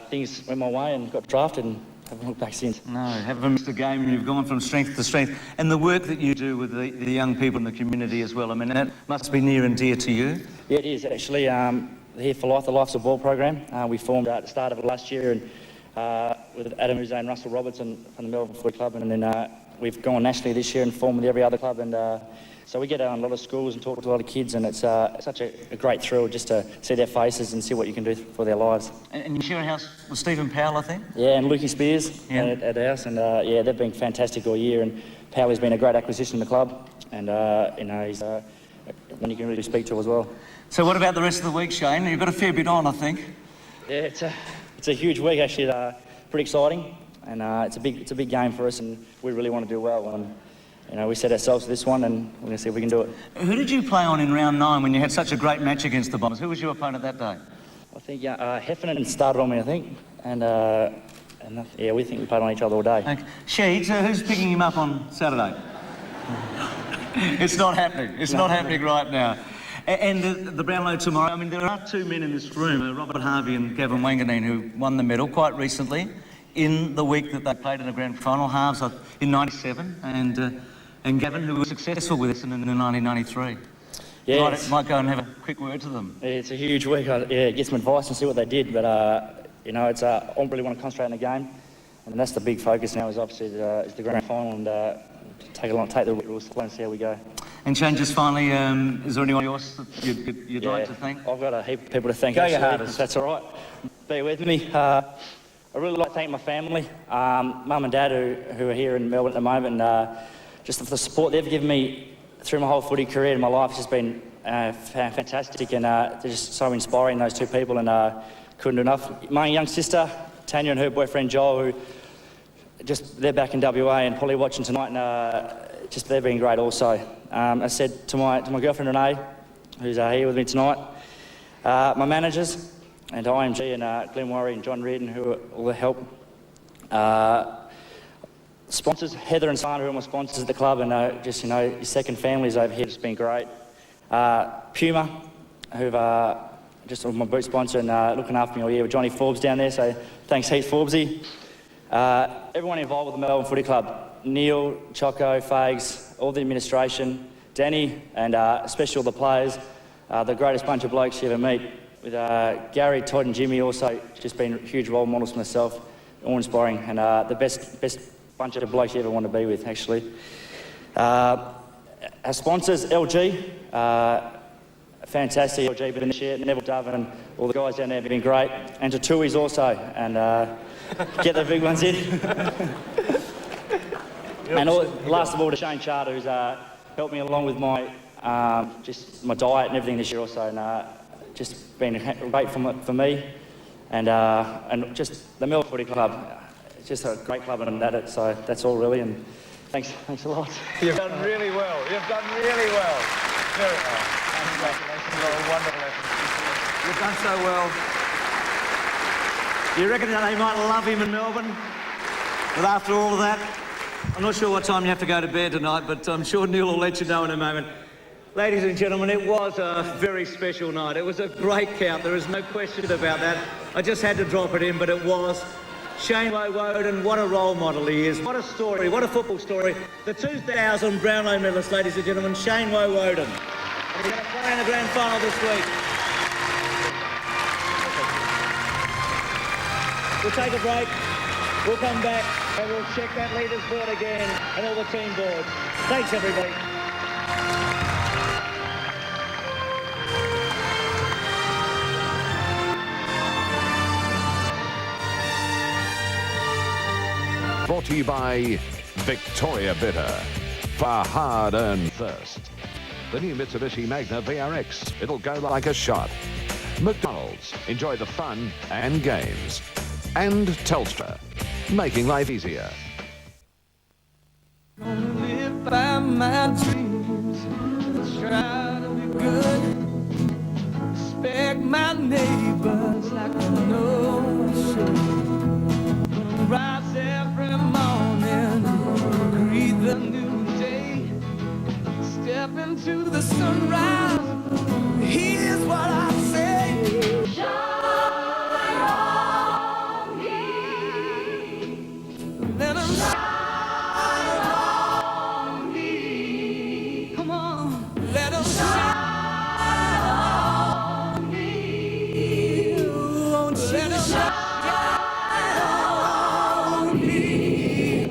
things went my way and got drafted and haven't looked back since. No, haven't missed a game, and you've gone from strength to strength. And the work that you do with the young people in the community as well, I mean, that must be near and dear to you. Yeah, it is, actually. Here for Life, the Life's a Ball program. We formed at the start of it last year, and with Adam Uze and Russell Robertson from the Melbourne Footy Club, and then we've gone nationally this year and formed with every other club, and so we get out on a lot of schools and talk to a lot of kids, and it's such a great thrill just to see their faces and see what you can do for their lives. And you share a house with Stephen Powell, I think? Yeah, and Lukey Spears at our house, and yeah, they've been fantastic all year, and Powell's been a great acquisition in the club, and you know, he's one you can really speak to as well. So what about the rest of the week, Shane? You've got a fair bit on, I think. Yeah, it's a huge week, actually. Pretty exciting, and it's a big game for us, and we really want to do well. And you know, we set ourselves this one, and we're going to see if we can do it. Who did you play on in round 9 when you had such a great match against the Bombers? Who was your opponent that day? I think Heffernan started on me, I think, and yeah, we think we played on each other all day. Okay. Sheeds, who's picking him up on Saturday? It's not happening. It's not happening right now. And the Brownlow tomorrow, I mean, there are 2 men in this room, Robert Harvey and Gavin Wanganeen, who won the medal quite recently in the week that they played in the grand final, halves in 97, and Gavin, who was successful with us in 1993. Yeah, might go and have a quick word to them. It's a huge week. Yeah, get some advice and see what they did, but you know, it's I really want to concentrate on the game, and that's the big focus now. Is obviously is the grand final, and take the rules to play and see how we go. And Shane, just finally, is there anyone else that you'd like to thank? I've got a heap of people to thank. Go your actually, hardest. if that's all right. Bear with me. I really like to thank my family, Mum and Dad, who are here in Melbourne at the moment, and just for the support they've given me through my whole footy career and my life has just been fantastic, and they're just so inspiring, those 2 people, and couldn't do enough. My young sister, Tanya, and her boyfriend, Joel, who they're back in WA and probably watching tonight, and they've been great also. I said to my girlfriend, Renee, who's here with me tonight, my managers, and IMG and Glenn Worry and John Reardon, who are all the help. Sponsors, Heather and Sana, who are my sponsors at the club, and just, you know, your second families over here, it's been great. Puma, who've just my boot sponsor and looking after me all year, with Johnny Forbes down there, so thanks heaps, Forbesy. Everyone involved with the Melbourne Footy Club, Neil, Choco, Fags, all the administration, Danny, and especially all the players, the greatest bunch of blokes you ever meet, with Gary, Todd and Jimmy also just been huge role models for myself, all inspiring, and the best bunch of blokes you ever want to be with, actually. Our sponsors, LG, fantastic, LG, but in the share, Neville Dove and all the guys down there have been great, and to Tui's also, and get the big ones in. And last of all, to Shane Charter, who's helped me along with my just my diet and everything this year also, and just been great for me, and just the Melbourne Footy Club. It's just a great club, and so that's all really. And thanks a lot. You've done really well. You've done really well. Very well. Congratulations. Oh, wonderful effort. You've done so well. You reckon that they might love him in Melbourne? But after all of that, I'm not sure what time you have to go to bed tonight, but I'm sure Neil will let you know in a moment. Ladies and gentlemen, it was a very special night. It was a great count. There is no question about that. I just had to drop it in, but it was. Shane Woewodin, what a role model he is. What a story, what a football story. The 2000 Brownlow medalist, ladies and gentlemen, Shane Woewodin. And he's going to play in the grand final this week. We'll take a break. We'll come back and we'll check that leaders board again and all the team boards. Thanks, everybody. Brought to you by Victoria Bitter, for hard-earned thirst. The new Mitsubishi Magna VRX, it'll go like a shot. McDonald's, enjoy the fun and games. And Telstra, making life easier. Gonna live by my dreams, try to be good, respect my neighbors like I know I should. Gonna rise every morning, greet the new day, step into the sunrise. Here's what I say. Shine on me. Let 'em shine on me. Come on, let 'em shine on me. Won't you let 'em shine on me.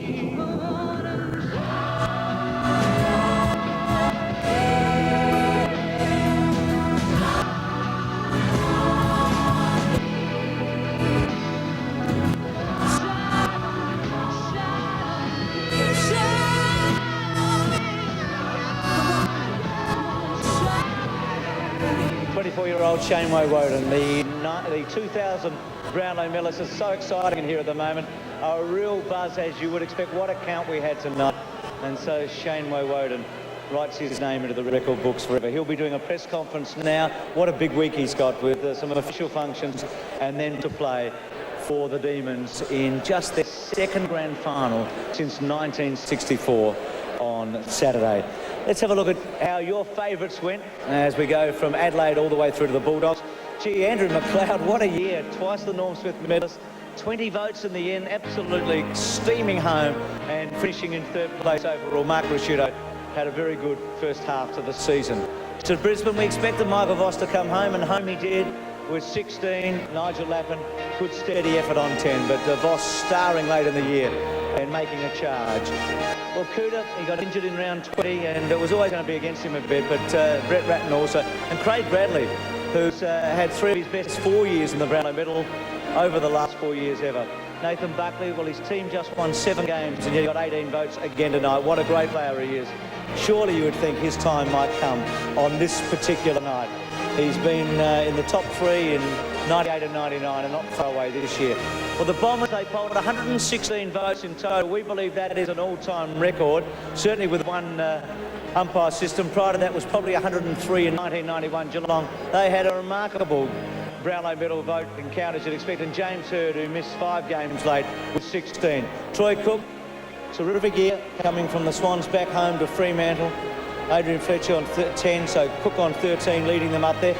24-year-old Shane Woewodin, the 2000 Brownlow medalist, is so exciting in here at the moment. A real buzz, as you would expect. What a count we had tonight. And so Shane Woewodin writes his name into the record books forever. He'll be doing a press conference now. What a big week he's got, with some official functions and then to play for the Demons in just their second grand final since 1964 on Saturday. Let's have a look at how your favourites went as we go from Adelaide all the way through to the Bulldogs. Gee, Andrew McLeod, what a year. Twice the Norm Smith medalist. 20 votes in the end, absolutely steaming home and finishing in third place overall. Mark Rasciuto had a very good first half to the season. To Brisbane, we expected Michael Voss to come home, and home he did with 16. Nigel Lappin, good steady effort on 10, but Voss starring late in the year and making a charge. Well, Cooter, he got injured in round 20, and it was always going to be against him a bit, but Brett Ratton also. And Craig Bradley, who's had 3 of his best 4 years in the Brownlow medal over the last 4 years ever. Nathan Buckley, well, his team just won 7 games, and he got 18 votes again tonight. What a great player he is. Surely you would think his time might come on this particular night. He's been in the top 3 in 98 and 99 and not far away this year. Well, the Bombers, they polled 116 votes in total. We believe that is an all-time record, certainly with one umpire system. Prior to that was probably 103 in 1991 Geelong. They had a remarkable Brownlow medal vote count, as you'd expect, and James Hird, who missed 5 games late, with 16. Troy Cook, terrific year, coming from the Swans back home to Fremantle. Adrian Fletcher on 10, so Cook on 13, leading them up there.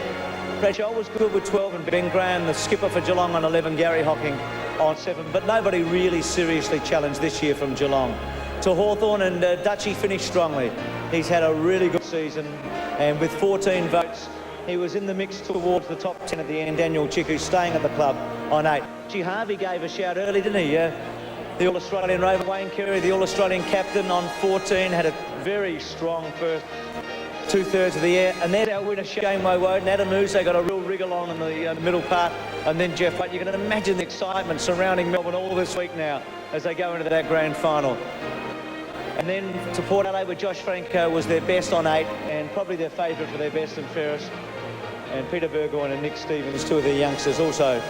Bradshaw was good with 12, and Ben Graham, the skipper for Geelong, on 11. Gary Hocking on 7, but nobody really seriously challenged this year from Geelong. To Hawthorn, and Dutchie finished strongly. He's had a really good season, and with 14 votes, he was in the mix towards the top 10 at the end. Daniel Chiku staying at the club on 8. G. Harvey gave a shout early, didn't he? The All-Australian Rover, Wayne Carey, the All-Australian captain, on 14, had a very strong first 2/3 of the year. And then our winner, Shane Woewodin. Adam Moose got a real wriggle on in the middle part. And then Jeff White. You can imagine the excitement surrounding Melbourne all this week now as they go into that grand final. And then to Port Adelaide, where Josh Franco was their best on 8 and probably their favourite for their best and fairest. And Peter Burgoyne and Nick Stevens, 2 of their youngsters, also.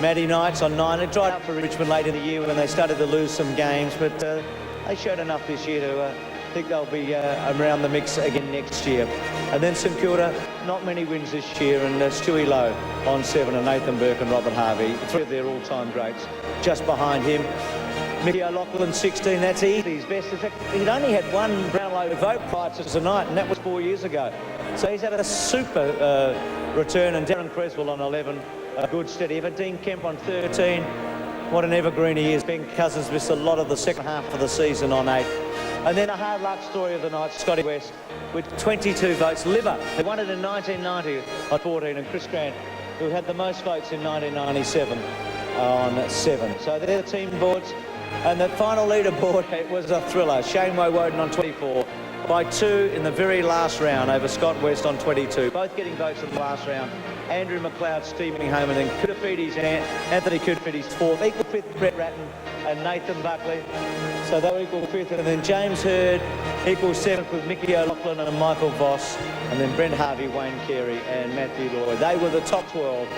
Matty Knights on 9. It dried up for Richmond late in the year when they started to lose some games, but they showed enough this year to think they'll be around the mix again next year. And then St Kilda, not many wins this year, and Stewie Lowe on 7, and Nathan Burke and Robert Harvey, 3 of their all-time greats. Just behind him, Mickey O'Loughlin, 16. That's easy, his best. In fact, he'd only had 1 Brownlow vote prior to tonight, and that was 4 years ago. So he's had a super return, and Darren Creswell on 11. A good steady effort. Dean Kemp on 13. What an evergreen he is. Ben Cousins missed a lot of the second half of the season on 8. And then a hard luck story of the night, Scotty West, with 22 votes. Liver, who won it in 1990 on 14, and Chris Grant, who had the most votes in 1997 on 7. So they're the team boards. And the final leaderboard, it was a thriller. Shane Woewodin on 24. By 2 in the very last round over Scott West on 22. Both getting votes in the last round. Andrew McLeod steaming home, and then Anthony Kutafides 4th. Equal 5th, Brett Ratton and Nathan Buckley. So they were equal 5th. And then James Hird equal 7th with Mickey O'Loughlin and Michael Voss. And then Brent Harvey, Wayne Carey and Matthew Lloyd. They were the top 12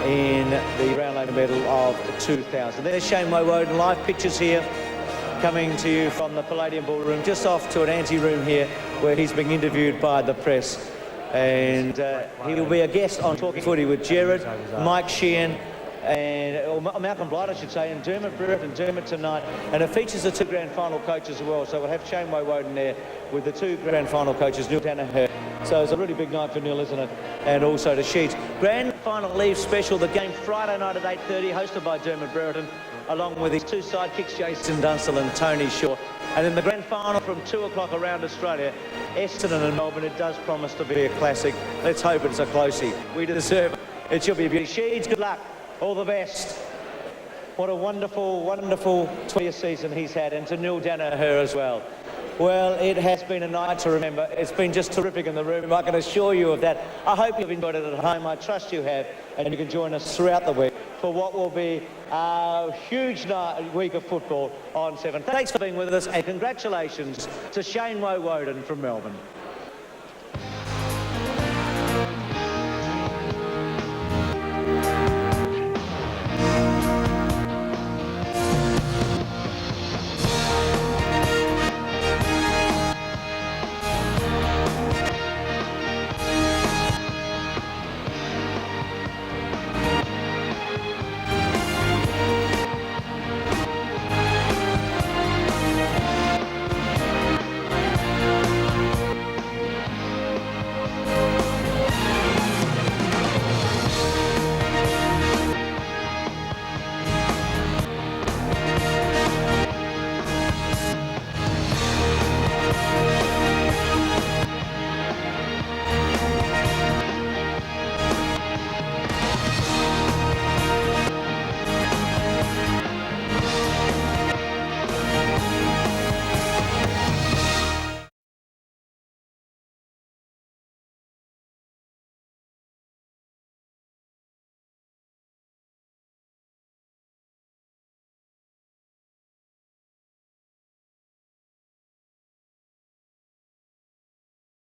in the Brownlow medal of 2000. There's Shane Woewodin, live pictures here, coming to you from the Palladium Ballroom, just off to an ante-room here where he's being interviewed by the press. And he will be a guest on Talking Footy with Gerard, Mike Sheehan, and Malcolm Blight, I should say, and Dermot Brereton and Dermot tonight. And it features the 2 grand final coaches as well. So we'll have Shane Woewodin there with the 2 grand final coaches, Neil Danaher. So it's a really big night for Neil, isn't it? And also to Sheets. Grand final leave special, the game Friday night at 8:30, hosted by Dermot Brereton, along with his 2 sidekicks, Jason Dunstall and Tony Shaw. And in the grand final from 2 o'clock around Australia, Essendon and Melbourne, it does promise to be a classic. Let's hope it's a closey. We deserve it. It should be a beauty. Sheeds, good luck. All the best. What a wonderful, wonderful 20th season he's had, and to Neil Danaher as well. Well, it has been a night to remember. It's been just terrific in the room. I can assure you of that. I hope you've enjoyed it at home. I trust you have, and you can join us throughout the week for what will be a huge week of football on 7. Thanks for being with us, and congratulations to Shane Woewodin from Melbourne.